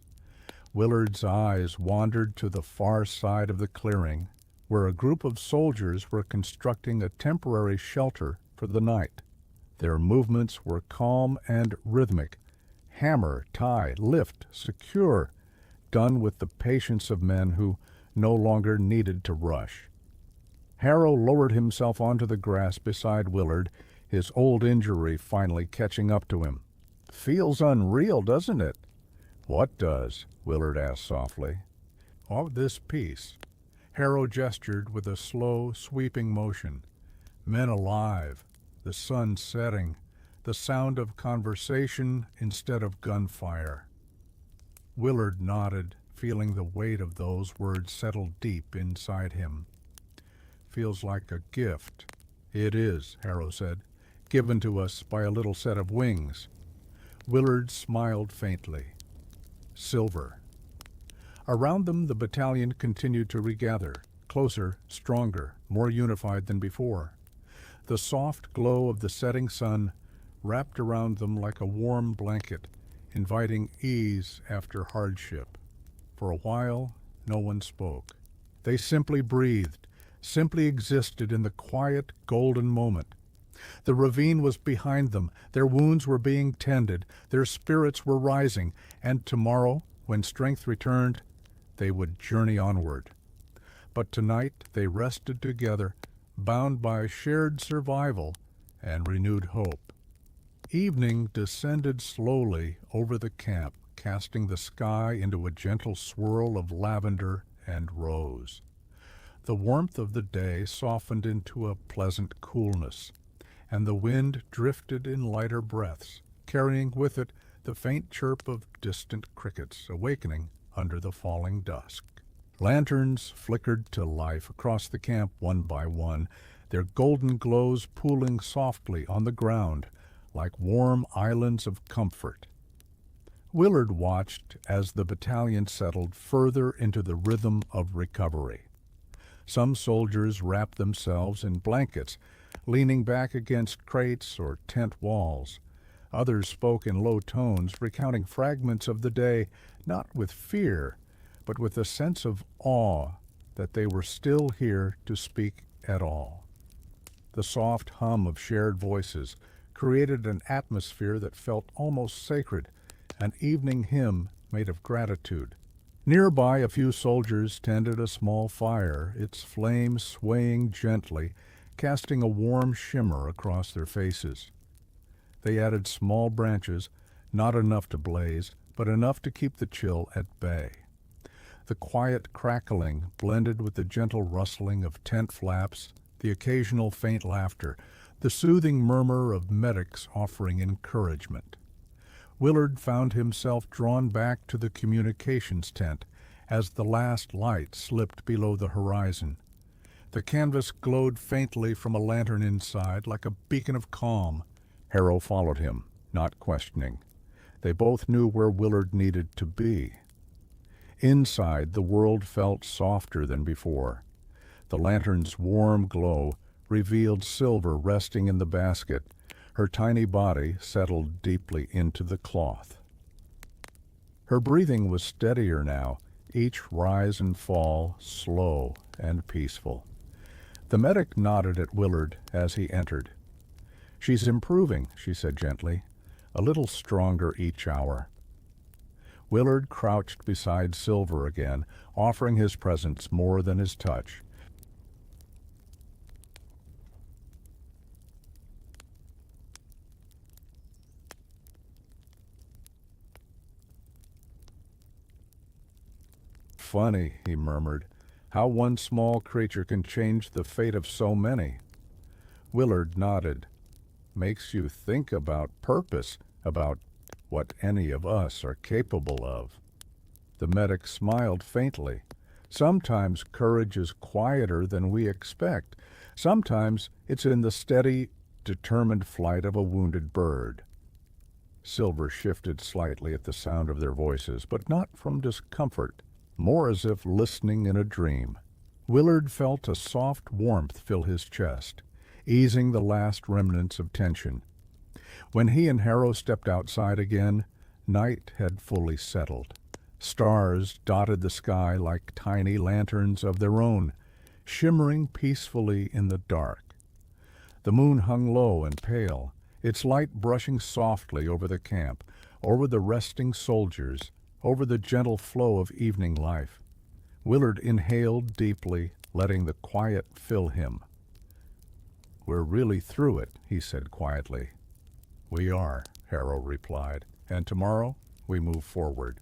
Willard's eyes wandered to the far side of the clearing, where a group of soldiers were constructing a temporary shelter for the night. Their movements were calm and rhythmic, hammer, tie, lift, secure, done with the patience of men who no longer needed to rush. Harrow lowered himself onto the grass beside Willard, his old injury finally catching up to him. "Feels unreal, doesn't it?" "What does?" Willard asked softly. "Oh, this piece." Harrow gestured with a slow, sweeping motion. "Men alive, the sun setting, the sound of conversation instead of gunfire." Willard nodded, feeling the weight of those words settle deep inside him. "Feels like a gift." "It is," Harrow said, "given to us by a little set of wings." Willard smiled faintly. "Silver." Around them the battalion continued to regather, closer, stronger, more unified than before. The soft glow of the setting sun wrapped around them like a warm blanket, inviting ease after hardship. For a while, no one spoke. They simply breathed, simply existed in the quiet, golden moment. The ravine was behind them, their wounds were being tended, their spirits were rising, and tomorrow, when strength returned, they would journey onward. But tonight they rested together, bound by shared survival and renewed hope. Evening descended slowly over the camp, casting the sky into a gentle swirl of lavender and rose. The warmth of the day softened into a pleasant coolness, and the wind drifted in lighter breaths, carrying with it the faint chirp of distant crickets awakening under the falling dusk. Lanterns flickered to life across the camp one by one, their golden glows pooling softly on the ground like warm islands of comfort. Willard watched as the battalion settled further into the rhythm of recovery. Some soldiers wrapped themselves in blankets, leaning back against crates or tent walls. Others spoke in low tones, recounting fragments of the day, not with fear, but with a sense of awe that they were still here to speak at all. the soft hum of shared voices, created an atmosphere that felt almost sacred, an evening hymn made of gratitude. Nearby, a few soldiers tended a small fire, its flames swaying gently, casting a warm shimmer across their faces. They added small branches, not enough to blaze, but enough to keep the chill at bay. The quiet crackling blended with the gentle rustling of tent flaps, the occasional faint laughter, the soothing murmur of medics offering encouragement. Willard found himself drawn back to the communications tent as the last light slipped below the horizon. The canvas glowed faintly from a lantern inside, like a beacon of calm. Harrow followed him, not questioning. They both knew where Willard needed to be. Inside, the world felt softer than before. The lantern's warm glow revealed Silver resting in the basket, her tiny body settled deeply into the cloth. Her breathing was steadier now, each rise and fall slow and peaceful. The medic nodded at Willard as he entered. "She's improving," she said gently, "a little stronger each hour." Willard crouched beside Silver again, offering his presence more than his touch. "Funny," he murmured, "how one small creature can change the fate of so many." Willard nodded. "Makes you think about purpose, about what any of us are capable of." The medic smiled faintly. "Sometimes courage is quieter than we expect. Sometimes it's in the steady, determined flight of a wounded bird." Silver shifted slightly at the sound of their voices, but not from discomfort, more as if listening in a dream. Willard felt a soft warmth fill his chest, easing the last remnants of tension. When he and Harrow stepped outside again, night had fully settled. Stars dotted the sky like tiny lanterns of their own, shimmering peacefully in the dark. The moon hung low and pale, its light brushing softly over the camp, over the resting soldiers, over the gentle flow of evening life. Willard inhaled deeply, letting the quiet fill him. "We're really through it," he said quietly. "We are," Harrow replied, "and tomorrow we move forward.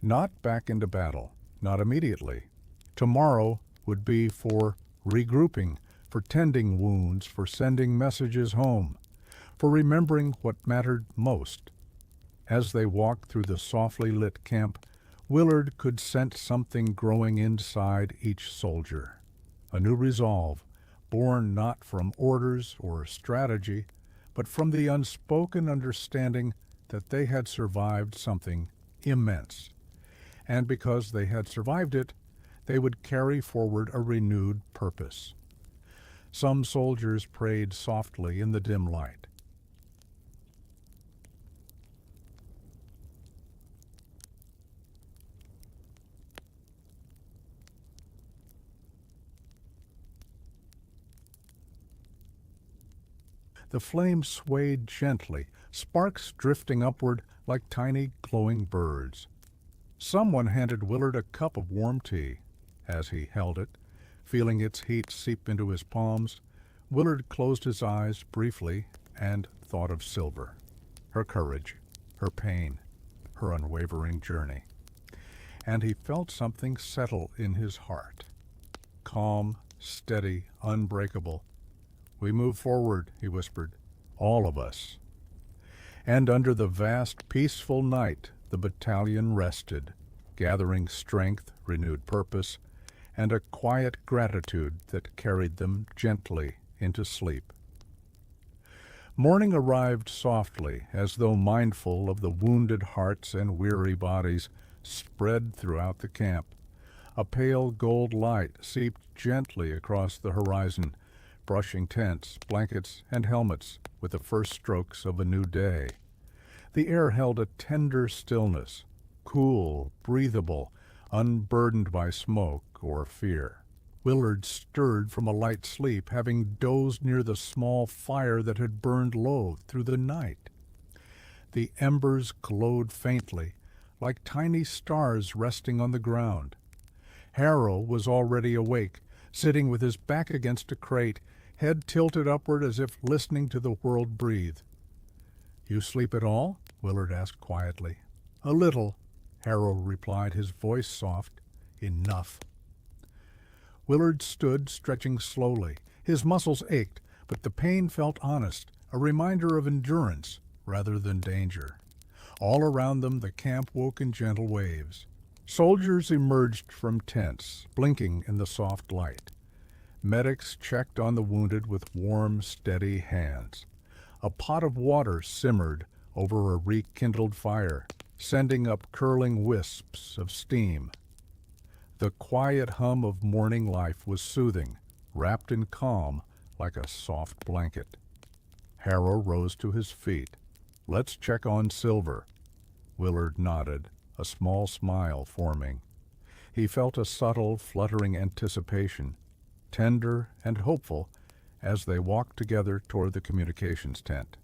Not back into battle, not immediately. Tomorrow would be for regrouping, for tending wounds, for sending messages home, for remembering what mattered most." As they walked through the softly lit camp, Willard could sense something growing inside each soldier. A new resolve, born not from orders or strategy, but from the unspoken understanding that they had survived something immense. And because they had survived it, they would carry forward a renewed purpose. Some soldiers prayed softly in the dim light. The flame swayed gently, sparks drifting upward like tiny glowing birds. Someone handed Willard a cup of warm tea. As he held it, feeling its heat seep into his palms, Willard closed his eyes briefly and thought of Silver, her courage, her pain, her unwavering journey. And he felt something settle in his heart. Calm, steady, unbreakable. "We move forward," he whispered, "all of us." And under the vast, peaceful night, the battalion rested, gathering strength, renewed purpose, and a quiet gratitude that carried them gently into sleep. Morning arrived softly, as though mindful of the wounded hearts and weary bodies spread throughout the camp. A pale gold light seeped gently across the horizon, brushing tents, blankets, and helmets with the first strokes of a new day. The air held a tender stillness, cool, breathable, unburdened by smoke or fear. Willard stirred from a light sleep, having dozed near the small fire that had burned low through the night. The embers glowed faintly, like tiny stars resting on the ground. Harrow was already awake, sitting with his back against a crate, head tilted upward as if listening to the world breathe. "You sleep at all?" Willard asked quietly. "A little," Harrow replied, his voice soft. "Enough." Willard stood, stretching slowly. His muscles ached, but the pain felt honest, a reminder of endurance rather than danger. All around them the camp woke in gentle waves. Soldiers emerged from tents, blinking in the soft light. Medics checked on the wounded with warm, steady hands. A pot of water simmered over a rekindled fire, sending up curling wisps of steam. The quiet hum of morning life was soothing, wrapped in calm like a soft blanket. Harrow rose to his feet. "Let's check on Silver." Willard nodded, a small smile forming. He felt a subtle, fluttering anticipation, tender and hopeful, as they walked together toward the communications tent.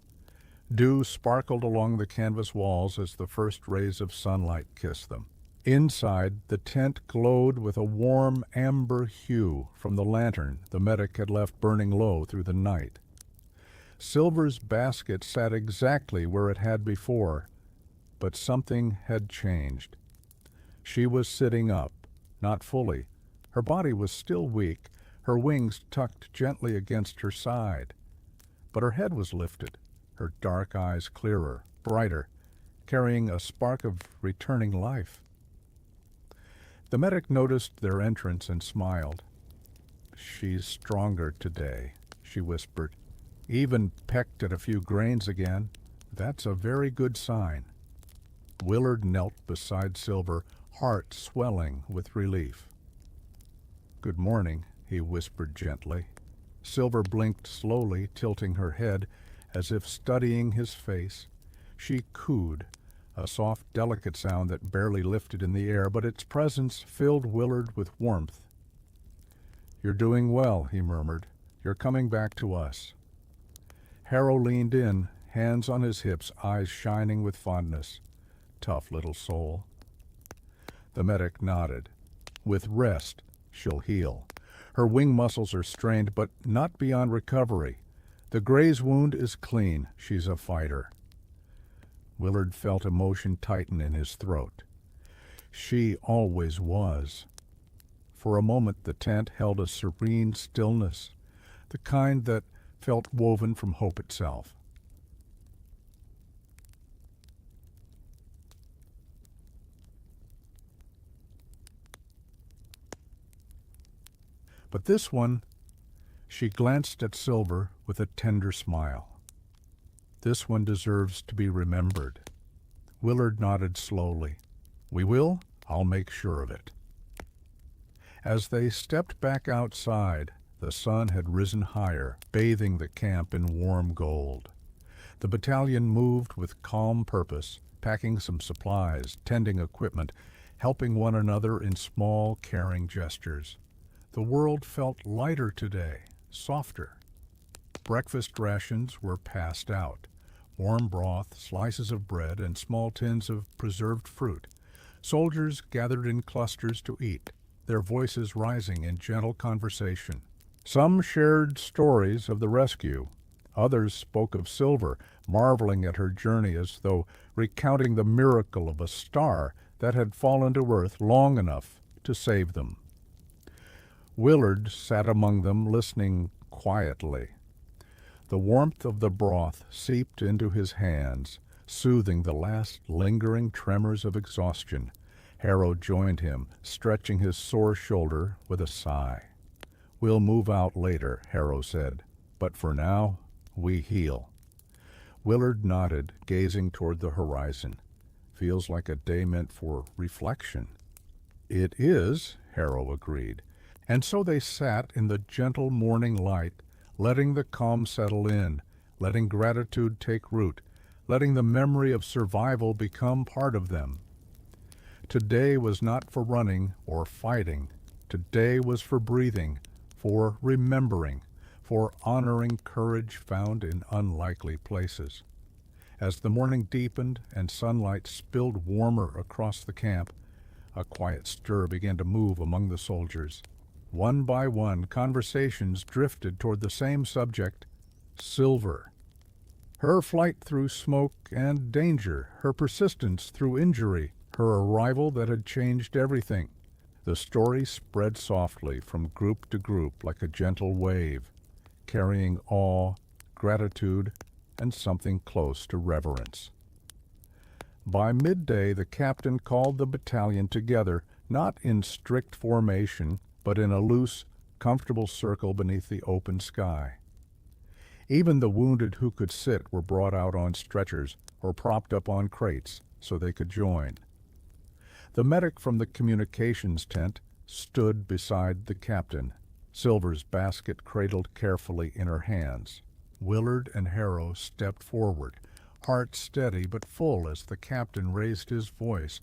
Dew sparkled along the canvas walls as the first rays of sunlight kissed them. Inside, the tent glowed with a warm amber hue from the lantern the medic had left burning low through the night. Silver's basket sat exactly where it had before, but something had changed. She was sitting up, not fully. Her body was still weak, her wings tucked gently against her side. But her head was lifted, her dark eyes clearer, brighter, carrying a spark of returning life. The medic noticed their entrance and smiled. "She's stronger today," she whispered. "Even pecked at a few grains again. That's a very good sign." Willard knelt beside Silver, heart swelling with relief. "Good morning," he whispered gently. Silver blinked slowly, tilting her head, as if studying his face. She cooed, a soft, delicate sound that barely lifted in the air, but its presence filled Willard with warmth. "You're doing well," he murmured. "You're coming back to us." Harrow leaned in, hands on his hips, eyes shining with fondness. "Tough little soul." The medic nodded. "With rest, she'll heal. Her wing muscles are strained, but not beyond recovery. The Gray's wound is clean. She's a fighter." Willard felt emotion tighten in his throat. She always was. For a moment the tent held a serene stillness, the kind that felt woven from hope itself. But this one, she glanced at Silver with a tender smile. "This one deserves to be remembered." Willard nodded slowly. "We will? I'll make sure of it." As they stepped back outside, the sun had risen higher, bathing the camp in warm gold. The battalion moved with calm purpose, packing some supplies, tending equipment, helping one another in small, caring gestures. The world felt lighter today, softer. Breakfast rations were passed out. Warm broth, slices of bread, and small tins of preserved fruit. Soldiers gathered in clusters to eat, their voices rising in gentle conversation. Some shared stories of the rescue. Others spoke of Silver, marveling at her journey as though recounting the miracle of a star that had fallen to earth long enough to save them. Willard sat among them, listening quietly. The warmth of the broth seeped into his hands, soothing the last lingering tremors of exhaustion. Harrow joined him, stretching his sore shoulder with a sigh. "We'll move out later," Harrow said, "but for now, we heal." Willard nodded, gazing toward the horizon. "Feels like a day meant for reflection." "It is," Harrow agreed. And so they sat in the gentle morning light, letting the calm settle in, letting gratitude take root, letting the memory of survival become part of them. Today was not for running or fighting. Today was for breathing, for remembering, for honoring courage found in unlikely places. As the morning deepened and sunlight spilled warmer across the camp, a quiet stir began to move among the soldiers. One by one, conversations drifted toward the same subject: Silver. Her flight through smoke and danger, her persistence through injury, her arrival that had changed everything. The story spread softly from group to group like a gentle wave, carrying awe, gratitude, and something close to reverence. By midday, the captain called the battalion together, not in strict formation, but in a loose, comfortable circle beneath the open sky. Even the wounded who could sit were brought out on stretchers or propped up on crates so they could join. The medic from the communications tent stood beside the captain, Silver's basket cradled carefully in her hands. Willard and Harrow stepped forward, heart steady but full as the captain raised his voice,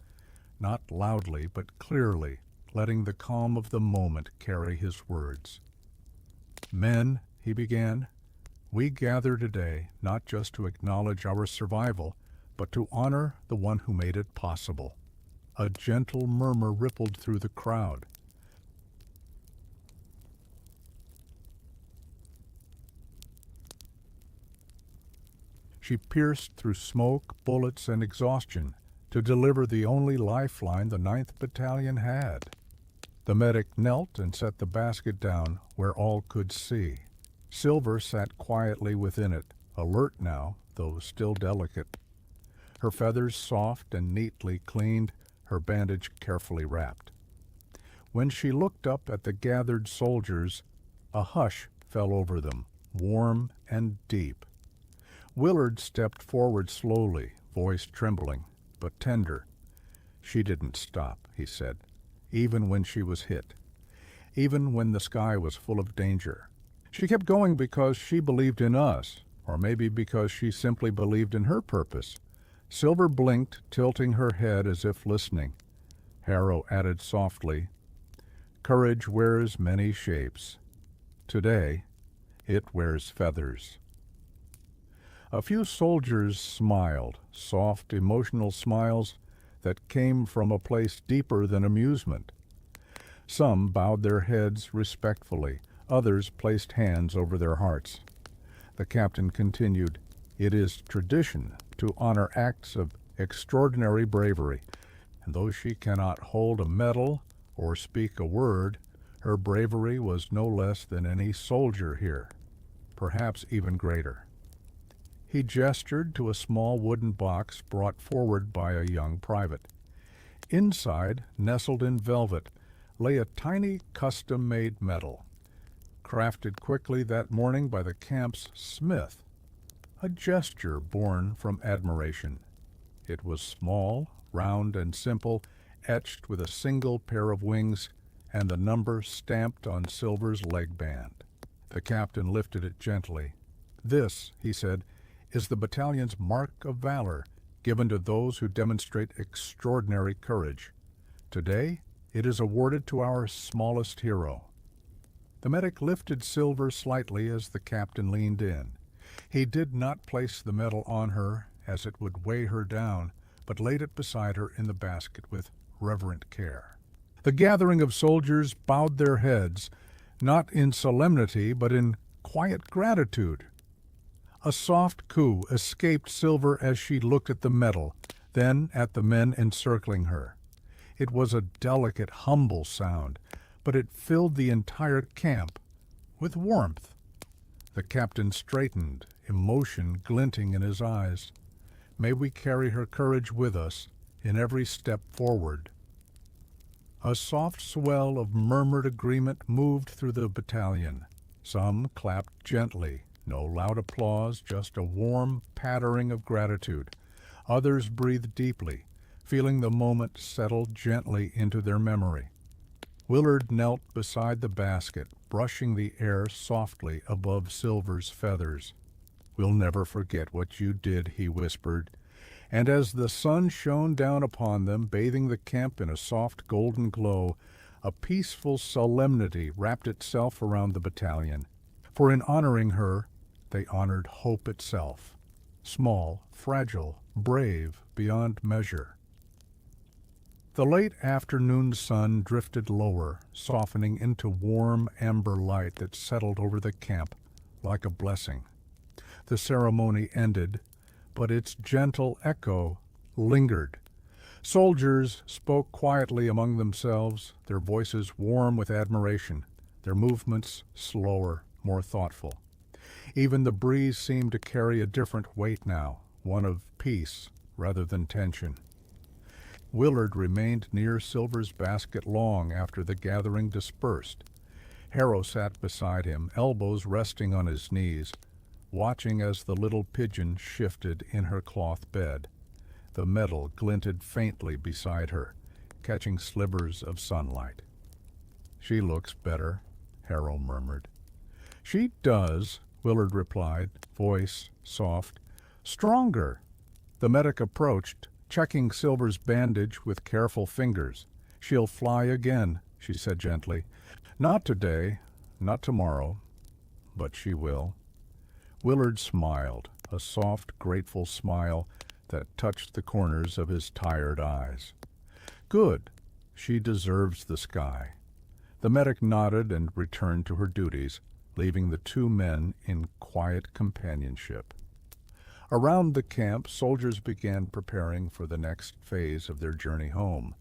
not loudly but clearly, letting the calm of the moment carry his words. "Men," he began, "we gather today not just to acknowledge our survival, but to honor the one who made it possible." A gentle murmur rippled through the crowd. She pierced through smoke, bullets, and exhaustion to deliver the only lifeline the 9th Battalion had. The medic knelt and set the basket down where all could see. Silver sat quietly within it, alert now, though still delicate. Her feathers soft and neatly cleaned, her bandage carefully wrapped. When she looked up at the gathered soldiers, a hush fell over them, warm and deep. Willard stepped forward slowly, voice trembling, but tender. "She didn't stop," he said, "even when she was hit, even when the sky was full of danger. She kept going because she believed in us, or maybe because she simply believed in her purpose." Silver blinked, tilting her head as if listening. Harrow added softly, "Courage wears many shapes. Today, it wears feathers." A few soldiers smiled, soft, emotional smiles that came from a place deeper than amusement. Some bowed their heads respectfully, others placed hands over their hearts. The captain continued, "It is tradition to honor acts of extraordinary bravery, and though she cannot hold a medal or speak a word, her bravery was no less than any soldier here, perhaps even greater." He gestured to a small wooden box brought forward by a young private. Inside, nestled in velvet, lay a tiny custom-made medal, crafted quickly that morning by the camp's smith, a gesture born from admiration. It was small, round, and simple, etched with a single pair of wings and the number stamped on Silver's leg band. The captain lifted it gently. "This," he said, "is the battalion's mark of valor, given to those who demonstrate extraordinary courage. Today, it is awarded to our smallest hero." The medic lifted Silver slightly as the captain leaned in. He did not place the medal on her, as it would weigh her down, but laid it beside her in the basket with reverent care. The gathering of soldiers bowed their heads, not in solemnity, but in quiet gratitude. A soft coo escaped Silver as she looked at the medal, then at the men encircling her. It was a delicate, humble sound, but it filled the entire camp with warmth. The captain straightened, emotion glinting in his eyes. "May we carry her courage with us in every step forward." A soft swell of murmured agreement moved through the battalion. Some clapped gently, no loud applause, just a warm pattering of gratitude. Others breathed deeply, feeling the moment settle gently into their memory. Willard knelt beside the basket, brushing the air softly above Silver's feathers. "We'll never forget what you did," he whispered. And as the sun shone down upon them, bathing the camp in a soft golden glow, A peaceful solemnity wrapped itself around the battalion, for in honoring her, they honored hope itself, small, fragile, brave beyond measure. The late afternoon sun drifted lower, softening into warm amber light that settled over the camp like a blessing. The ceremony ended, but its gentle echo lingered. Soldiers spoke quietly among themselves, their voices warm with admiration, their movements slower, more thoughtful. Even the breeze seemed to carry a different weight now, one of peace rather than tension. Willard remained near Silver's basket long after the gathering dispersed. Harrow sat beside him, elbows resting on his knees, watching as the little Pigeon shifted in her cloth bed. The metal glinted faintly beside her, catching slivers of sunlight. "She looks better," Harrow murmured. "She does," Willard replied, voice soft. "Stronger." The medic approached, checking Silver's bandage with careful fingers. "She'll fly again," she said gently. "Not today, not tomorrow, but she will." Willard smiled, a soft, grateful smile that touched the corners of his tired eyes. "Good. She deserves the sky." The medic nodded and returned to her duties, leaving the two men in quiet companionship. Around the camp, soldiers began preparing for the next phase of their journey home.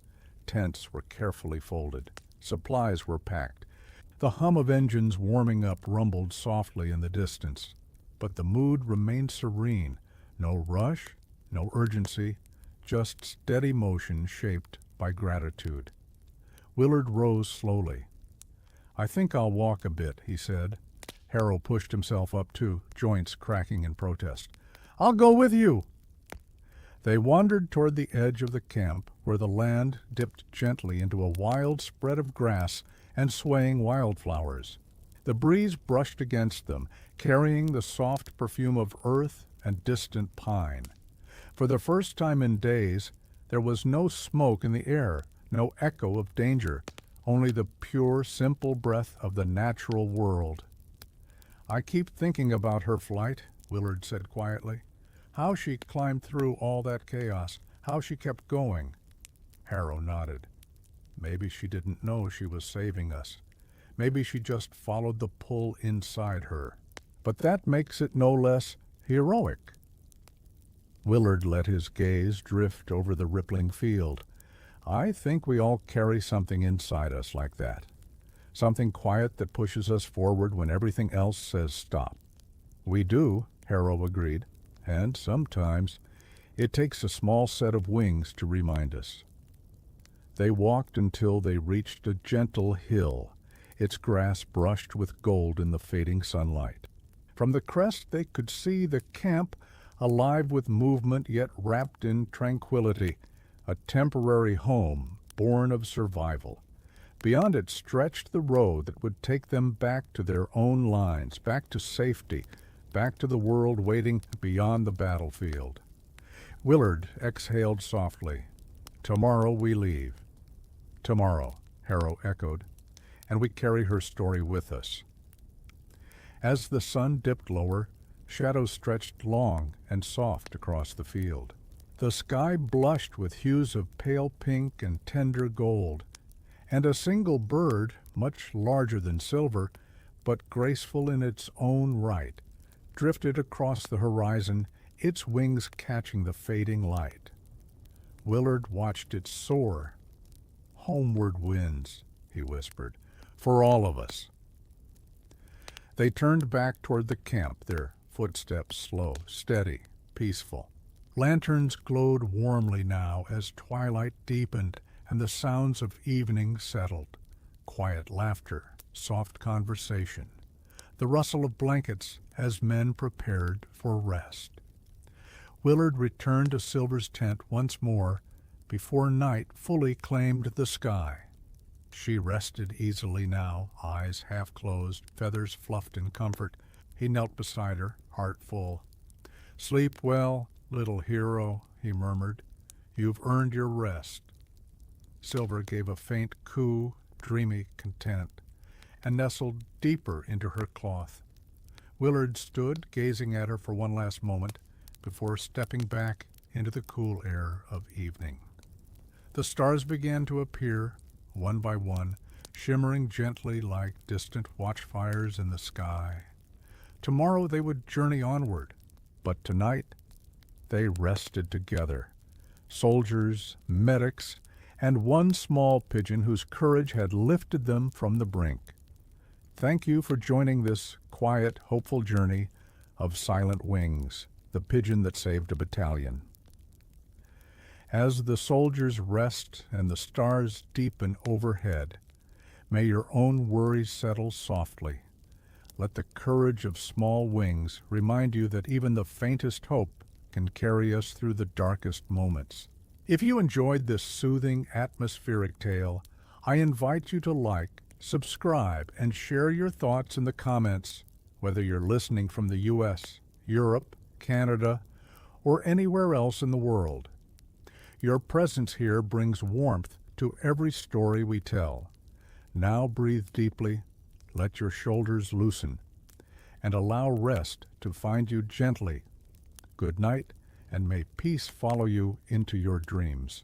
Tents were carefully folded. Supplies were packed. The hum of engines warming up rumbled softly in the distance. But the mood remained serene. No rush, no urgency, just steady motion shaped by gratitude. Willard rose slowly. "I think I'll walk a bit," he said. Harrow pushed himself up too, joints cracking in protest. "I'll go with you." They wandered toward the edge of the camp, where the land dipped gently into a wild spread of grass and swaying wildflowers. The breeze brushed against them, carrying the soft perfume of earth and distant pine. For the first time in days, there was no smoke in the air, no echo of danger, only the pure, simple breath of the natural world. "I keep thinking about her flight," Willard said quietly. "How she climbed through all that chaos, how she kept going." Harrow nodded. "Maybe she didn't know she was saving us. Maybe she just followed the pull inside her. But that makes it no less heroic." Willard let his gaze drift over the rippling field. "I think we all carry something inside us like that. Something quiet that pushes us forward when everything else says stop." "We do," Harrow agreed. "And sometimes it takes a small set of wings to remind us." They walked until they reached a gentle hill, its grass brushed with gold in the fading sunlight. From the crest they could see the camp, alive with movement yet wrapped in tranquility, a temporary home born of survival. Beyond it stretched the road that would take them back to their own lines, back to safety, back to the world waiting beyond the battlefield. Willard exhaled softly. "Tomorrow we leave." "Tomorrow," Harrow echoed, "and we carry her story with us." As the sun dipped lower, shadows stretched long and soft across the field. The sky blushed with hues of pale pink and tender gold, and a single bird, much larger than Silver, but graceful in its own right, drifted across the horizon, its wings catching the fading light. Willard watched it soar. "Homeward winds," he whispered, "for all of us." They turned back toward the camp, their footsteps slow, steady, peaceful. Lanterns glowed warmly now as twilight deepened and the sounds of evening settled. Quiet laughter, soft conversation, the rustle of blankets as men prepared for rest. Willard returned to Silver's tent once more before night fully claimed the sky. She rested easily now, eyes half closed, feathers fluffed in comfort. He knelt beside her, heart full. "Sleep well, little hero," he murmured. "You've earned your rest." Silver gave a faint coo, dreamy content, and nestled deeper into her cloth. Willard stood gazing at her for one last moment before stepping back into the cool air of evening. The stars began to appear, one by one, shimmering gently like distant watchfires in the sky. Tomorrow they would journey onward, but tonight they rested together. Soldiers, medics, and one small pigeon whose courage had lifted them from the brink. Thank you for joining this quiet, hopeful journey of Silent Wings, the pigeon that saved a battalion. As the soldiers rest and the stars deepen overhead, may your own worries settle softly. Let the courage of small wings remind you that even the faintest hope can carry us through the darkest moments. If you enjoyed this soothing, atmospheric tale, I invite you to like, subscribe, and share your thoughts in the comments, whether you're listening from the U.S., Europe, Canada, or anywhere else in the world. Your presence here brings warmth to every story we tell. Now breathe deeply, let your shoulders loosen, and allow rest to find you gently. Good night, and may peace follow you into your dreams.